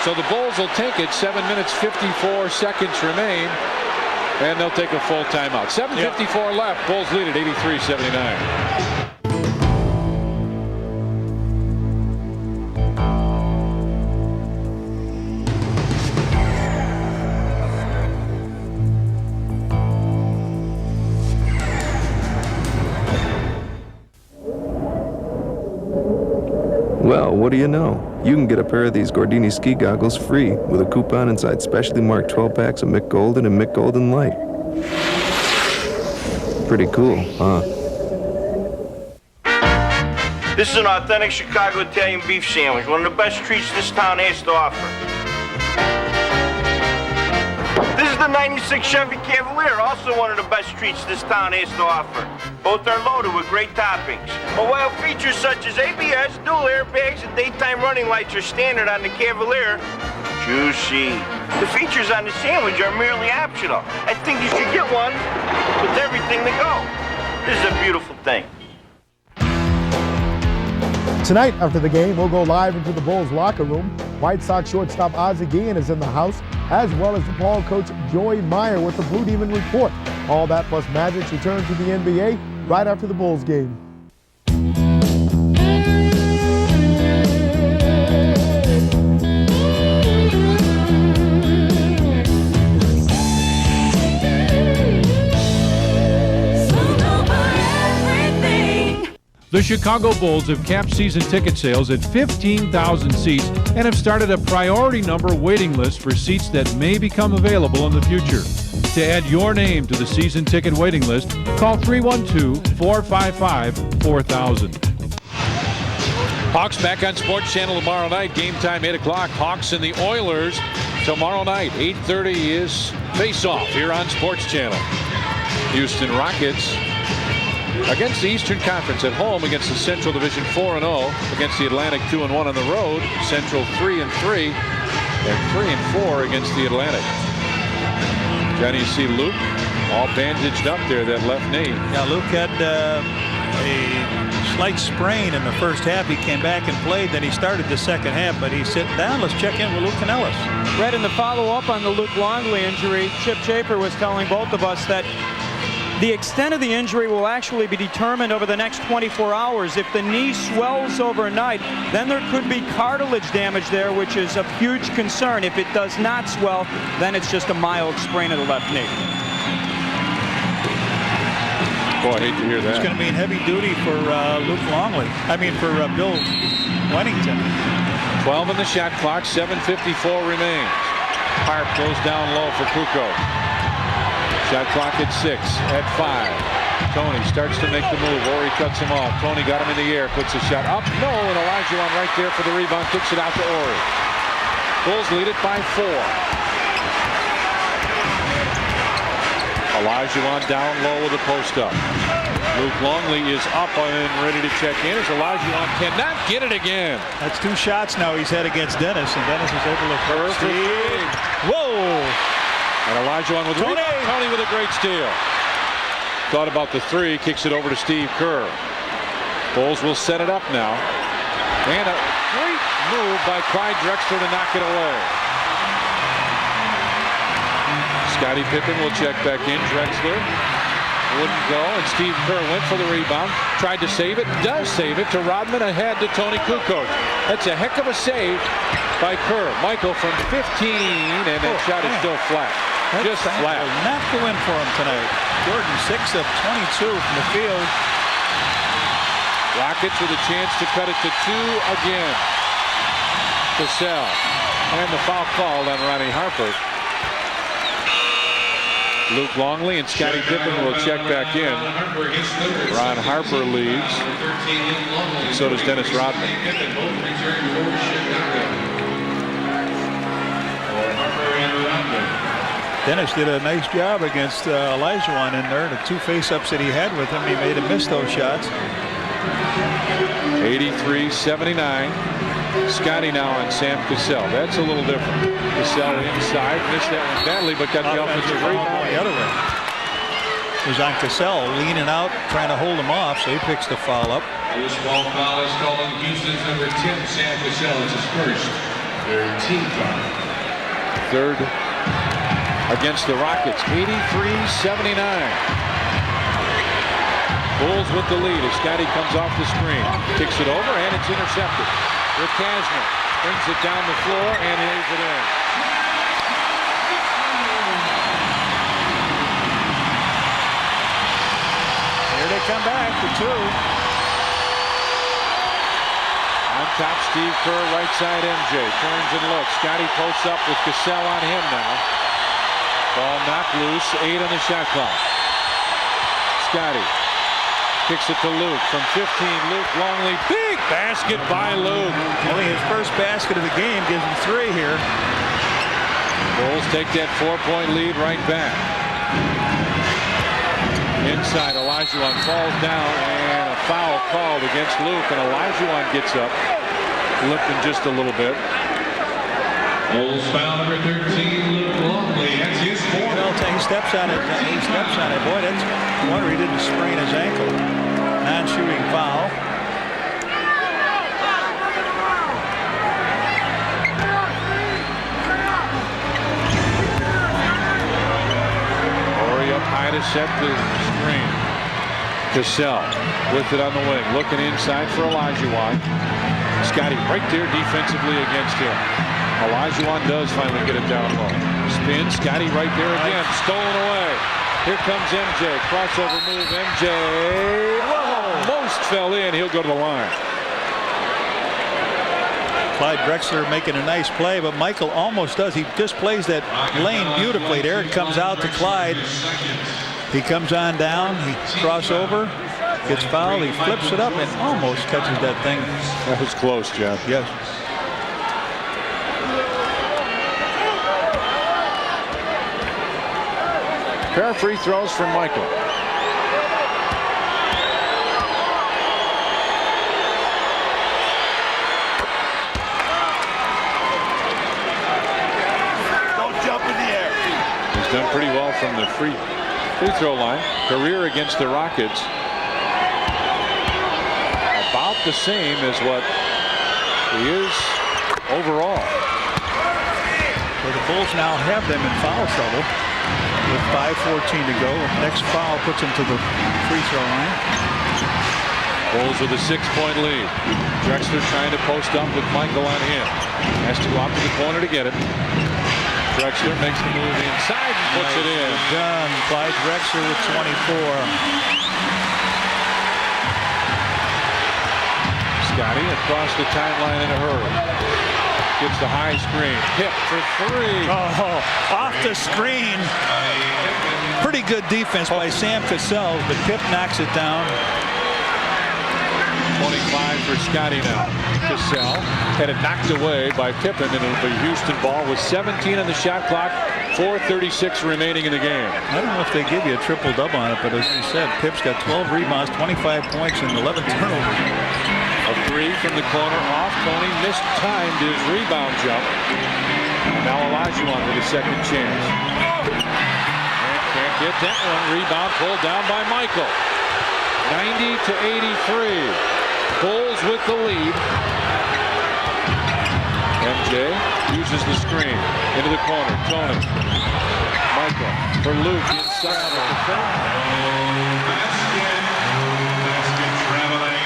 So the Bulls will take it. 7 minutes 54 seconds remain, and they'll take a full timeout. 7:54 left. Bulls lead at 83-79. Well, what do you know? You can get a pair of these Gordini ski goggles free with a coupon inside specially marked 12 packs of Mick Golden and Mick Golden Light. Pretty cool, huh? This is an authentic Chicago Italian beef sandwich, one of the best treats this town has to offer. This is the 96 Chevy Cavalier, also one of the best treats this town has to offer. Both are loaded with great toppings. But while features such as ABS, dual airbags, and daytime running lights are standard on the Cavalier, juicy. The features on the sandwich are merely optional. I think you should get one with everything to go. This is a beautiful thing. Tonight, after the game, we'll go live into the Bulls locker room. White Sox shortstop Ozzie Guillen is in the house, as well as DePaul coach Joey Meyer with the Blue Demon Report. All that plus Magic's return to the NBA right after the Bulls game. The Chicago Bulls have capped season ticket sales at 15,000 seats and have started a priority number waiting list for seats that may become available in the future. To add your name to the season ticket waiting list, call 312-455-4000. Hawks back on Sports Channel tomorrow night. Game time 8 o'clock. Hawks and the Oilers tomorrow night. 8:30 is face-off here on Sports Channel. Houston Rockets against the Eastern Conference at home against the Central Division 4-0, against the Atlantic 2-1 on the road. Central 3-3 and 3-4 against the Atlantic. Johnny, you see Luke all bandaged up there, that left knee. Yeah, Luke had a slight sprain in the first half. He came back and played, then he started the second half, but he's sitting down. Let's check in with Luke Canellis. Red, in the follow-up on the Luke Longley injury, Chip Schaefer was telling both of us that the extent of the injury will actually be determined over the next 24 hours. If the knee swells overnight, then there could be cartilage damage there, which is of huge concern. If it does not swell, then it's just a mild sprain of the left knee. Boy, I hate to hear that. It's going to mean heavy duty for Luke Longley. I mean, for Bill Wennington. 12 in the shot clock. 7:54 remains. Harp goes down low for Kukoc. Shot clock at 6. At 5. Tony starts to make the move. Ori cuts him off. Tony got him in the air. Puts a shot up. No, and Olajuwon right there for the rebound. Kicks it out to Ori. Bulls lead it by 4. Olajuwon down low with a post up. Luke Longley is up and ready to check in as Olajuwon cannot get it again. That's 2 shots now he's had against Dennis, and Dennis is able to perfect. Whoa! And Olajuwon with Tony with a great steal. Thought about the 3, kicks it over to Steve Kerr. Bulls will set it up now. And a great move by Clyde Drexler to knock it away. Scottie Pippen will check back in. Drexler wouldn't go, and Steve Kerr went for the rebound. Tried to save it. Does save it to Rodman ahead to Tony Kukoc. That's a heck of a save by Kerr. Michael from 15, and that shot is still flat. Just flat. Not go in for him tonight. Jordan 6 of 22 from the field. Rockets with a chance to cut it to 2 again. Cassell. And the foul called on Ronnie Harper. Luke Longley and Scottie Pippen will check back in. Ron Harper leaves. And so does Dennis Rodman. Dennis did a nice job against Olajuwon in there. The 2 face-ups that he had with him, he made him miss those shots. 83-79. Scottie now on Sam Cassell. That's a little different. Cassell inside, missed that one badly, but got the offensive rebound. The other way. It was on Cassell leaning out, trying to hold him off, so he picks the foul up. This ball foul is called on Houston's number 10, Sam Cassell. It's his first. Their team foul. Third against the Rockets. 83-79. Bulls with the lead as Scottie comes off the screen. Kicks it over, and it's intercepted. Rick Kasner brings it down the floor and lays it in. Here they come back for 2. On top, Steve Kerr, right side MJ. Turns and looks. Scottie posts up with Cassell on him now. Ball knocked loose. 8 on the shot clock. Scottie kicks it to Luke from 15. Luke Longley. Big basket by Luke. Only his first basket of the game gives him 3 here. Bulls take that 4-point lead right back. Inside, Olajuwon falls down, and a foul called against Luke, and Olajuwon gets up, limping just a little bit. Bulls foul number 13, Luke Longley. That's his 4th. He steps on it. He steps on it. Boy, that's no wonder he didn't sprain his ankle. Non-shooting foul. Ori up high to set the screen. Cassell with it on the wing, looking inside for Olajuwon. Scottie right there defensively against him. Olajuwon does finally get it down low. Spin, Scottie right there again, stolen away. Here comes MJ, crossover move, MJ. Whoa, most fell in, he'll go to the line. Clyde Drexler making a nice play, but Michael almost does. He just plays that lane beautifully there. It comes out to Clyde. He comes on down, he crossover, gets fouled, he flips it up and almost catches that thing. That was close, Jeff. Yes. Pair of free throws from Michael. Don't jump in the air. He's done pretty well from the free throw line. Career against the Rockets. the same as what he is overall. So the Bulls now have them in foul trouble with 5:14 to go. Next foul puts them to the free throw line. Bulls with a 6-point lead. Drexler trying to post up with Michael on him. Has to go out to the corner to get it. Drexler makes the move inside and puts it in. Done by Drexler with 24. Scotty across the timeline in a hurry. Gets the high screen. Pip for 3. Oh, off the screen. Pretty good defense by Sam Cassell, but Pip knocks it down. 25 for Scotty now. Cassell had it knocked away by Pippen, and it'll be Houston ball with 17 on the shot clock. 4:36 remaining in the game. I don't know if they give you a triple-double on it, but as you said, Pip's got 12 rebounds, 25 points, and 11 turnovers. A 3 from the corner off. Tony mistimed his rebound jump. Now Olajuwon with a second chance. And can't get that one. Rebound pulled down by Michael. 90-83. Bulls with the lead. MJ uses the screen into the corner. Tony. Michael for Luke inside of the foul. Traveling.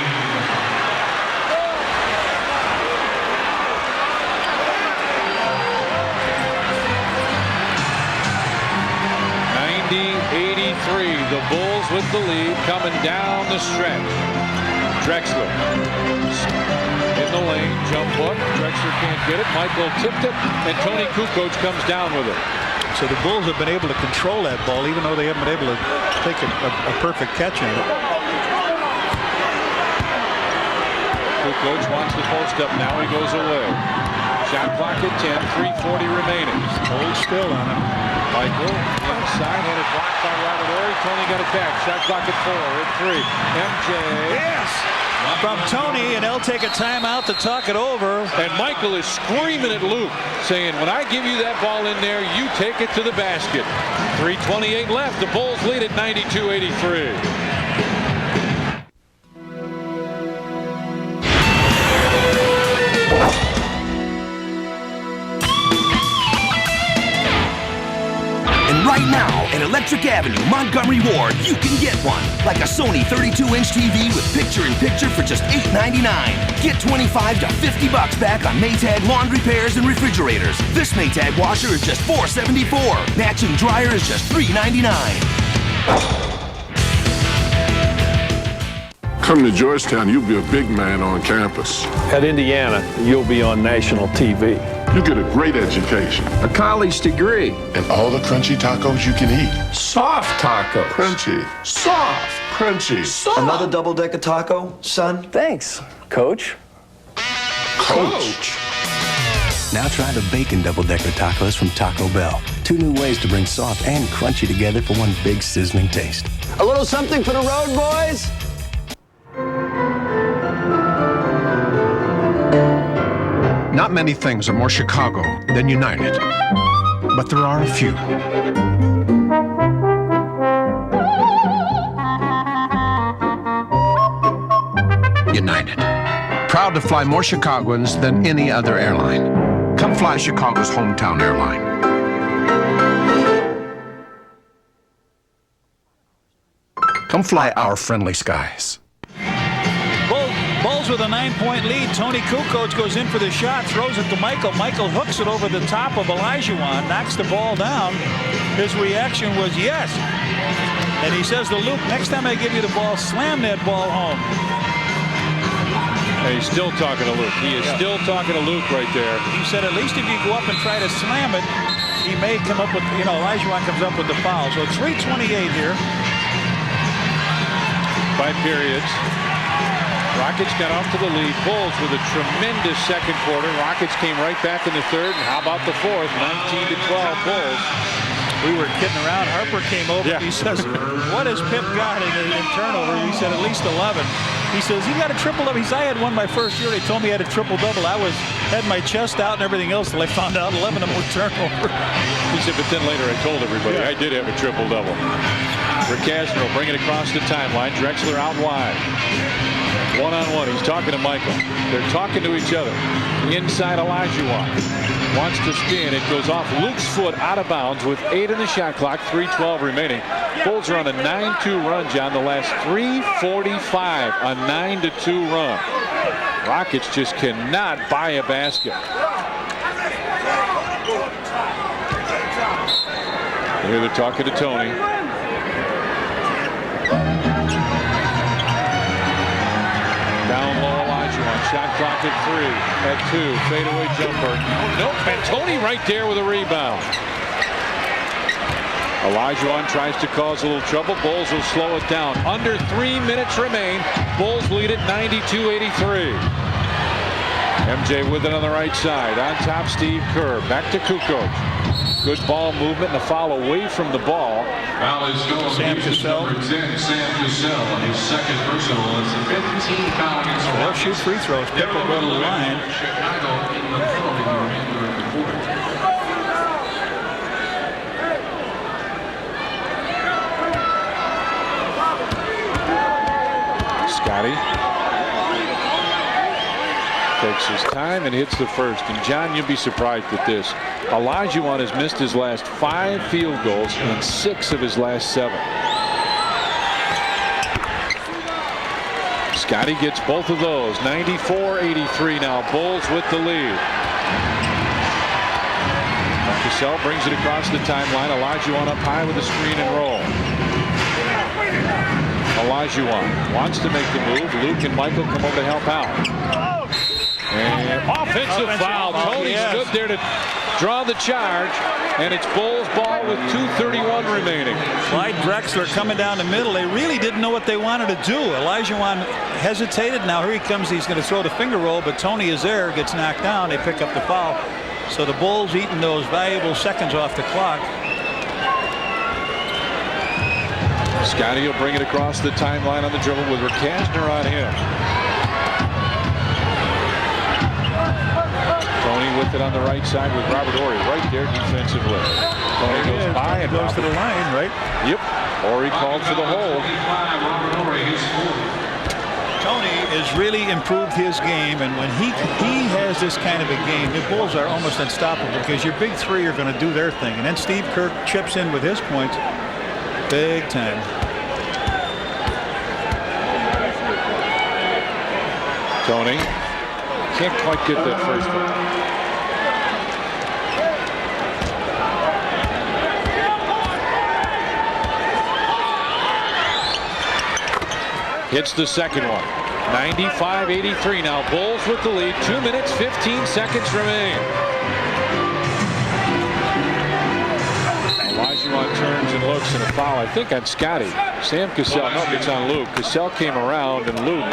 90-83. The Bulls with the lead coming down the stretch. Drexler in the lane, jump hook. Drexler can't get it. Michael tipped it, and Tony Kukoc comes down with it. So the Bulls have been able to control that ball, even though they haven't been able to take a perfect catch on it. Kukoc wants the post up. Now he goes away. Shot clock at 10. 3:40 remaining. Hold still on him. Michael inside, had it blocked by Robert Horry. Tony got it back. Shot clock at 4. At 3. MJ. Yes! From Tony, and they'll take a timeout to talk it over. And Michael is screaming at Luke, saying, when I give you that ball in there, you take it to the basket. 3:28 left. The Bulls lead at 92-83. Right now, at Electric Avenue, Montgomery Ward, you can get one. Like a Sony 32-inch TV with picture-in-picture for just $8.99. Get 25 to $50 back on Maytag laundry pairs and refrigerators. This Maytag washer is just $4.74. Matching dryer is just $3.99. Come to Georgetown, you'll be a big man on campus. At Indiana, you'll be on national TV. You get a great education. A college degree. And all the crunchy tacos you can eat. Soft tacos. Crunchy. Soft. Crunchy. Soft. Another double-decker taco, son? Thanks, Coach. Coach. Now try the bacon double-decker tacos from Taco Bell. 2 new ways to bring soft and crunchy together for one big sizzling taste. A little something for the road, boys? Not many things are more Chicago than United, but there are a few. United. Proud to fly more Chicagoans than any other airline. Come fly Chicago's hometown airline. Come fly our friendly skies. Bulls with a 9-point lead. Tony Kukoc goes in for the shot, throws it to Michael. Michael hooks it over the top of Olajuwon, knocks the ball down. His reaction was yes. And he says to Luke, next time I give you the ball, slam that ball home. And he's still talking to Luke. He is still talking to Luke right there. He said at least if you go up and try to slam it, he may come up with, Olajuwon comes up with the foul. So 3:28 here. 5 periods. Rockets got off to the lead. Bulls with a tremendous second quarter. Rockets came right back in the third. And how about the fourth? 19-12 Bulls. We were kidding around. Harper came over. Yeah. He says, what has Pip got in turnover? He said at least 11. He says, he got a triple-double. He says, I had one my first year. They told me I had a triple-double. I had my chest out and everything else until I found out 11 of them were turnover. He said, but then later I told everybody I did have a triple-double. For Castro, bring it across the timeline. Drexler out wide. One-on-one. He's talking to Michael. They're talking to each other. Inside Olajuwon. Wants to spin. It goes off Luke's foot out of bounds with 8 in the shot clock. 3:12 remaining. Bulls are on a 9-2 run, John. The last 3:45. A 9-2 run. Rockets just cannot buy a basket. Here they're talking to Tony. Down low, Olajuwon. Shot clock at 3. At 2. Fadeaway jumper. Nope. And Tony right there with a rebound. Olajuwon tries to cause a little trouble. Bulls will slow it down. Under 3 minutes remain. Bulls lead at 92-83. MJ with it on the right side. On top, Steve Kerr. Back to Kukoc. Good ball movement and a foul away from the ball. Foul is going Sam Cassell. Number 10, Sam Cassell, on his second personal. It's the 15th foul against the They'll shoot free throws. Pick will go to the line. Chicago in the remainder of the quarter. Scotty takes his time and hits the first. And John, you'd be surprised at this. Olajuwon has missed his last 5 field goals and 6 of his last 7. Scotty gets both of those. 94-83 now. Bulls with the lead. Cassell brings it across the timeline. Olajuwon up high with a screen and roll. Olajuwon wants to make the move. Luke and Michael come over to help out. And offensive foul. Tony stood there to draw the charge, and it's Bulls ball with 2:31 remaining. Clyde Drexler coming down the middle. They really didn't know what they wanted to do. Olajuwon hesitated. Now here he comes. He's going to throw the finger roll, but Tony is there, gets knocked down. They pick up the foul. So the Bulls eating those valuable seconds off the clock. Scotty will bring it across the timeline on the dribble with Rakasner on him. Tony with it on the right side with Robert Horry right there defensively. Tony goes by and goes to the line, right? Yep. Horry called for the hold. Tony has really improved his game, and when he has this kind of a game, the Bulls are almost unstoppable because your big three are going to do their thing, and then Steve Kerr chips in with his points big time. Tony can't quite get that first one. Hits the second one. 95-83 now. Bulls with the lead. 2 minutes, 15 seconds remain. Olajuwon turns and looks, and a foul, I think, on Scotty. Sam Cassell, no, it's on Luke. Cassell came around, and Luke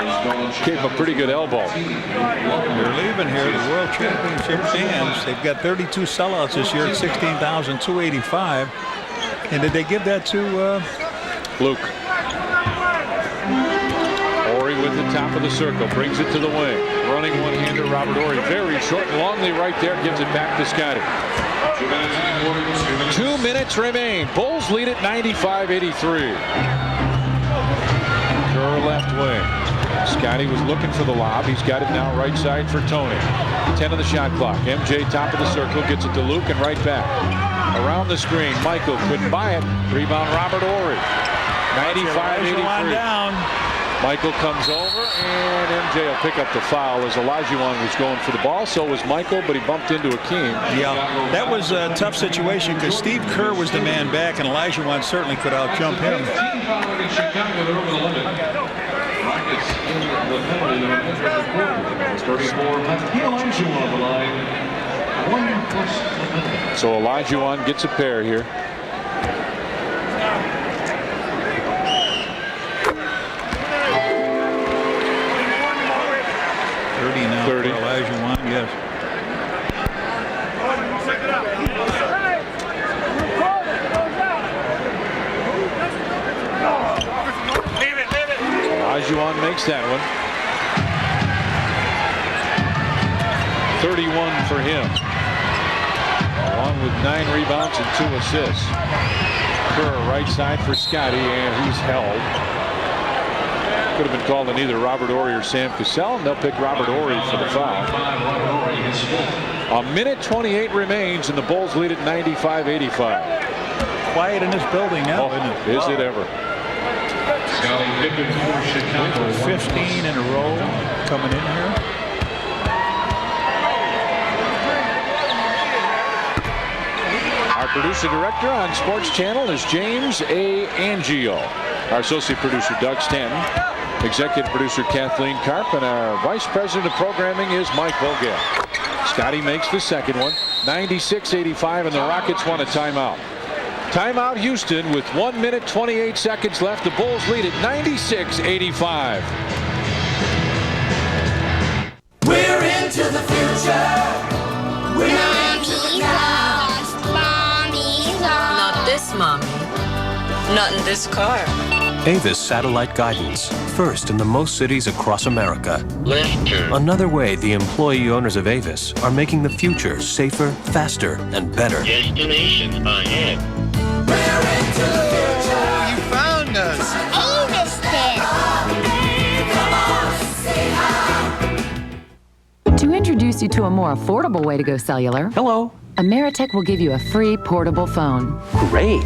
gave him a pretty good elbow. They're leaving here, the World Championship fans. They've got 32 sellouts this year at 16,285. And did they give that to Luke? Horry with the top of the circle, brings it to the wing. Running one-hander, Robert Horry, very short and Longley right there, gives it back to Scotty. 2 minutes remain. Bulls lead at 95-83. Kerr left wing. Scotty was looking for the lob. He's got it now right side for Tony. 10 of the shot clock. MJ top of the circle, gets it to Luke and right back. Around the screen, Michael couldn't buy it. Rebound, Robert Horry. 95-83. Down. Michael comes over, and MJ will pick up the foul as Olajuwon was going for the ball. So was Michael, but he bumped into Hakeem. Yeah, that was a tough situation because Steve Kerr was the man back, and Olajuwon certainly could outjump him. So Olajuwon gets a pair here. 30. Olajuwon, yes. Olajuwon makes that one. 31 for him, along with 9 rebounds and 2 assists. Kerr right side for Scotty, and he's held. Could have been called on either Robert Horry or Sam Cassell, and they'll pick Robert Horry for the foul. A minute 28 remains, and the Bulls lead at 95-85. Quiet in this building now, isn't it? Is it ever? 15 in a row coming in here. Our producer director on Sports Channel is James A. Angio. Our associate producer Doug Stanton, executive producer Kathleen Karp, and our vice president of programming is Mike Vogel. Scotty makes the second one, 96-85, and the Rockets want a timeout. Timeout Houston with 1 minute 28 seconds left. The Bulls lead at 96-85. We're into the future. We're into the past. Mommy's on. Not this mommy. Not in this car. Avis satellite guidance, first in the most cities across America. Another way the employee owners of Avis are making the future safer, faster, and better. Destination ahead. We're into the future. You found us. To introduce you to a more affordable way to go cellular. Hello. Ameritech will give you a free portable phone. Great.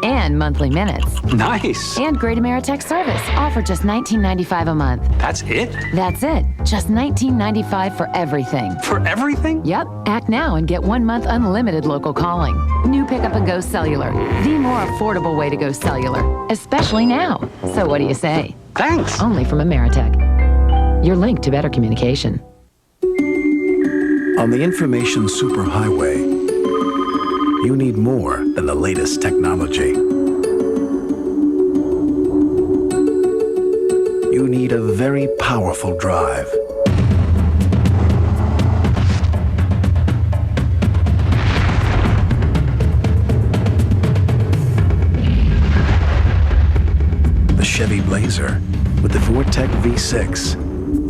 And monthly minutes. Nice. And great Ameritech service, all for just $19.95 a month. That's it? That's it. Just $19.95 for everything. For everything? Yep. Act now and get 1 month unlimited local calling. New Pickup and Go Cellular. The more affordable way to go cellular. Especially now. So what do you say? Thanks. Only from Ameritech. Your link to better communication. On the information superhighway, you need more than the latest technology. You need a very powerful drive. The Chevy Blazer with the Vortec V6.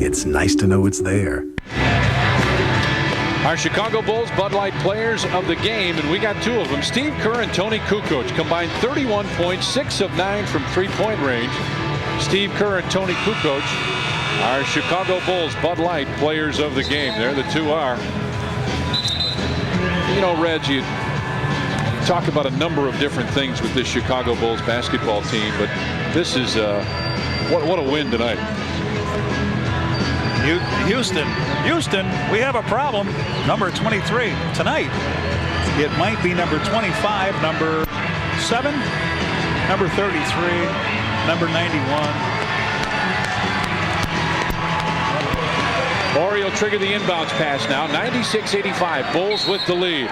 It's nice to know it's there. Our Chicago Bulls Bud Light players of the game, and we got two of them. Steve Kerr and Tony Kukoc combined 31 points, 6 of 9 from three-point range. Steve Kerr and Tony Kukoc, our Chicago Bulls Bud Light players of the game. There the two are. You know, Reg, you talk about a number of different things with this Chicago Bulls basketball team, but this is what a win tonight. Houston, we have a problem. Number 23 tonight. It might be number 25, number 7, number 33, number 91. Horry will trigger the inbounds pass now. 96-85. Bulls with the lead.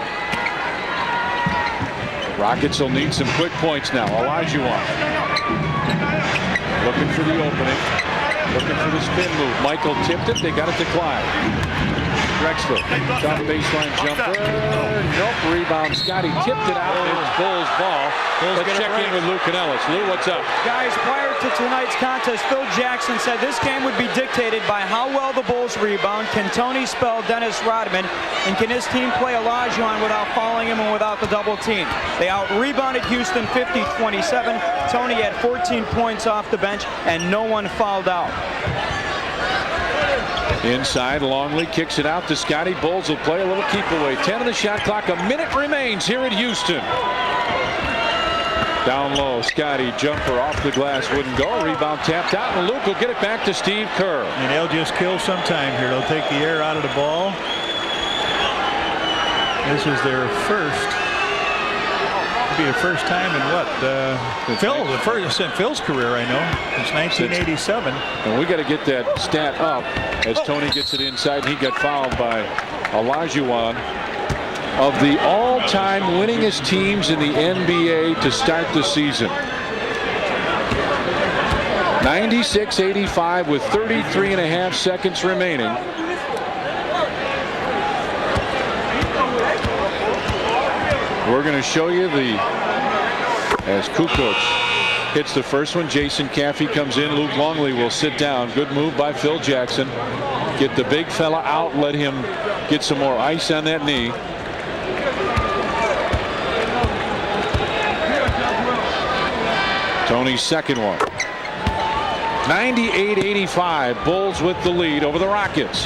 Rockets will need some quick points now. Olajuwon looking for the opening. Looking for the spin move. Michael tipped it. They got it to Clyde. Drexler. Top baseline jumper. Nope. Rebound. Scotty tipped it out. It's Bulls ball. Let's check in with Lou Canellis. Lou, what's up? Guys, prior to tonight's contest, Phil Jackson said this game would be dictated by how well the Bulls rebound. Can Tony spell Dennis Rodman? And can his team play Olajuwon without fouling him and without the double team? They out-rebounded Houston 50-27. Tony had 14 points off the bench, and no one fouled out. Inside, Longley kicks it out to Scotty. Bulls will play a little keep away. 10 on the shot clock. A minute remains here at Houston. Down low, Scotty, jumper off the glass, wouldn't go. Rebound tapped out, and Luke will get it back to Steve Kerr. And they'll just kill some time here. They'll take the air out of the ball. This is their first. It'll be the first time in what? Phil's career, I know. It's 1987. And we got to get that stat up as Tony gets it inside, and he got fouled by Olajuwon. Of the all-time winningest teams in the NBA to start the season. 96-85 with 33.5 seconds remaining. We're going to show you as Kukoc hits the first one. Jason Caffey comes in. Luke Longley will sit down. Good move by Phil Jackson. Get the big fella out. Let him get some more ice on that knee. Tony's second one. 98-85, Bulls with the lead over the Rockets.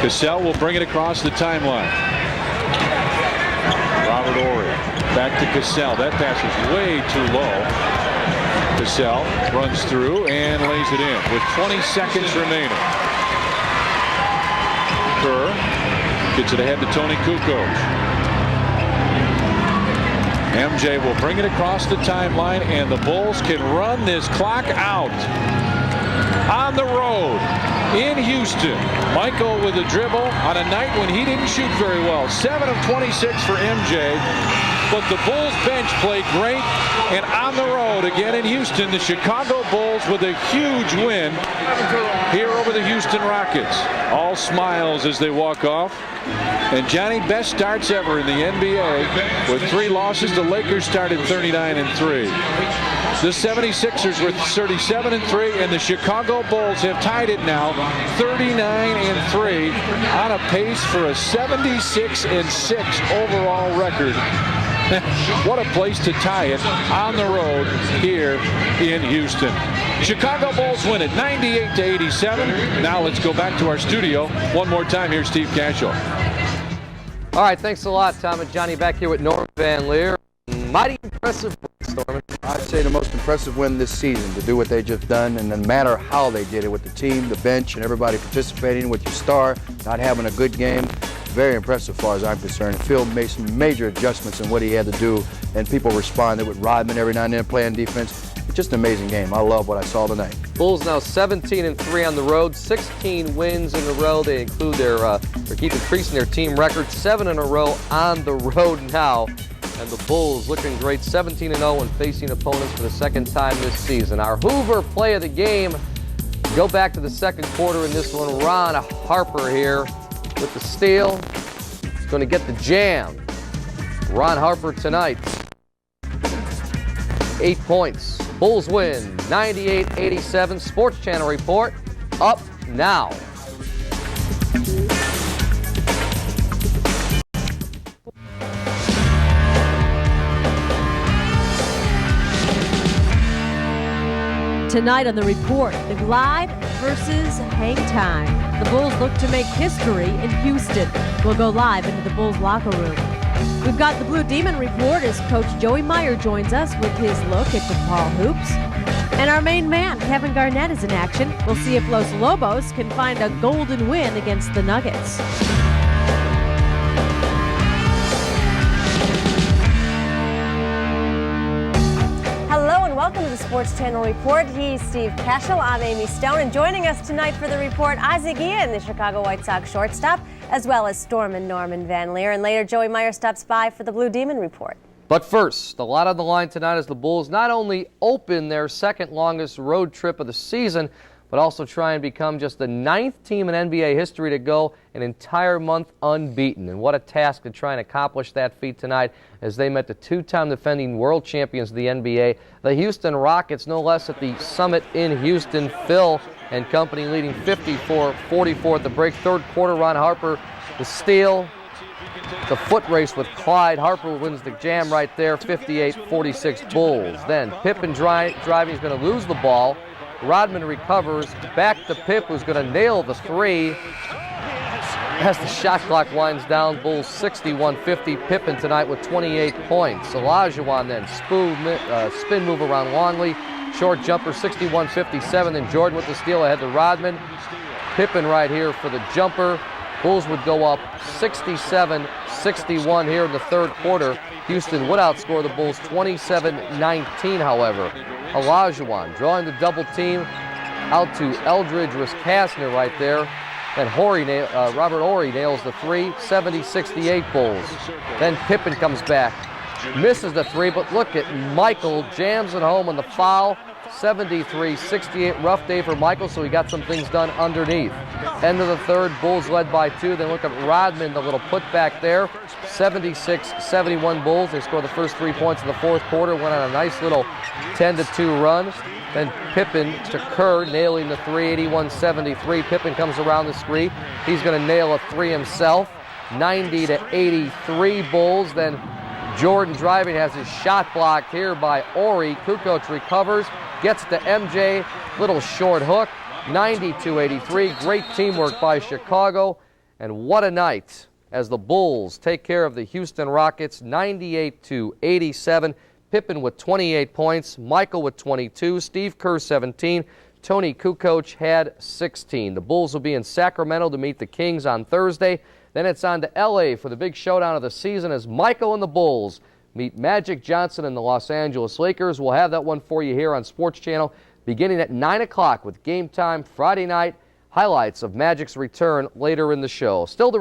Cassell will bring it across the timeline. Robert Horry back to Cassell. That pass was way too low. Cassell runs through and lays it in with 20 seconds remaining. Kerr gets it ahead to Tony Kukoc. MJ will bring it across the timeline, and the Bulls can run this clock out. On the road in Houston, Michael with a dribble on a night when he didn't shoot very well. 7 of 26 for MJ, but the Bulls bench played great. And on the road again in Houston, the Chicago Bulls with a huge win here over the Houston Rockets. All smiles as they walk off. And Johnny, best starts ever in the NBA with 3 losses. The Lakers started 39-3. The 76ers were 37-3, and the Chicago Bulls have tied it now 39-3 on a pace for a 76-6 overall record. What a place to tie it on the road here in Houston. Chicago Bulls win it 98-87. Now let's go back to our studio one more time. Here's Steve Cashel. All right, thanks a lot, Tom and Johnny. Back here with Norm Van Leer. Mighty impressive, Norman. I'd say the most impressive win this season, to do what they just done, and no matter how they did it, with the team, the bench, and everybody participating, with your star not having a good game. Very impressive as far as I'm concerned. Phil made some major adjustments in what he had to do, and people responded with Rodman every now and then playing defense. It's just an amazing game. I love what I saw tonight. Bulls now 17-3 on the road, 16 wins in a row. They include they're keep increasing their team record, 7 in a row on the road now. And the Bulls looking great, 17-0 when facing opponents for the second time this season. Our Hoover play of the game. Go back to the second quarter in this one. Ron Harper here with the steal. He's going to get the jam. Ron Harper tonight. 8 points. Bulls win 98-87. Sports Channel report up now. Tonight on the report, the Glide versus Hang Time. The Bulls look to make history in Houston. We'll go live into the Bulls locker room. We've got the Blue Demon report as Coach Joey Meyer joins us with his look at DePaul hoops. And our main man, Kevin Garnett, is in action. We'll see if Los Lobos can find a golden win against the Nuggets. Hello and welcome to the Sports Channel Report. He's Steve Cashel. I'm Amy Stone. And joining us tonight for the report, Ozzie Guillen, the Chicago White Sox shortstop, as well as Storm and Norman Van Leer. And later, Joey Meyer stops by for the Blue Demon report. But first, a lot on the line tonight as the Bulls not only open their second longest road trip of the season, but also try and become just the 9th team in NBA history to go an entire month unbeaten. And what a task to try and accomplish that feat tonight as they met the 2-time defending world champions of the NBA, the Houston Rockets, no less, at the Summit in Houston. Phil and company leading 54-44 at the break. Third quarter, Ron Harper, the steal. The foot race with Clyde. Harper wins the jam right there, 58-46 Bulls. Then Pippen driving, he's going to lose the ball. Rodman recovers, back to Pip, who's going to nail the three. As the shot clock winds down, Bulls 61-50. Pippen tonight with 28 points. Olajuwon then spin move around Longley. Short jumper, 61-57. Then Jordan with the steal ahead to Rodman. Pippen right here for the jumper. Bulls would go up 67-61 here in the third quarter. Houston would outscore the Bulls 27-19, however. Olajuwon drawing the double team out to Eldridge Riskasner right there. Then Robert Horry nails the three, 70-68 Bulls. Then Pippen comes back, misses the three, but look at Michael, jams it home on the foul. 73-68, rough day for Michael, so he got some things done underneath. End of the third, Bulls led by 2. Then look at Rodman, the little putback there. 76-71 Bulls. They scored the first 3 points in the fourth quarter, went on a nice little 10-2 run. Then Pippen to Kerr, nailing the three, 81-73. Pippen comes around the screen. He's going to nail a three himself. 90-83 Bulls. Then Jordan driving, has his shot blocked here by Horry. Kukoc recovers. Gets it to MJ. Little short hook. 92-83. Great teamwork by Chicago. And what a night as the Bulls take care of the Houston Rockets 98-87. Pippen with 28 points, Michael with 22, Steve Kerr 17, Tony Kukoc had 16. The Bulls will be in Sacramento to meet the Kings on Thursday. Then it's on to L.A. for the big showdown of the season as Michael and the Bulls meet Magic Johnson and the Los Angeles Lakers. We'll have that one for you here on Sports Channel beginning at 9 o'clock with Game Time Friday night. Highlights of Magic's return later in the show. Still to